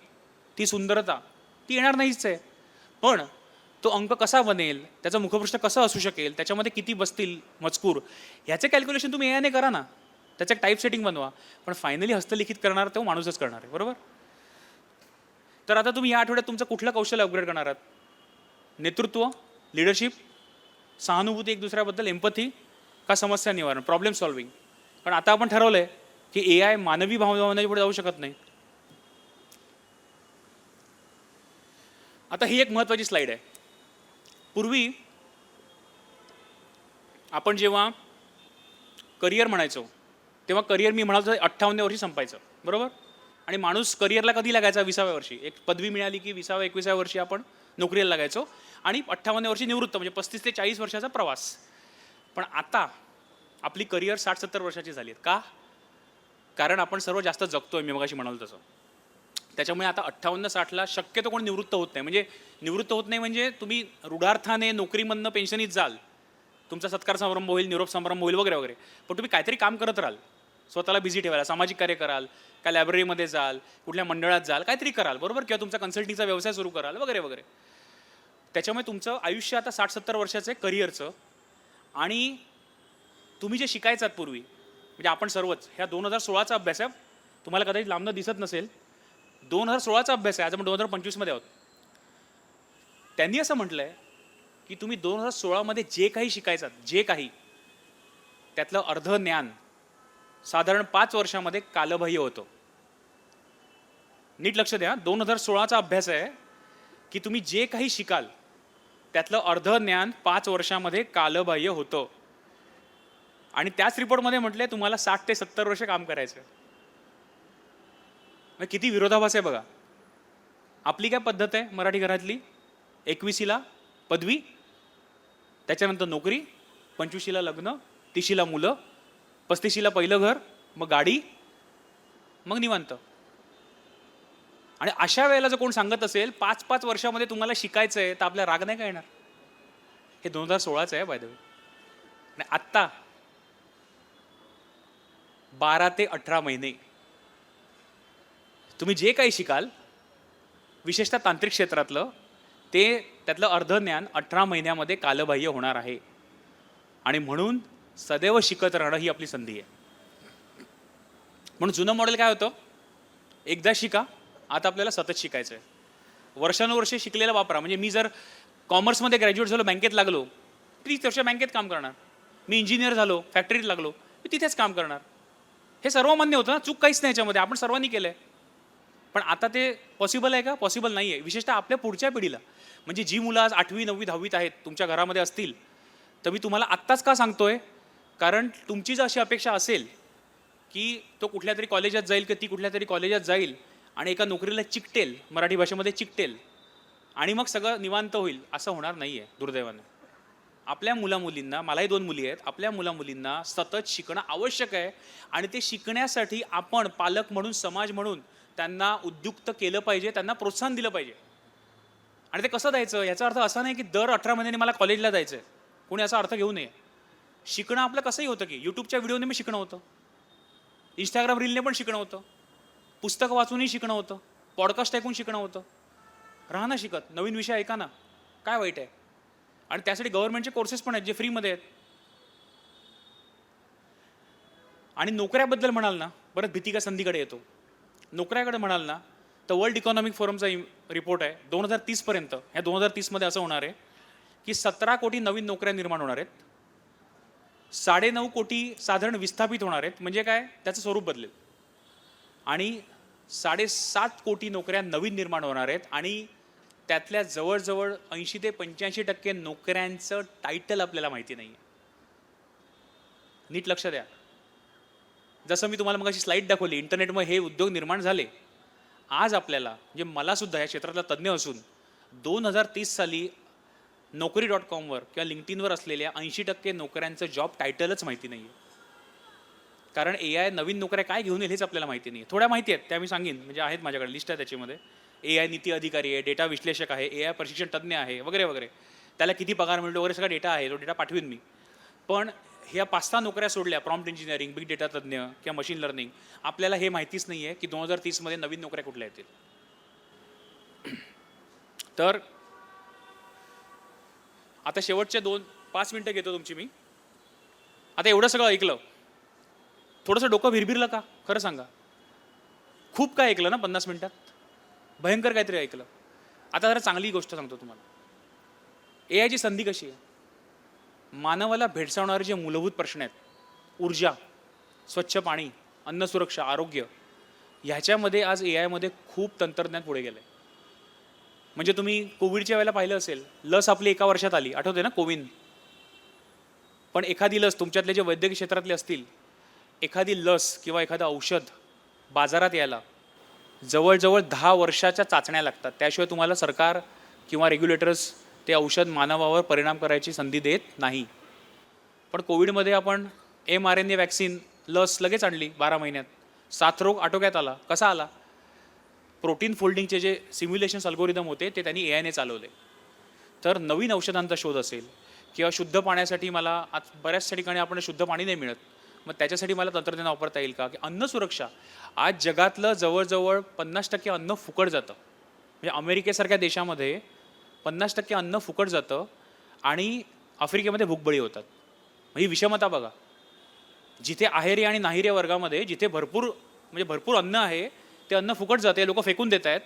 ती सुंदरता ती येणार नाहीच आहे. पण तो अंक कसा बनेल, त्याचं मुखपृष्ठ कसं असू शकेल, त्याच्यामध्ये किती बसतील मजकूर, ह्याचे कॅल्क्युलेशन तुम्ही ए आयने करा ना, त्याचं टाईप सेटिंग बनवा. पण फायनली हस्तलिखित करणार तो माणूसच करणार आहे, बरोबर. तर आता तुम्ही या आठवड्यात तुमचं कुठलं कौशल्य अपग्रेड करणार आहात? नेतृत्व, लिडरशिप, सहानुभूती एक दुसऱ्याबद्दल, एम्पथी, का समस्या निवारण, प्रॉब्लेम सॉल्विंग. कारण आता आपण ठरवलं आहे की ए आय मानवी भावनांच्या पुढे जाऊ शकत नाही. आता ही एक महत्त्वाची स्लाईड आहे. पूर्वी आपण जेव्हा करिअर म्हणायचो तेव्हा करिअर मी म्हणालो 58व्या वर्षी संपायचं, बरोबर? आणि माणूस करिअरला कधी लागायचा? 20व्या वर्षी. एक पदवी मिळाली की 20व्या-21व्या वर्षी आपण नोकरीला लागायचो आणि 58व्या वर्षी निवृत्त, म्हणजे 35 ते 40 वर्षाचा प्रवास. पण आता आपली करिअर 60-70 वर्षाची झाली आहेत. का? कारण आपण सर्व जास्त जगतोय, मी मगाशी म्हणालो तसं. त्याच्यामुळे आता 58-60ला शक्यतो कोण निवृत्त होत नाही. म्हणजे निवृत्त होत नाही म्हणजे तुम्ही रुढार्थाने नोकरीमधनं पेन्शनीत जाल, तुमचा सत्कार समारंभ होईल, निरोप समारंभ होईल वगैरे वगैरे, पण तुम्ही काहीतरी काम करत राहाल, स्वतःला बिझी ठेवायला, सामाजिक कार्य कराल, काय लायब्ररीमध्ये जाल, कुठल्या मंडळात जाल, काहीतरी कराल, बरोबर? किंवा तुमचा कन्सल्टिंगचा व्यवसाय सुरू कराल वगैरे वगैरे. त्याच्यामुळे तुमचं आयुष्य आता 60-70 वर्षाचं आहे करिअरचं. आणि तुम्ही जे शिकायचं आहात पूर्वी, म्हणजे आपण सर्वच ह्या 2016चा अभ्यास आहे, तुम्हाला कदाचित लांबनं दिसत नसेल, 2016चा अभ्यास आहे, आज आपण 2025मध्ये आहोत. त्यांनी असं म्हटलं आहे की तुम्ही 2016मध्ये जे काही शिकायचं, जे काही, त्यातलं अर्ध ज्ञान साधारण 5 वर्षामध्ये कालबाह्य होतं. नीट लक्ष द्या, 2016चा अभ्यास आहे की तुम्ही जे काही शिकाल त्यातलं अर्ध ज्ञान 5 वर्षामध्ये कालबाह्य होतं. आणि त्याच रिपोर्टमध्ये म्हटलंय तुम्हाला 60 ते 70 वर्ष काम करायचं. किती विरोधाभास आहे बघा. आपली काय पद्धत आहे मराठी घरातली? 21ला पदवी, त्याच्यानंतर नोकरी, 25ला लग्न, 30ला मुलं, 35ला पहिलं घर, मग गाडी, मग निवांत. आणि अशा वेळेला जर कोण सांगत असेल 5-5 वर्षामध्ये तुम्हाला शिकायचं आहे, तर आपल्या राग नाही का येणार? हे 2016चं आहे बाय द वे. आणि आत्ता 12 ते 18 महिने तुम्ही जे काही शिकाल, विशेषतः तांत्रिक क्षेत्रातलं, ते त्यातलं अर्ध ज्ञान 18 महिन्यामध्ये कालबाह्य होणार आहे. आणि म्हणून सदैव शिकत राहणं ही आपली संधी आहे. म्हणून जुनं मॉडेल काय होतं? एकदा शिका, आता आपल्याला सतत शिकायचं आहे. वर्षानुवर्षे शिकलेला वापरा. म्हणजे मी जर कॉमर्समध्ये ग्रॅज्युएट झालो, बँकेत लागलो, 30 वर्ष बँकेत काम करणार. मी इंजिनियर झालो, फॅक्टरीत लागलो, मी तिथेच काम करणार. हे सर्व मान्य होतं ना, चूक काहीच नाही याच्यामध्ये, आपण सर्वांनी केलं आहे. पण आता ते पॉसिबल आहे का? पॉसिबल नाही आहे. विशेषतः आपल्या पुढच्या पिढीला, म्हणजे जी मुलं आज 8वी 9वी 10वीत आहेत, तुमच्या घरामध्ये असतील, तर मी तुम्हाला आत्ताच का सांगतोय? कारण तुमची जर अशी अपेक्षा असेल की तो कुठल्या तरी कॉलेजात जाईल की ती कुठल्या तरी कॉलेजात जाईल आणि एका नोकरीला चिकटेल, मराठी भाषेमध्ये चिकटेल, आणि मग सगळं निवांत होईल, असं होणार नाही आहे दुर्दैवाने. आपल्या मुलामुलींना, मलाही 2 मुली आहेत, आपल्या मुलामुलींना सतत शिकणं आवश्यक आहे. आणि ते शिकण्यासाठी आपण पालक म्हणून, समाज म्हणून त्यांना उद्युक्त केलं पाहिजे, त्यांना प्रोत्साहन दिलं पाहिजे. आणि ते कसं द्यायचं? याचा अर्थ असा नाही की दर 18 महिन्यांनी मला कॉलेजला जायचं आहे. कोणी असा अर्थ घेऊ नये. शिकणं आपलं कसंही होतं की यूट्यूबच्या व्हिडिओने मी शिकणं होतं, इंस्टाग्राम रीलने पण शिकणं होतं, पुस्तक वाचूनही शिकणं होतं, पॉडकास्ट ऐकून शिकणं होतं. राहा ना शिकत, नवीन विषय ऐका ना, काय वाईट आहे? आणि त्यासाठी गव्हर्नमेंटचे कोर्सेस पण आहेत जे फ्रीमध्ये आहेत. आणि नोकऱ्याबद्दल म्हणाल ना, परत भीती का संधीकडे येतो. नोकऱ्याकडे म्हणाल ना, तर वर्ल्ड इकॉनॉमिक फोरमचा रिपोर्ट आहे 2030 पर्यंत. ह्या 2030मध्ये असं होणार आहे की 17 कोटी नवीन नोकऱ्या निर्माण होणार आहेत, 9.5 कोटी साधारण विस्थापित होणार आहेत. म्हणजे काय? त्याचं स्वरूप बदलेल. आणि 7.5 कोटी नोकऱ्या नवीन निर्माण होणार आहेत. आणि त्यातल्या जवळजवळ 80 ते 85% नोकऱ्यांचं टायटल आपल्याला माहिती नाही आहे. नीट लक्ष द्या. जसं मी तुम्हाला मग अशी स्लाईड दाखवली, इंटरनेटमुळे हे उद्योग निर्माण झाले. आज आपल्याला, म्हणजे मला सुद्धा या क्षेत्रातला तज्ज्ञ असून 2030 साली Naukri.com किंवा लिंक्डइनवर असलेल्या 80% नोकऱ्यांचं जॉब टायटलच माहिती नाही आहे. कारण AI नवीन नोकऱ्या काय घेऊन येईल हेच आपल्याला माहिती नाही आहे. थोड्या माहिती आहेत, त्या मी सांगेन, म्हणजे आहेत माझ्याकडे, लिस्ट आहे त्याच्यामध्ये. AI नीती अधिकारी आहे, डेटा विश्लेषक आहे, AI प्रशिक्षण तज्ज्ञ आहे, वगैरे वगैरे. त्याला किती पगार मिळतो वगैरे सगळा डेटा आहे, तो डेटा पाठवीन मी. पण ह्या 5-6 नोकऱ्या सोडल्या, प्रॉम्प्ट इंजिनिअरिंग, बिग डेटा तज्ज्ञ किंवा मशीन लर्निंग, आपल्याला हे माहितीच नाही आहे की 2030मध्ये नवीन नोकऱ्या कुठल्या येतील. तर आता शेवटचे 5 मिनटं घेतो तुमची मी. आता एवढं सगळं ऐकलं, थोडंसं डोकं भिरभिरलं का? खरं सांगा. खूप काय ऐकलं ना 50 मिनिटात? भयंकर काहीतरी ऐकलं. आता जरा चांगली गोष्ट सांगतो तुम्हाला. AI ची संधी कशी आहे? मानवाला भेडसावणारे जे मूलभूत प्रश्न आहेत, ऊर्जा, स्वच्छ पाणी, अन्न सुरक्षा, आरोग्य, ह्याच्यामध्ये आज AI मध्ये खूप तंत्रज्ञान पुढे गेलं आहे. म्हणजे तुम्ही कोविडच्या वेळेला पाहिलं असेल, लस आपली 1 वर्षात आली, आठवते ना? कोविन. पण एखादी लस, तुमच्यातले जे वैद्यकीय क्षेत्रातले असतील, एखादी लस किंवा एखादं औषध बाजारात यायला जवळजवळ 10 वर्षाच्या चाचण्या लागतात. त्याशिवाय तुम्हाला सरकार किंवा रेग्युलेटर्स ते औषध मानवावर परिणाम करायची संधी देत नाही. पण कोविडमध्ये आपण mRNA वॅक्सिन लस लगेच आणली 12 महिन्यात. साथरोग आटोक्यात आला. कसा आला? प्रोटीन फोल्डिंगचे जे सिम्युलेशन्स अल्गोरिदम होते ते त्यांनी AI ने चालवले. तर नवीन औषधांचा शोध असेल किंवा शुद्ध पाण्यासाठी मला आज बऱ्याचशा ठिकाणी आपण शुद्ध पाणी नाही मिळत, मग त्याच्यासाठी मला तंत्रज्ञान वापरता येईल का? की अन्न सुरक्षा, आज जगातलं जवळजवळ 50% अन्न फुकट जातं. म्हणजे अमेरिकेसारख्या देशामध्ये 50% अन्न फुकट जातं आणि आफ्रिकेमध्ये भूकबळी होतात. ही विषमता बघा. जिथे आहेरी आणि नाहिरे वर्गामध्ये जिथे भरपूर अन्न आहे ते अन्न फुकट जाते, लोक फेकून देत आहेत,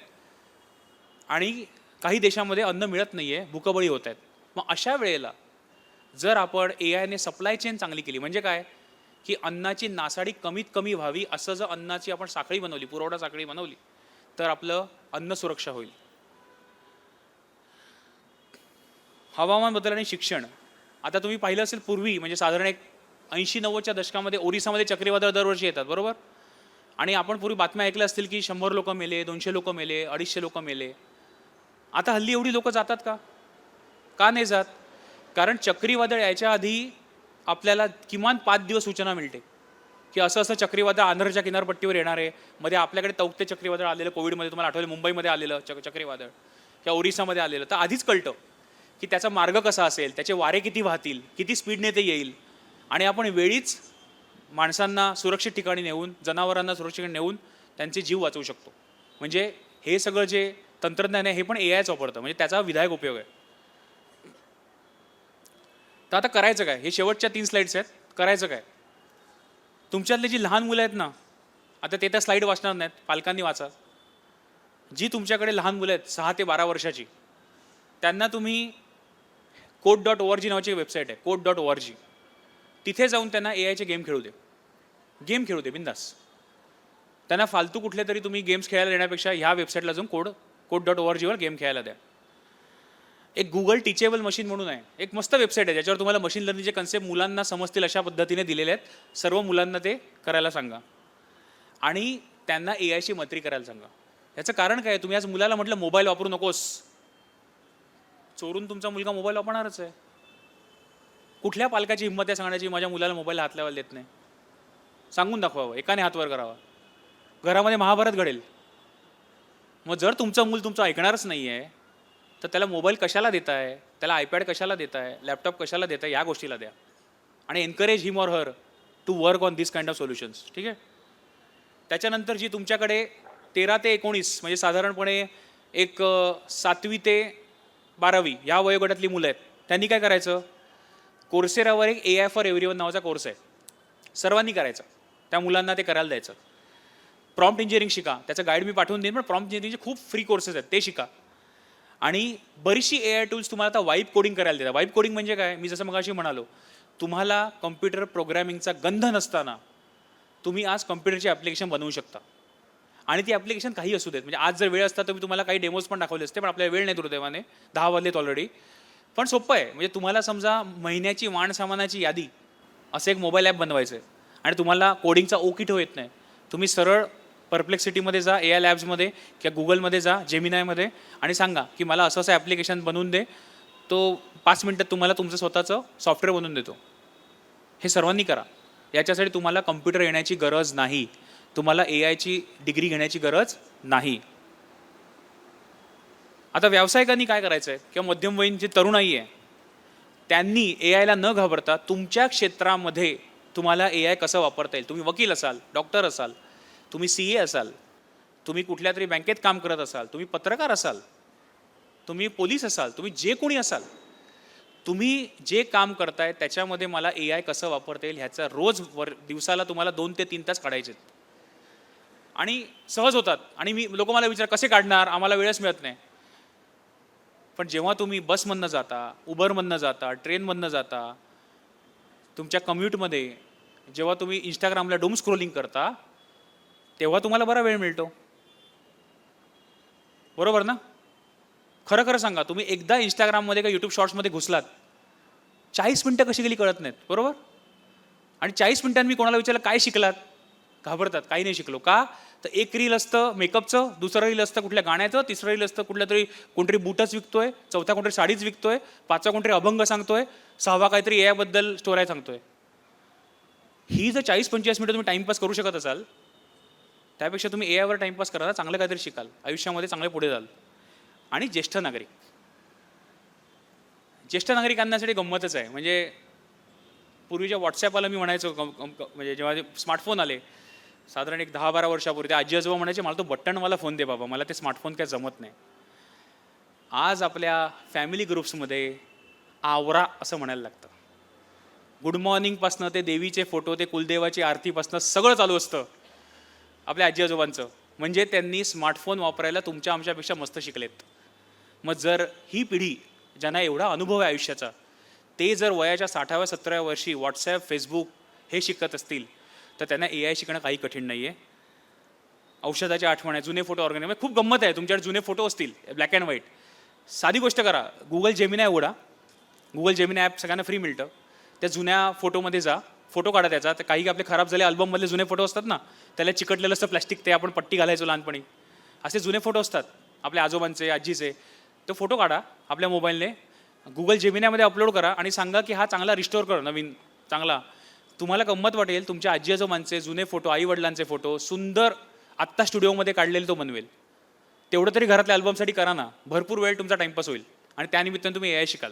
आणि काही देशामध्ये अन्न मिळत नाही आहे, भूकबळी होत आहेत. मग अशा वेळेला जर आपण AI ने सप्लाय चेन चांगली केली, म्हणजे काय की अन्नाची नासाडी कमीत कमी व्हावी, असं जर अन्नाची आपण साखळी बनवली, पुरवठा साखळी बनवली, तर आपलं अन्न सुरक्षा होईल. हवामान बदल आणि शिक्षण. आता तुम्ही पाहिलं असेल पूर्वी, म्हणजे साधारण एक 80-90च्या दशकामध्ये ओरिसामध्ये चक्रीवादळ दरवर्षी येतात, बरोबर? आणि आपण पूर्वी बातम्या ऐकल्या असतील की 100 लोक मेले, 200 लोक मेले, 250 लोक मेले. आता हल्ली एवढी लोक जातात का? का नाही जात? कारण चक्रीवादळ यायच्या आधी आपल्याला किमान 5 दिवस सूचना मिळते की असं असं चक्रीवादळ आंध्रच्या किनारपट्टीवर येणार आहे. मध्ये आपल्याकडे तौक्ते चक्रीवादळ आलेलं कोविडमध्ये, तुम्हाला आठवलं, मुंबईमध्ये आलेलं चक्रीवादळ किंवा ओरिसामध्ये आलेलं. तर आधीच कळतं की त्याचा मार्ग कसा असेल, त्याचे वारे किती वाहतील, किती स्पीडने ते येईल, आणि आपण वेळीच माणसांना सुरक्षित ठिकाणी नेऊन, जनावरांना सुरक्षित ठिकाणी नेऊन त्यांचे जीव वाचवू शकतो. म्हणजे हे सगळं जे तंत्रज्ञान आहे हे पण AIच वापरतं, म्हणजे त्याचा विधायक उपयोग आहे. तर आता करायचं काय? हे शेवटच्या 3 स्लाईड्स आहेत. करायचं काय? तुमच्यातले जी लहान मुलं आहेत ना, आता ते त्या स्लाईड वाचणार नाहीत, पालकांनी वाचा. जी तुमच्याकडे लहान मुलं आहेत 6 ते 12 वर्षाची, त्यांना तुम्ही code.org नावाची एक वेबसाईट आहे, code.org, तिथे जाऊन त्यांना AIचे गेम खेळू दे बिंदास. त्यांना फालतू कुठले तरी तुम्ही गेम्स खेळायला देण्यापेक्षा ह्या वेबसाईटला जाऊन code.org वर गेम खेळायला द्या. एक गुगल टीचेबल मशीन म्हणून आहे, एक मस्त वेबसाईट आहे, ज्याच्यावर तुम्हाला मशीन लर्निंगचे कन्सेप्ट मुलांना समजतील अशा पद्धतीने दिलेले आहेत. सर्व मुलांना ते करायला सांगा आणि त्यांना AIशी मैत्री करायला सांगा. याचं कारण काय? तुम्ही आज मुलाला म्हटलं मोबाईल वापरू नकोस, चोरून तुमचा मुलगा मोबाईल वापरणारच आहे. कुठल्या पालकाची हिंमत आहे सांगण्याची माझ्या मुलाला मोबाईल हात लावायला देत नाही? सांगून दाखवावं, एकाने हात वर करावा, घरामध्ये महाभारत घडेल. मग जर तुमचं मूल तुमचं ऐकणारच नाही आहे तर त्याला मोबाईल कशाला देताय, त्याला iPad कशाला देताय, लॅपटॉप कशाला देताय, या गोष्टीला द्या आणि encourage him or her to work on this kind of solutions. ठीक आहे. त्याच्यानंतर जी तुमच्याकडे 13 ते 19 म्हणजे साधारणपणे एक 7वी ते 12वी ह्या वयोगटातली मुलं आहेत, त्यांनी काय करायचं? कोर्सेरावर एक AI फॉर एव्हरीवन नावाचा कोर्स आहे, सर्वांनी करायचा. त्या मुलांना ते करायला द्यायचं. प्रॉम्प्ट इंजिनिअरिंग शिका, त्याचं गाईड मी पाठवून देईन, पण प्रॉम्प्ट इंजिनिअरिंगचे खूप फ्री कोर्सेस आहेत, ते शिका. आणि बरीचशी AI टूल्स तुम्हाला आता वाईप कोडिंग करायला देतात. वाईप कोडिंग म्हणजे काय? मी जसं मगाशी म्हणालो, तुम्हाला कम्प्युटर प्रोग्रॅमिंगचा गंध नसताना तुम्ही आज कम्प्युटरची ॲप्लिकेशन बनवू शकता. आणि ती ॲप्लिकेशन काही असू देत. म्हणजे आज जर वेळ असता तर मी तुम्हाला काही डेमोज पण दाखवले असते, पण आपल्याला वेळ नाही दुर्दैवाने, 10 वाजलेत ऑलरेडी. पण सोपं आहे. म्हणजे तुम्हाला समजा महिन्याची वाणसामानाची यादी असं एक मोबाईल ॲप बनवायचं आहे आणि तुम्हाला कोडिंगचा किट येत नाही, तुम्ही सरळ परप्लेक्सिटीमध्ये जा, AI लॅब्समध्ये किंवा गुगलमध्ये जा, जेमिनायमध्ये, आणि सांगा की मला असं असं ॲप्लिकेशन बनवून दे. तो 5 मिनिटात तुम्हाला तुमचं स्वतःचं सॉफ्टवेअर बनवून देतो. हे सर्वांनी करा. याच्यासाठी तुम्हाला कम्प्युटर येण्याची गरज नाही, तुम्हाला AIची डिग्री घेण्याची गरज नाही. आता व्यावसायिकांनी काय करायचं आहे किंवा मध्यमवयीन जे तरुणाई आहे त्यांनी AIला न घाबरता तुमच्या क्षेत्रामध्ये तुम्हाला AI कसं वापरता येईल. तुम्ही वकील असाल, डॉक्टर असाल, तुम्ही CA असाल, तुम्ही कुठल्या तरी बँकेत काम करत असाल, तुम्ही पत्रकार असाल, तुम्ही पोलीस असाल, तुम्ही जे कोणी असाल, तुम्ही जे काम करताय त्याच्यामध्ये मला AI कसं वापरता येईल ह्याचा रोज दिवसाला तुम्हाला 2 ते 3 तास काढायचे आणि सहज होतात. आणि लोक मला विचार कसे काढणार, आम्हाला वेळच मिळत नाही. पण जेव्हा तुम्ही बसमधनं जाता, उबरमधनं जाता, ट्रेनमधनं जाता, तुमच्या कम्युटमध्ये जेव्हा तुम्ही इंस्टाग्रामला डूम स्क्रोलिंग करता तेव्हा तुम्हाला बरा वेळ मिळतो, बरोबर ना? खरं खरं सांगा, तुम्ही एकदा इंस्टाग्राममध्ये का यूट्यूब शॉर्ट्समध्ये घुसलात 40 मिनटं कशी गेली कळत नाहीत, बरोबर? आणि 40 मिनिटांनी मी कोणाला विचारलं काय शिकलात, घाबरतात, काही नाही शिकलो. का तर एक रील असतं मेकअपचं, दुसरं रील असतं कुठल्या गाण्याचं, तिसरं रील असतं कुठल्या तरी कोणतरी बूटच विकतोय, चौथा कोणतरी साडीच विकतोय, पाचवा कोणतरी अभंग सांगतोय, सहावा काहीतरी याबद्दल स्टोऱ्या सांगतोय. ही जर 40-45 मिनिटं तुम्ही टाईमपास करू शकत असाल, त्यापेक्षा तुम्ही एआयवर टाईमपास करा, चांगलं काहीतरी शिकाल, आयुष्यामध्ये चांगले पुढे जाल. आणि ज्येष्ठ नागरिकांसाठी गंमतच आहे. म्हणजे पूर्वीच्या व्हॉट्सॲपला मी म्हणायचो म्हणजे जेव्हा स्मार्टफोन आले साधारण एक 10-12 वर्षापूर्वी, ते आजी आजोबा म्हणायचे मला तो बटनवाला फोन दे बाबा, मला ते स्मार्टफोन काय जमत नाही. आज आपल्या फॅमिली ग्रुप्समध्ये आवरा असं म्हणायला लागतं. गुड मॉर्निंगपासनं ते देवीचे फोटो, ते कुलदेवाची आरतीपासनं सगळं चालू असतं आपल्या आजी आजोबांचं. म्हणजे त्यांनी स्मार्टफोन वापरायला तुमच्या आमच्यापेक्षा मस्त शिकलेत. मग जर ही पिढी ज्यांना एवढा अनुभव आहे आयुष्याचा, ते जर वयाच्या 60व्या-70व्या वर्षी व्हॉट्सॲप, फेसबुक हे शिकत असतील, तर त्यांना AI शिकणं काही कठीण नाही आहे. औषधाची आठवण आहे, जुने फोटो ऑर्गनाइज, म्हणजे खूप गंमत आहे. तुमच्याकडे जुने फोटो असतील ब्लॅक अँड व्हाईट, साधी गोष्ट करा, गुगल जेमिनाय उघडा. गुगल जेमिनाय ॲप सगळ्यांना फ्री मिळतं. त्या जुन्या फोटोमध्ये जा, फोटो काढा त्याचा. तर काही आपले खराब झाले अल्बममधले जुने फोटो असतात ना, त्याला चिकटलेलं असतं प्लॅस्टिक, ते आपण पट्टी घालायचो लहानपणी, असे जुने फोटो असतात आपल्या आजोबांचे, आजीचे. तो फोटो काढा आपल्या मोबाईलने, गुगल जेमिनायमध्ये अपलोड करा आणि सांगा की हा चांगला रिस्टोअर कर, नवीन चांगला. तुम्हाला गंमत वाटेल, तुमच्या आजी आजोबांचे जुने फोटो, आई वडिलांचे फोटो सुंदर आत्ता स्टुडिओमध्ये काढलेले तो बनवेल. तेवढं तरी घरातल्या अल्बमसाठी करा ना, भरपूर वेळ तुमचा टाईमपास होईल आणि त्यानिमित्ताने तुम्ही AI शिकाल.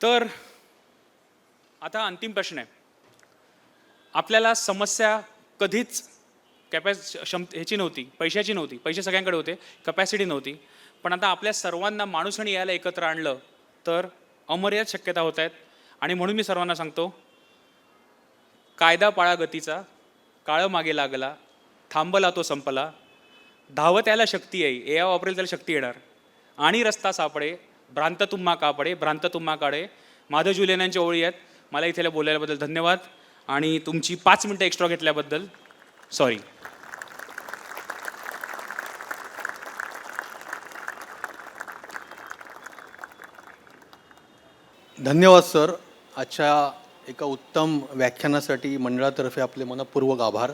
तर आता अंतिम प्रश्न आहे. आपल्याला समस्या कधीच ह्याची नव्हती, पैशाची नव्हती. पैसे सगळ्यांकडे होते, कपॅसिटी नव्हती. पण आता आपल्या सर्वांना माणूस आणि याला एकत्र आणलं तर अमर्याद शक्यता होत आहेत. आणि म्हणून मी सर्वांना सांगतो, कायदा पाळा गतीचा, काळ मागे लागला, थांबला तो संपला, धावत याला शक्ती येई, AI वापरेल त्याला शक्ती येणार. आणि रस्ता सापडे, भ्रांत तुम्हा कापडे, भ्रांत तुम्हा काढे. माधव जुलेनांच्या ओळी आहेत. मला इथे बोलायल्याबद्दल धन्यवाद आणि तुमची 5 मिनटं एक्स्ट्रा घेतल्याबद्दल सॉरी. धन्यवाद सर. आजच्या एका उत्तम व्याख्यानासाठी मंडळातर्फे आपले मनपूर्वक आभार.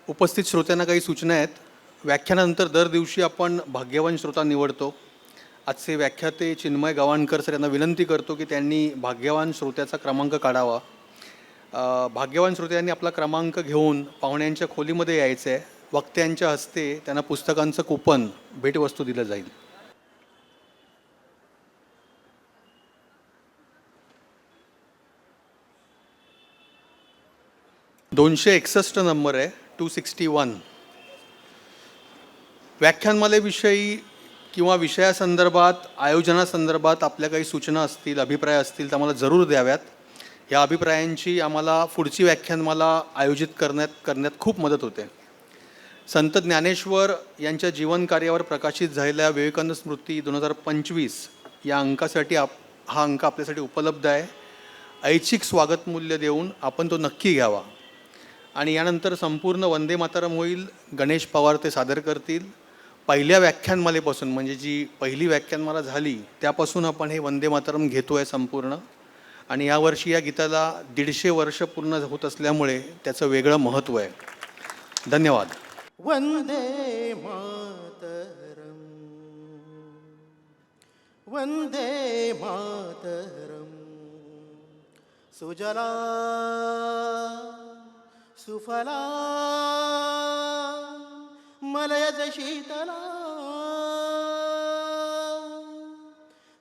उपस्थित श्रोत्यांना काही सूचना आहेत. व्याख्यानानंतर दर दिवशी आपण भाग्यवान श्रोता निवडतो. आजचे व्याख्याते चिन्मय गवाणकर सर यांना विनंती करतो की त्यांनी भाग्यवान श्रोत्याचा क्रमांक काढावा. भाग्यवान श्रोत्यांनी आपला क्रमांक घेऊन पाहुण्यांच्या खोलीमध्ये यायचं आहे. वक्त्यांच्या हस्ते त्यांना पुस्तकांचं कुपन भेटवस्तू दिलं जाईल. 261 नंबर आहे, 261. व्याख्यानमालेविषयी किंवा विषयासंदर्भात, आयोजनासंदर्भात आपल्या काही सूचना असतील, अभिप्राय असतील तर आम्हाला जरूर द्याव्यात. या अभिप्रायांची आम्हाला पुढची व्याख्यानमाला आयोजित करण्यात खूप मदत होते. संत ज्ञानेश्वर यांच्या जीवनकार्यावर प्रकाशित झालेल्या विवेकानंद स्मृती 2025 या अंकासाठी हा अंक आपल्यासाठी उपलब्ध आहे. ऐच्छिक स्वागत मूल्य देऊन आपण तो नक्की घ्यावा. आणि यानंतर संपूर्ण वंदे मातरम होईल. गणेश पवार ते सादर करतील. पहिल्या व्याख्यानमालेपासून, म्हणजे जी पहिली व्याख्यानमाला झाली त्यापासून आपण हे वंदे मातरम घेतो आहे संपूर्ण. आणि यावर्षी या गीताला 150 वर्ष पूर्ण होत असल्यामुळे त्याचं वेगळं महत्त्व आहे. धन्यवाद. वंदे मातरम, वंदे मातरम. सुजला सुफला मलयज शीतला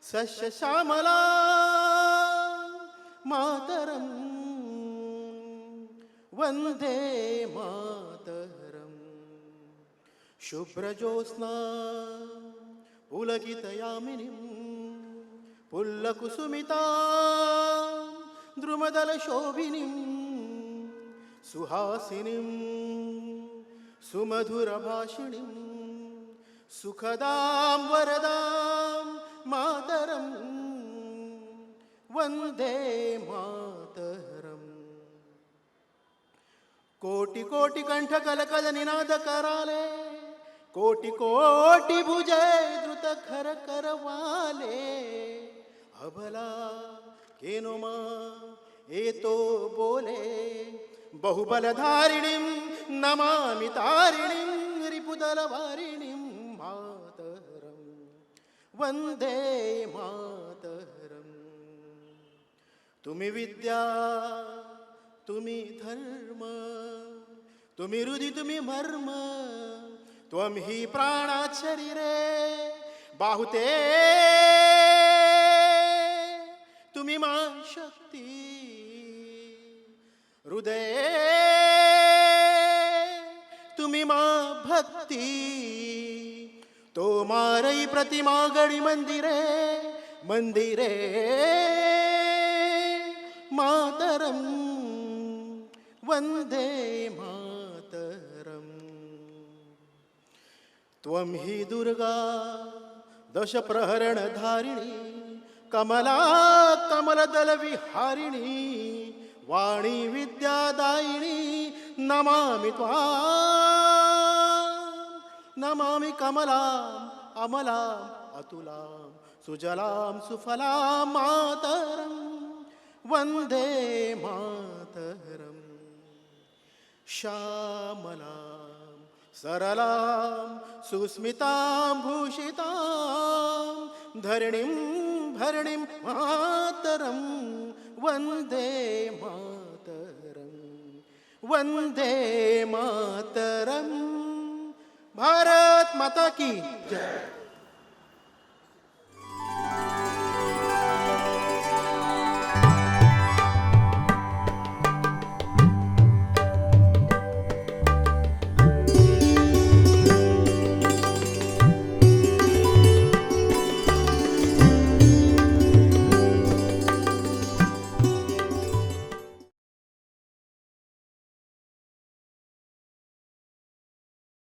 सस्य श्यामला मातरम. वंदे मातरम. शुभ्रज्योत्स्ना पुलकितयामिनीं पुल्लकुसुमिता द्रुमदलशोभिनीं सुहासिनीं सुमधुरभाषिणीं सुखदां वरदां मातरं. वंदे मातरम. कोटि कोटि कंठ कलकल निनाद कराले, कोटि कोटि भुजे द्रुत खर करवाले. अभला केनुमा एतो बोले बहुबलधारिणीं नमामि तारिणीं रिपुदलवारिणीं मातरं वंदे मातरं. तुम्ही विद्या, तुम्ही धर्म, तुम्ही हृदय, तुम्ही मर्म, त्वं हि प्राणात् शरीरे बाहुते, तुम्ही मा शक्ती हृदये, तुम्ही मा भक्ती. तो मारई प्रतिमा गडी मंदिरे मंदिरे मातरम वंदे मातरम. त्वं हि दुर्गा दशप्रहरण धारिणी कमला कमलदल विहारिणी वाणी विद्यादायिनी नमामि त्वां. नमामि कमलाम् अमलाम् अतुलां सुजलां सुफलां मातरं वंदे मातरं. श्यामलां सरलां सुस्मितां भूषितां धरणीं भरणीं मातरं वंदे मातरं वंदे मातरं. भारत माता की जय.